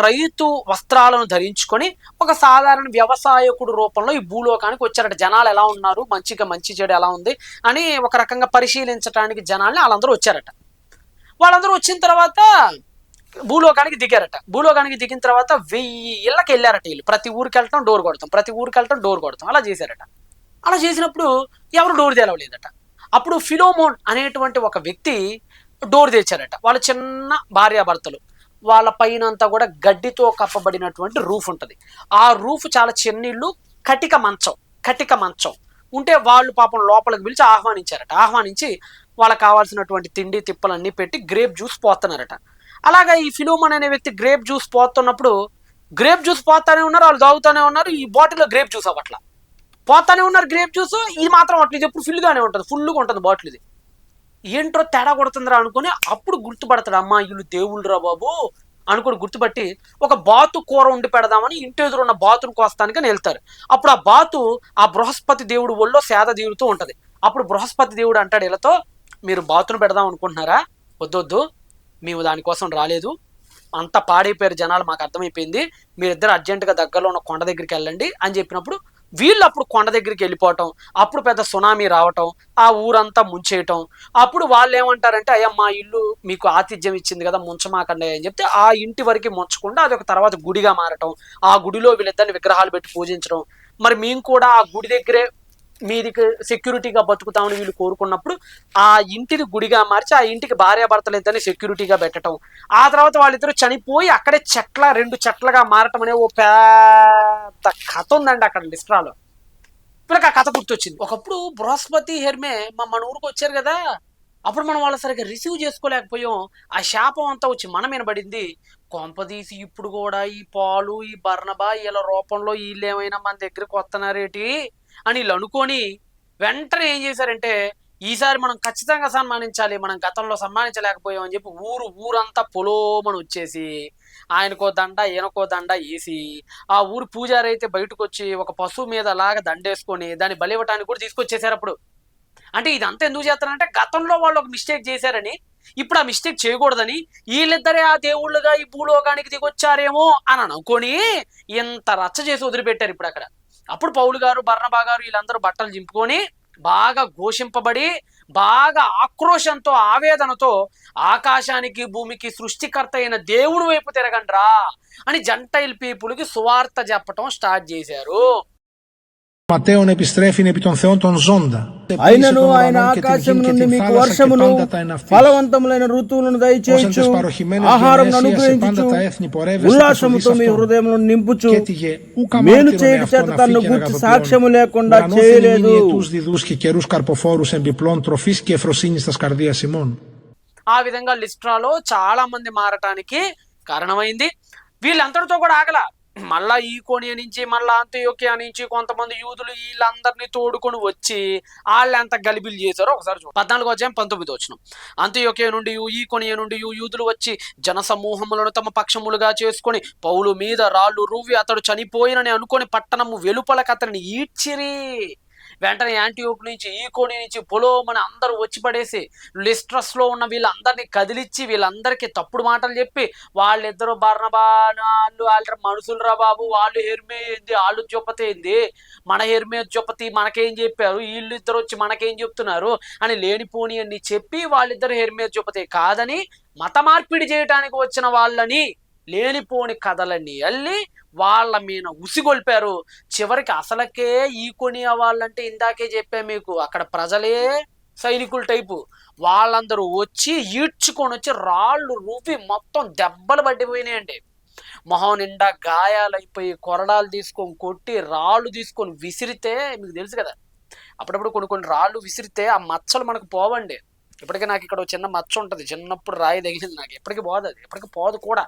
రైతు వస్త్రాలను ధరించుకొని ఒక సాధారణ వ్యవసాయకుడు రూపంలో ఈ భూలోకానికి వచ్చారట. జనాలు ఎలా ఉన్నారు, మంచి చెడు ఎలా ఉంది అని ఒక రకంగా పరిశీలించడానికి జనాల్ని వాళ్ళందరూ వచ్చారట. వాళ్ళందరూ వచ్చిన తర్వాత భూలోకానికి దిగారట. భూలోకానికి దిగిన తర్వాత 1000 ఇళ్ళకి వెళ్ళారట వీళ్ళు. ప్రతి ఊరికి వెళ్ళటం డోర్ కొడతాం అలా చేశారట. అలా చేసినప్పుడు ఎవరు డోర్ తెలవలేదట. అప్పుడు ఫిలోమోన్ అనేటువంటి ఒక వ్యక్తి డోర్ తెచ్చారట. వాళ్ళు చిన్న భార్యాభర్తలు, వాళ్ళ పైన అంతా కూడా గడ్డితో కప్పబడినటువంటి రూఫ్ ఉంటుంది. ఆ రూఫ్ చాలా చిన్నిళ్ళు, కటిక మంచం ఉంటే వాళ్ళు పాపం లోపలికి పిలిచి ఆహ్వానించి వాళ్ళకి కావాల్సినటువంటి తిండి తిప్పలన్నీ పెట్టి గ్రేప్ జ్యూస్ పోతున్నారట. అలాగా ఈ ఫిలోమోన్ అనే వ్యక్తి గ్రేప్ జ్యూస్ పోతున్నప్పుడు గ్రేప్ జ్యూస్ పోతానే ఉన్నారు, వాళ్ళు తాగుతూనే ఉన్నారు. ఈ బాటిల్లో గ్రేప్ జ్యూస్ అవ్వట్లా, పోతానే ఉన్నారు గ్రేప్ జ్యూస్. ఇది మాత్రం అట్లా, ఇది ఎప్పుడు ఫుల్గా ఉంటుంది బాటిల్. ఇది ఏంట్రో తేడా కొడుతుందిరా అనుకుని అప్పుడు గుర్తుపడతాడు, అమ్మా వీళ్ళు దేవుళ్ళురా బాబు అనుకుని గుర్తుపట్టి ఒక బాతు కూర ఉండి పెడదామని ఇంటి ఎదురున్న బాతును కోస్తానికి వెళ్తారు. అప్పుడు ఆ బాతు ఆ బృహస్పతి దేవుడు ఒళ్ళో సేద తీరుతూ ఉంటది. అప్పుడు బృహస్పతి దేవుడు అంటాడు వీళ్ళతో, మీరు బాతును పెడదాం అనుకుంటున్నారా? వద్దొద్దు, మేము దానికోసం రాలేదు, అంతా పాడైపోయారు జనాలు, మాకు అర్థమైపోయింది, మీరిద్దరు అర్జెంటుగా దగ్గరలో ఉన్న కొండ దగ్గరికి వెళ్ళండి అని చెప్పినప్పుడు వీళ్ళు అప్పుడు కొండ దగ్గరికి వెళ్ళిపోవటం, అప్పుడు పెద్ద సునామీ రావటం, ఆ ఊరంతా ముంచేయటం. అప్పుడు వాళ్ళు ఏమంటారంటే, అయ్యా మా ఇల్లు మీకు ఆతిథ్యం ఇచ్చింది కదా, ముంచమాకండి అని చెప్తే ఆ ఇంటి వరకు ముంచకుండా అది ఒక తర్వాత గుడిగా మారటం, ఆ గుడిలో వీళ్ళిద్దరిని విగ్రహాలు పెట్టి పూజించడం. మరి మేము కూడా ఆ గుడి దగ్గరే మీదికి సెక్యూరిటీగా బతుకుతామని వీళ్ళు కోరుకున్నప్పుడు ఆ ఇంటిని గుడిగా మార్చి ఆ ఇంటికి భార్యాభర్తలు ఇద్దరిని సెక్యూరిటీగా పెట్టడం. ఆ తర్వాత వాళ్ళిద్దరూ చనిపోయి అక్కడే 2 చెట్లుగా మారటం అనే ఓ పెద్ద కథ ఉందండి అక్కడ లిస్ట్రాలో. వీళ్ళకి ఆ కథ గుర్తొచ్చింది. ఒకప్పుడు బృహస్పతి హెర్మే మన ఊరికి వచ్చారు కదా, అప్పుడు మనం వాళ్ళ సరిగ్గా రిసీవ్ చేసుకోలేకపోయాం. ఆ శాపం అంతా వచ్చి మన మీద పడింది. కొంపదీసి ఇప్పుడు కూడా ఈ పాలు ఈ బర్నబా వీళ్ళ రూపంలో వీళ్ళు ఏమైనా మన దగ్గరికి వస్తున్నారేటి అని వీళ్ళు అనుకొని వెంటనే ఏం చేశారంటే, ఈసారి మనం ఖచ్చితంగా సన్మానించాలి, మనం గతంలో సన్మానించలేకపోయాం అని చెప్పి ఊరంతా పొలోమని వచ్చేసి ఆయనకో దండ ఈయనకో దండ వేసి ఆ ఊరు పూజారి అయితే బయటకు వచ్చి ఒక పశువు మీద అలాగా దండేసుకొని దాన్ని బలివ్వటానికి కూడా తీసుకొచ్చేసారు. అప్పుడు అంటే ఇదంతా ఎందుకు చేస్తారంటే గతంలో వాళ్ళు ఒక మిస్టేక్ చేశారని, ఇప్పుడు ఆ మిస్టేక్ చేయకూడదని వీళ్ళిద్దరే ఆ దేవుళ్ళుగా ఈ భూలోకానికి దిగొచ్చారేమో అని అనుకొని ఇంత రచ్చ చేసి వదిలిపెట్టారు ఇప్పుడు అక్కడ. అప్పుడు పౌలు గారు బర్నబా గారు వీళ్ళందరూ బట్టలు చింపుకొని బాగా ఘోషింపబడి బాగా ఆక్రోశంతో ఆవేదనతో ఆకాశానికి భూమికి సృష్టికర్త అయిన దేవుడి వైపు తిరగండ్రా అని జంటైల్ పీపుల్కి సువార్త చెప్పటం స్టార్ట్ చేశారు. Ματέων επιστρέφει επί των θεών των ζώντα. అయినను ఆయన ఆకాశం నుండి మీకు వర్షమును ఫలవంతములైన ఋతువులను దయచేయచ్చు ఆహారం అనుగ్రహించు ఉల్లాసముతో మీ హృదయములను నింపుచు మేలు చేయక చేత తన్ను గూర్చి సాక్ష్యము లేకుండా చేయలేదు. τους διδούς και καιρούς καρποφόρους εμπιπλών τροφής και ευφροσύνης στα σκαρδίας ημών. ఆ విధంగా లిస్ట్రాలో చాలా మంది మారటానికి కారణమైంది. వీళ్ళంతటితో కూడా ఆగల, మళ్ళా ఈ కోనియా నుంచి మళ్ళా అంత్యోకియా నుంచి కొంతమంది యూదులు వీళ్ళందరినీ తోడుకొని వచ్చి వాళ్ళు ఎంత గలిబిలు చేశారో ఒకసారి చూడండి. 14వ అధ్యాయం 19వ వచనం. అంత్యోకియా నుండి ఈ కోనియా నుండి యూదులు వచ్చి జన సమూహములను తమ పక్షములుగా చేసుకొని పౌలు మీద రాళ్ళు రువ్వి అతడు చనిపోయినని అనుకొని పట్టణము వెలుపలకు అతన్ని ఈడ్చిరి. వెంటనే యాంటియోకు నుంచి ఈ కోని నుంచి పొలోమని అందరూ వచ్చి పడేసి లిస్ట్రస్ లో ఉన్న వీళ్ళందరినీ కదిలిచ్చి వీళ్ళందరికీ తప్పుడు మాటలు చెప్పి వాళ్ళిద్దరు బర్నబాలు వాళ్ళ మనుషులు రా బాబు, వాళ్ళు హెర్మే ఏంది, వాళ్ళు జొప్పతి ఏంది, మన హెర్మే జొప్పతి మనకేం చెప్పారు, వీళ్ళు ఇద్దరు వచ్చి మనకేం చెప్తున్నారు అని లేనిపోని అని చెప్పి వాళ్ళిద్దరు హెర్మే జొప్పతి కాదని మత మార్పిడి చేయడానికి వచ్చిన వాళ్ళని లేనిపోని కథలన్నీ అల్లి వాళ్ళ మీద ఉసిగొల్పారు. చివరికి అసలకే ఈ కొనియా వాళ్ళంటే ఇందాకే చెప్పా మీకు, అక్కడ ప్రజలే సైనికుల టైపు వాళ్ళందరూ వచ్చి ఈడ్చుకొని వచ్చి రాళ్ళు రువ్వి మొత్తం దెబ్బలు పట్టిపోయినాయండి. మొహం నిండా గాయాలైపోయి కొరడాలు తీసుకొని కొట్టి రాళ్ళు తీసుకొని విసిరితే మీకు తెలుసు కదా, అప్పుడప్పుడు కొన్ని రాళ్ళు విసిరితే ఆ మచ్చలు మనకు పోవండి. ఇప్పటికీ నాకు ఇక్కడ చిన్న మచ్చ ఉంటుంది, చిన్నప్పుడు రాయి తగిలింది, నాకు ఎప్పటికీ పోదు, అది ఎప్పటికీ పోదు కూడా.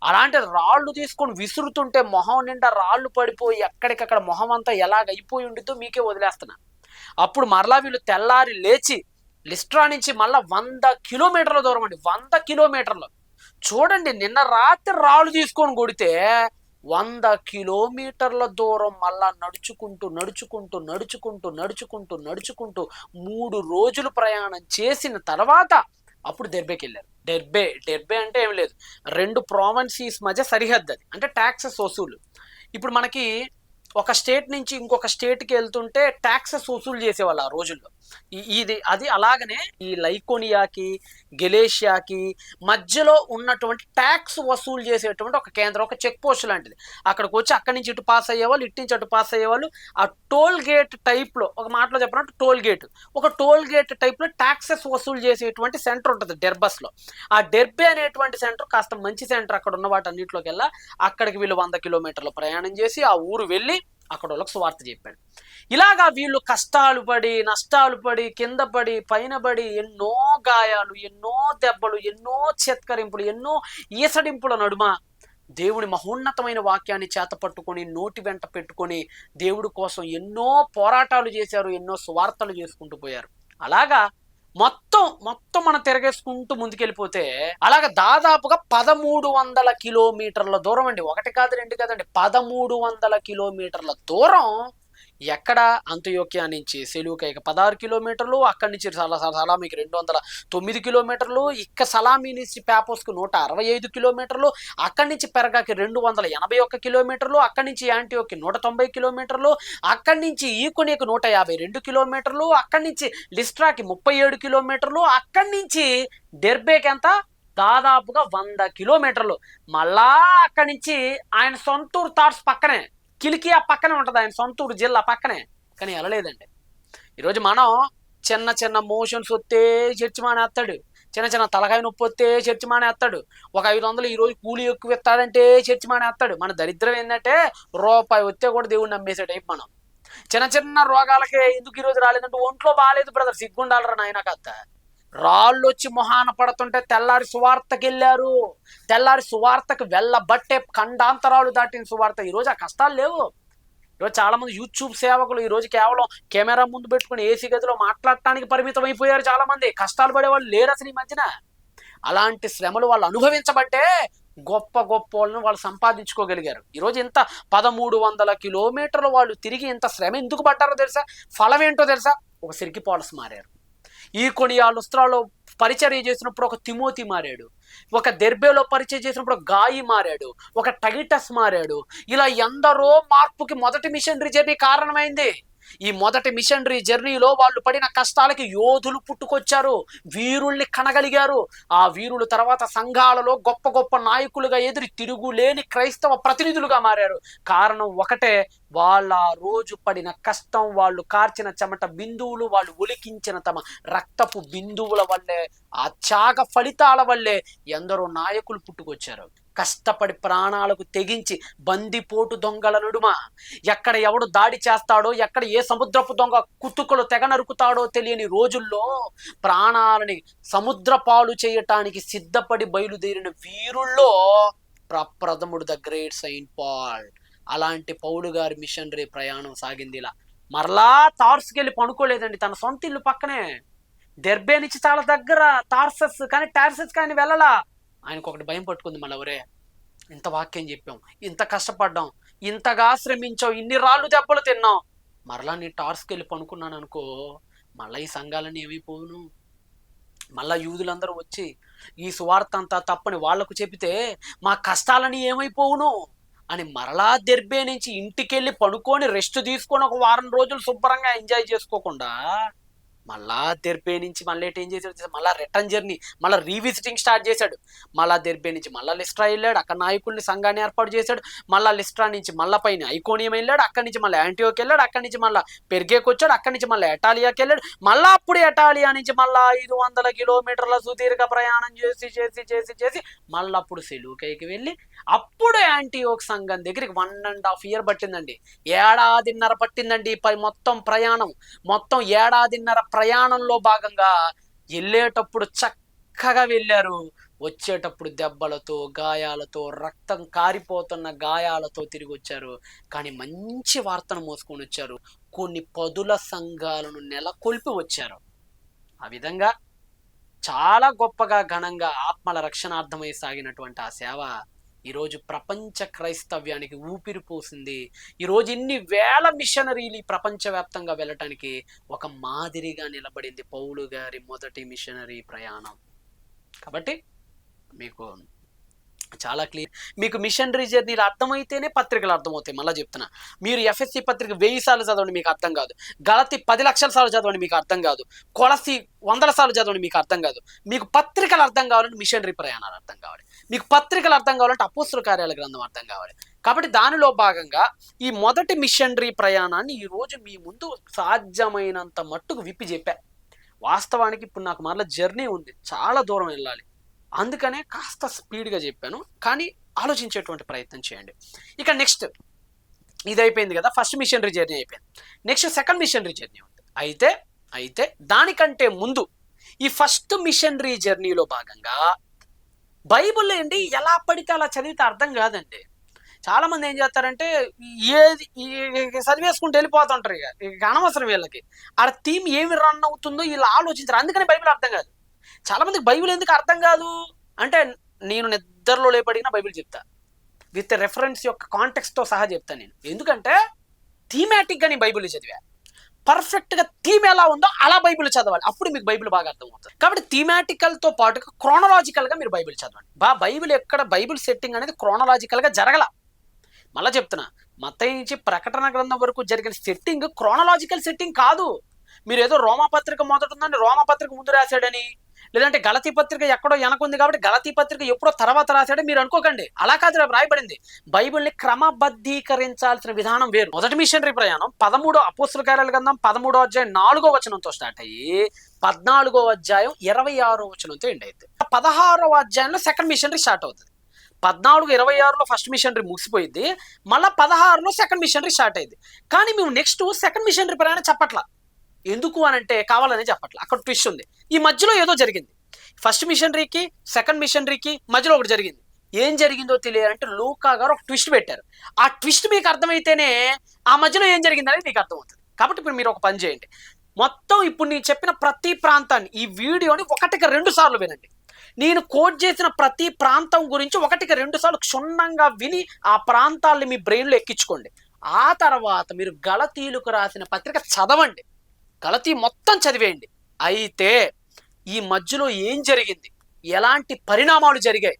అలాంటి రాళ్ళు తీసుకొని విసురుతుంటే మొహం నిండా రాళ్ళు పడిపోయి ఎక్కడికక్కడ మొహం అంతా ఎలాగ అయిపోయి ఉండితో మీకే వదిలేస్తున్నా. అప్పుడు మరలా వీళ్ళు తెల్లారి లేచి లిస్ట్రా నుంచి మళ్ళా 100 కిలోమీటర్ల దూరం అండి, 100 కిలోమీటర్లు చూడండి. నిన్న రాత్రి రాళ్ళు తీసుకొని కొడితే 100 కిలోమీటర్ల దూరం మళ్ళా నడుచుకుంటూ 3 రోజులు ప్రయాణం చేసిన తర్వాత అప్పుడు దెర్బేకి వెళ్ళారు. డెర్బే అంటే ఏం లేదు, 2 ప్రావిన్సీస్ మధ్య సరిహద్దు, అది అంటే ట్యాక్సెస్ వసూలు. ఇప్పుడు మనకి ఒక స్టేట్ నుంచి ఇంకొక స్టేట్కి వెళ్తుంటే ట్యాక్సెస్ వసూలు చేసేవాళ్ళు ఆ రోజుల్లో. అది అలాగనే ఈ లైకోనియాకి గెలేషియాకి మధ్యలో ఉన్నటువంటి ట్యాక్స్ వసూలు చేసేటువంటి ఒక కేంద్రం, ఒక చెక్ పోస్ట్ లాంటిది. అక్కడికి వచ్చి అక్కడి నుంచి ఇటు పాస్ అయ్యేవాళ్ళు, ఇటు నుంచి అటు పాస్ అయ్యేవాళ్ళు. ఆ టోల్ గేట్ టైప్లో, ఒక మాటలో చెప్పినట్టు టోల్ గేట్ టైప్లో ట్యాక్సెస్ వసూలు చేసేటువంటి సెంటర్ ఉంటుంది డెర్బస్లో. ఆ డెర్బే అనేటువంటి సెంటర్ కాస్త మంచి సెంటర్, అక్కడ ఉన్న వాటి అన్నింటిలోకి వెళ్ళా. అక్కడికి వీళ్ళు 100 కిలోమీటర్లు ప్రయాణం చేసి ఆ ఊరు వెళ్ళి అక్కడ వాళ్ళకి సువార్త చెప్పాడు. ఇలాగా వీళ్ళు కష్టాలు పడి నష్టాలు పడి కింద పడి పైన పడి ఎన్నో గాయాలు, ఎన్నో దెబ్బలు, ఎన్నో చేత్కరింపులు, ఎన్నో ఈసడింపుల నడుమ దేవుడి మహోన్నతమైన వాక్యాన్ని చేత పట్టుకొని నోటి వెంట పెట్టుకొని దేవుడి కోసం ఎన్నో పోరాటాలు చేశారు, ఎన్నో సువార్తలు చేసుకుంటూ పోయారు. అలాగా మొత్తం మనం తిరగేసుకుంటూ ముందుకెళ్ళిపోతే అలాగా దాదాపుగా 1300 కిలోమీటర్ల దూరం అండి, 1 కాదు 2 కాదండి, 1300 కిలోమీటర్ల దూరం. ఎక్కడ అంత్యోకియా నుంచి సెలూకైకి 16 కిలోమీటర్లు, అక్కడి నుంచి సలామీకి 209 కిలోమీటర్లు, ఇక్క సలామీ నుంచి పాపోస్కు 165 కిలోమీటర్లు, అక్కడి నుంచి పెరగాకి 281 కిలోమీటర్లు, అక్కడి నుంచి యాంటియోకి 190 కిలోమీటర్లు, అక్కడి నుంచి ఈకొనియకు 152 కిలోమీటర్లు, అక్కడి నుంచి లిస్ట్రాకి 37 కిలోమీటర్లు, అక్కడి నుంచి డెర్బేకి ఎంత దాదాపుగా 100 కిలోమీటర్లు. మళ్ళా అక్కడి నుంచి ఆయన సొంతూరు తార్స్ పక్కనే, కిలికియా పక్కనే ఉంటుంది, ఆయన సొంతూరు జిల్లా పక్కనే. కానీ వెళ్ళలేదండి. ఈరోజు మనం చిన్న మోషన్స్ వస్తే చర్చి మానేస్తాడు, చిన్న తలకాయ నొప్పి వస్తే చర్చి మానేస్తాడు, ఒక 500 ఈరోజు కూలి ఎక్కువ ఇస్తాడంటే చర్చి మానేస్తాడు. మన దరిద్రం ఏంటంటే రూపాయి వస్తే కూడా దేవుడిని నమ్మేసే టైప్ మనం. చిన్న రోగాలకే ఎందుకు ఈరోజు రాలేదంటే ఒంట్లో బాగాలేదు బ్రదర్, సిగ్గుండాలరా నాయన కథ. రాళ్ళు వచ్చి మొహాన పడుతుంటే తెల్లారి సువార్తకి వెళ్ళారు, తెల్లారి సువార్తకు వెళ్ళబట్టే ఖండాంతరాలు దాటిన సువార్త. ఈరోజు ఆ కష్టాలు లేవు. ఈరోజు చాలా మంది యూట్యూబ్ సేవకులు ఈరోజు కేవలం కెమెరా ముందు పెట్టుకుని ఏసీ గదిలో మాట్లాడటానికి పరిమితం అయిపోయారు. చాలా మంది కష్టాలు పడేవాళ్ళు లేరు అసలు ఈ మధ్యన. అలాంటి శ్రమలు వాళ్ళు అనుభవించబట్టే గొప్ప వాళ్ళని వాళ్ళు సంపాదించుకోగలిగారు. ఈరోజు ఇంత 1300 కిలోమీటర్లు వాళ్ళు తిరిగి ఇంత శ్రమ ఎందుకు పడ్డారో తెలుసా? ఫలం ఏంటో తెలుసా? ఒక సిరికి పాలస్ మారారు. ఈ కొనియా లుస్త్రాలో పరిచర్య చేసినప్పుడు ఒక తిమోతి మారాడు, ఒక దెర్బేలో పరిచయం చేసినప్పుడు ఒక గాయి మారాడు, ఒక టైటస్ మారాడు. ఇలా ఎందరో మార్పుకి మొదటి మిషనరీ జర్నీ కారణమైంది. ఈ మొదటి మిషనరీ జర్నీలో వాళ్ళు పడిన కష్టాలకి యోధులు పుట్టుకొచ్చారు, వీరుల్ని కనగలిగారు. ఆ వీరులు తర్వాత సంఘాలలో గొప్ప గొప్ప నాయకులుగా ఎదురు తిరుగులేని క్రైస్తవ ప్రతినిధులుగా మారారు. కారణం ఒకటే, వాళ్ళ రోజు పడిన కష్టం, వాళ్ళు కార్చిన చెమట బిందువులు, వాళ్ళు ఒలికించిన తమ రక్తపు బిందువుల వల్లే, ఆ త్యాగ ఫలితాల వల్లే ఎందరో నాయకులు పుట్టుకొచ్చారు. కష్టపడి ప్రాణాలకు తెగించి బందిపోటు దొంగల నడుమ ఎక్కడ ఎవడు దాడి చేస్తాడో, ఎక్కడ ఏ సముద్రపు దొంగ కుతుకులు తెగ నరుకుతాడో తెలియని రోజుల్లో ప్రాణాలని సముద్ర పాలు చేయటానికి సిద్ధపడి బయలుదేరిన వీరుల్లో ప్రప్రథముడు ద గ్రేట్ సెయింట్ పాల్. అలాంటి పౌలు గారి మిషనరీ ప్రయాణం సాగింది ఇలా. మరలా తార్సుకి వెళ్ళి పనుకోలేదండి, తన సొంత ఇల్లు పక్కనే దెర్బే నుంచి చాలా దగ్గర తార్సస్, కానీ టార్సస్ కానీ వెళ్ళలా. ఆయనకు ఒకటి భయం పట్టుకుంది, మళ్ళీ ఒరే ఇంత వాక్యం చెప్పాం, ఇంత కష్టపడ్డాం, ఇంతగా శ్రమించాం, ఇన్ని రాళ్ళు దెబ్బలు తిన్నాం, మరలా నేను టార్స్కి వెళ్ళి పనుకున్నాను అనుకో, మళ్ళీ ఈ సంఘాలన్నీ ఏమైపోవును, మళ్ళా యూదులందరూ వచ్చి ఈ సువార్త అంతా తప్పని వాళ్లకు చెబితే మా కష్టాలని ఏమైపోవును అని మరలా దెర్బే నుంచి ఇంటికెళ్ళి పడుకొని రెస్ట్ తీసుకొని ఒక వారం రోజులు శుభ్రంగా ఎంజాయ్ చేసుకోకుండా మళ్ళా దెర్బే నుంచి మళ్ళీ ఏం చేశాడు, మళ్ళీ రిటర్న్ జర్నీ, మళ్ళీ రీవిజిటింగ్ స్టార్ట్ చేశాడు. మళ్ళా దెర్బే నుంచి మళ్ళీ లిస్ట్రా వెళ్ళాడు, అక్కడ నాయకుల్ని సంఘాన్ని ఏర్పాటు చేశాడు. మళ్ళీ లిస్ట్రా నుంచి మళ్ళీ పైన ఐకోనియం వెళ్ళాడు, అక్కడి నుంచి మళ్ళీ యాంటియోకి వెళ్ళాడు, అక్కడి నుంచి మళ్ళీ పెర్గేకి వచ్చాడు, అక్కడి నుంచి మళ్ళీ ఎటాలియాకి వెళ్ళాడు. మళ్ళీ అప్పుడు ఎటాలియా నుంచి మళ్ళీ 500 కిలోమీటర్ల సుదీర్ఘ ప్రయాణం చేసి చేసి చేసి చేసి మళ్ళీ అప్పుడు సెలూకైకి వెళ్ళి అప్పుడు యాంటియోక్ సంఘం దగ్గరికి 1.5 year పట్టిందండి. 1.5 years పట్టిందండి మొత్తం ప్రయాణం. మొత్తం 1.5 years ప్రయాణంలో భాగంగా వెళ్ళేటప్పుడు చక్కగా వెళ్ళారు, వచ్చేటప్పుడు దెబ్బలతో, గాయాలతో, రక్తం కారిపోతున్న గాయాలతో తిరిగి వచ్చారు. కానీ మంచి వార్తను మోసుకొని వచ్చారు, కొన్ని 10 సంఘాలను నెలకొల్పి వచ్చారు. ఆ విధంగా చాలా గొప్పగా ఘనంగా ఆత్మల రక్షణార్థమై సాగినటువంటి ఆ సేవ ఈరోజు ప్రపంచ క్రైస్తవ్యానికి ఊపిరి పోసింది. ఈరోజు ఇన్ని వేల మిషనరీలు ప్రపంచవ్యాప్తంగా వెళ్ళటానికి ఒక మాదిరిగా నిలబడింది పౌలు గారి మొదటి మిషనరీ ప్రయాణం. కాబట్టి మీకు చాలా క్లియర్, మీకు మిషనరీ జర్నీలు అర్థమైతేనే పత్రికలు అర్థమవుతాయి. మళ్ళీ చెప్తున్నా, మీరు ఎఫ్ఎస్సి పత్రిక 1000 సార్లు చదవండి మీకు అర్థం కాదు, గలతీ 10 లక్షల సార్లు చదవండి మీకు అర్థం కాదు, కొలసి 100 సార్లు చదవండి మీకు అర్థం కాదు. మీకు పత్రికలు అర్థం కావాలంటే మిషనరీ ప్రయాణాలు అర్థం కావాలి, మీకు పత్రికలు అర్థం కావాలంటే అపోస్తల కార్యాల గ్రంథం అర్థం కావాలి. కాబట్టి దానిలో భాగంగా ఈ మొదటి మిషనరీ ప్రయాణాన్ని ఈరోజు మీ ముందు సాధ్యమైనంత మట్టుకు విప్పి చెప్పా. వాస్తవానికి ఇప్పుడు నాకు మరలా జర్నీ ఉంది, చాలా దూరం వెళ్ళాలి, అందుకనే కాస్త స్పీడ్గా చెప్పాను. కానీ ఆలోచించేటువంటి ప్రయత్నం చేయండి. ఇక నెక్స్ట్ ఇది అయిపోయింది కదా, ఫస్ట్ మిషనరీ జర్నీ అయిపోయింది. నెక్స్ట్ సెకండ్ మిషనరీ జర్నీ ఉంది. అయితే దానికంటే ముందు ఈ ఫస్ట్ మిషనరీ జర్నీలో భాగంగా బైబిల్ ఏంటి ఎలా పడితే అలా చదివితే అర్థం కాదండి. చాలా మంది ఏం చేస్తారంటే ఏది చదివేసుకుంటూ వెళ్ళిపోతుంటారు, ఇక అనవసరం వీళ్ళకి. ఆ థీమ్ ఏమి రన్ అవుతుందో వీళ్ళు ఆలోచించారు, అందుకని బైబిల్ అర్థం కాదు. చాలా మందికి బైబిల్ ఎందుకు అర్థం కాదు అంటే, నేను నిద్రలో లేపడినా బైబిల్ చెప్తా, విత్ రెఫరెన్స్ యొక్క కాంటెక్స్ట్తో సహా చెప్తాను నేను. ఎందుకంటే థీమాటిక్గా నేను బైబిల్ చదివా, పర్ఫెక్ట్గా థీమ్ ఎలా ఉందో అలా బైబిల్ చదవాలి, అప్పుడు మీకు బైబిల్ బాగా అర్థమవుతుంది. కాబట్టి థీమాటికల్తో పాటుగా క్రోనలాజికల్గా మీరు బైబిల్ చదవండి. బైబిల్ ఎక్కడ బైబిల్ సెట్టింగ్ అనేది క్రోనలాజికల్గా జరగల. మళ్ళీ చెప్తున్నా, మత్తయి నుంచి ప్రకటన గ్రంథం వరకు జరిగిన సెట్టింగ్ క్రోనలాజికల్ సెట్టింగ్ కాదు. మీరు ఏదో రోమాపత్రిక మొదట ఉందండి, రోమాపత్రిక ముందు రాశాడని, లేదంటే గలతీ పత్రిక ఎక్కడో వెనకుంది కాబట్టి గలతీ పత్రిక ఎప్పుడో తర్వాత రాశాడని మీరు అనుకోకండి. అలా కాదు రాయబడింది. బైబిల్ని క్రమబద్ధీకరించాల్సిన విధానం వేరు. మొదటి మిషనరీ ప్రయాణం 13 అపోస్తల కార్యాల గ్రంథం 13వ అధ్యాయం 4వ వచనంతో స్టార్ట్ అయ్యి 14వ అధ్యాయం 26వ వచనంతో ఎండ్ అవుతుంది. 16వ అధ్యాయంలో సెకండ్ మిషనరీ స్టార్ట్ అవుతుంది. 14-26లో ఫస్ట్ మిషనరీ ముగిసిపోయింది, మళ్ళీ 16లో సెకండ్ మిషనరీ స్టార్ట్ అయింది. కానీ మేము నెక్స్ట్ సెకండ్ మిషనరీ ప్రయాణం చెప్పట్లా. ఎందుకు అని అంటే కావాలనే చెప్పట్లా, అక్కడ ట్విస్ట్ ఉంది. ఈ మధ్యలో ఏదో జరిగింది, ఫస్ట్ మిషనరీకి సెకండ్ మిషనరీకి మధ్యలో ఒకటి జరిగింది. ఏం జరిగిందో తెలియాలంటే లూకా గారు ఒక ట్విస్ట్ పెట్టారు. ఆ ట్విస్ట్ మీకు అర్థమైతేనే ఆ మధ్యలో ఏం జరిగింది అనేది మీకు అర్థమవుతుంది. కాబట్టి ఇప్పుడు మీరు ఒక పని చేయండి, మొత్తం ఇప్పుడు నేను చెప్పిన ప్రతి ప్రాంతాన్ని ఈ వీడియోని 1-2 సార్లు వినండి. నేను కోట్ చేసిన ప్రతి ప్రాంతం గురించి 1-2 సార్లు క్షుణ్ణంగా విని ఆ ప్రాంతాలని మీ బ్రెయిన్లో ఎక్కించుకోండి. ఆ తర్వాత మీరు గలతీలకు రాసిన పత్రిక చదవండి, గలతీ మొత్తం చదివేయండి. అయితే ఈ మధ్యలో ఏం జరిగింది, ఎలాంటి పరిణామాలు జరిగాయి,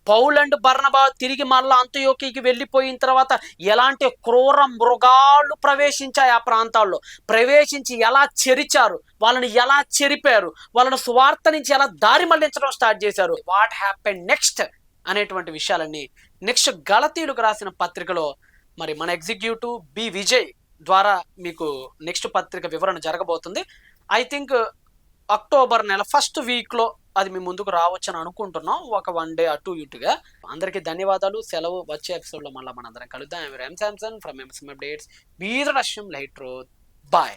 పౌల్ అండ్ బర్నబా తిరిగి మళ్ళా అంత్యోకీకి వెళ్ళిపోయిన తర్వాత ఎలాంటి క్రూర మృగాలు ప్రవేశించాయి ఆ ప్రాంతాల్లో, ప్రవేశించి ఎలా చెరిచారు, వాళ్ళని ఎలా చెరిపారు, వాళ్ళని సువార్త నుంచి ఎలా దారి మళ్లించడం స్టార్ట్ చేశారు, వాట్ హ్యాపెన్ నెక్స్ట్ అనేటువంటి విషయాలన్నీ నెక్స్ట్ గలతీయులకు రాసిన పత్రికలో మరి మన ఎగ్జిక్యూటివ్ బి విజయ్ ద్వారా మీకు నెక్స్ట్ పత్రిక వివరణ జరగబోతుంది. ఐ థింక్ అక్టోబర్ నెల ఫస్ట్ వీక్లో అది మీ ముందుకు రావచ్చు అని అనుకుంటున్నాం, ఒక 1 డే అటు ఇటుగా. అందరికీ ధన్యవాదాలు, సెలవు. వచ్చే ఎపిసోడ్లో మళ్ళీ మనందరం కలుద్దాం. I'm Samson from MSM updates. Be the రష్యం లైట్ రోడ్. బాయ్.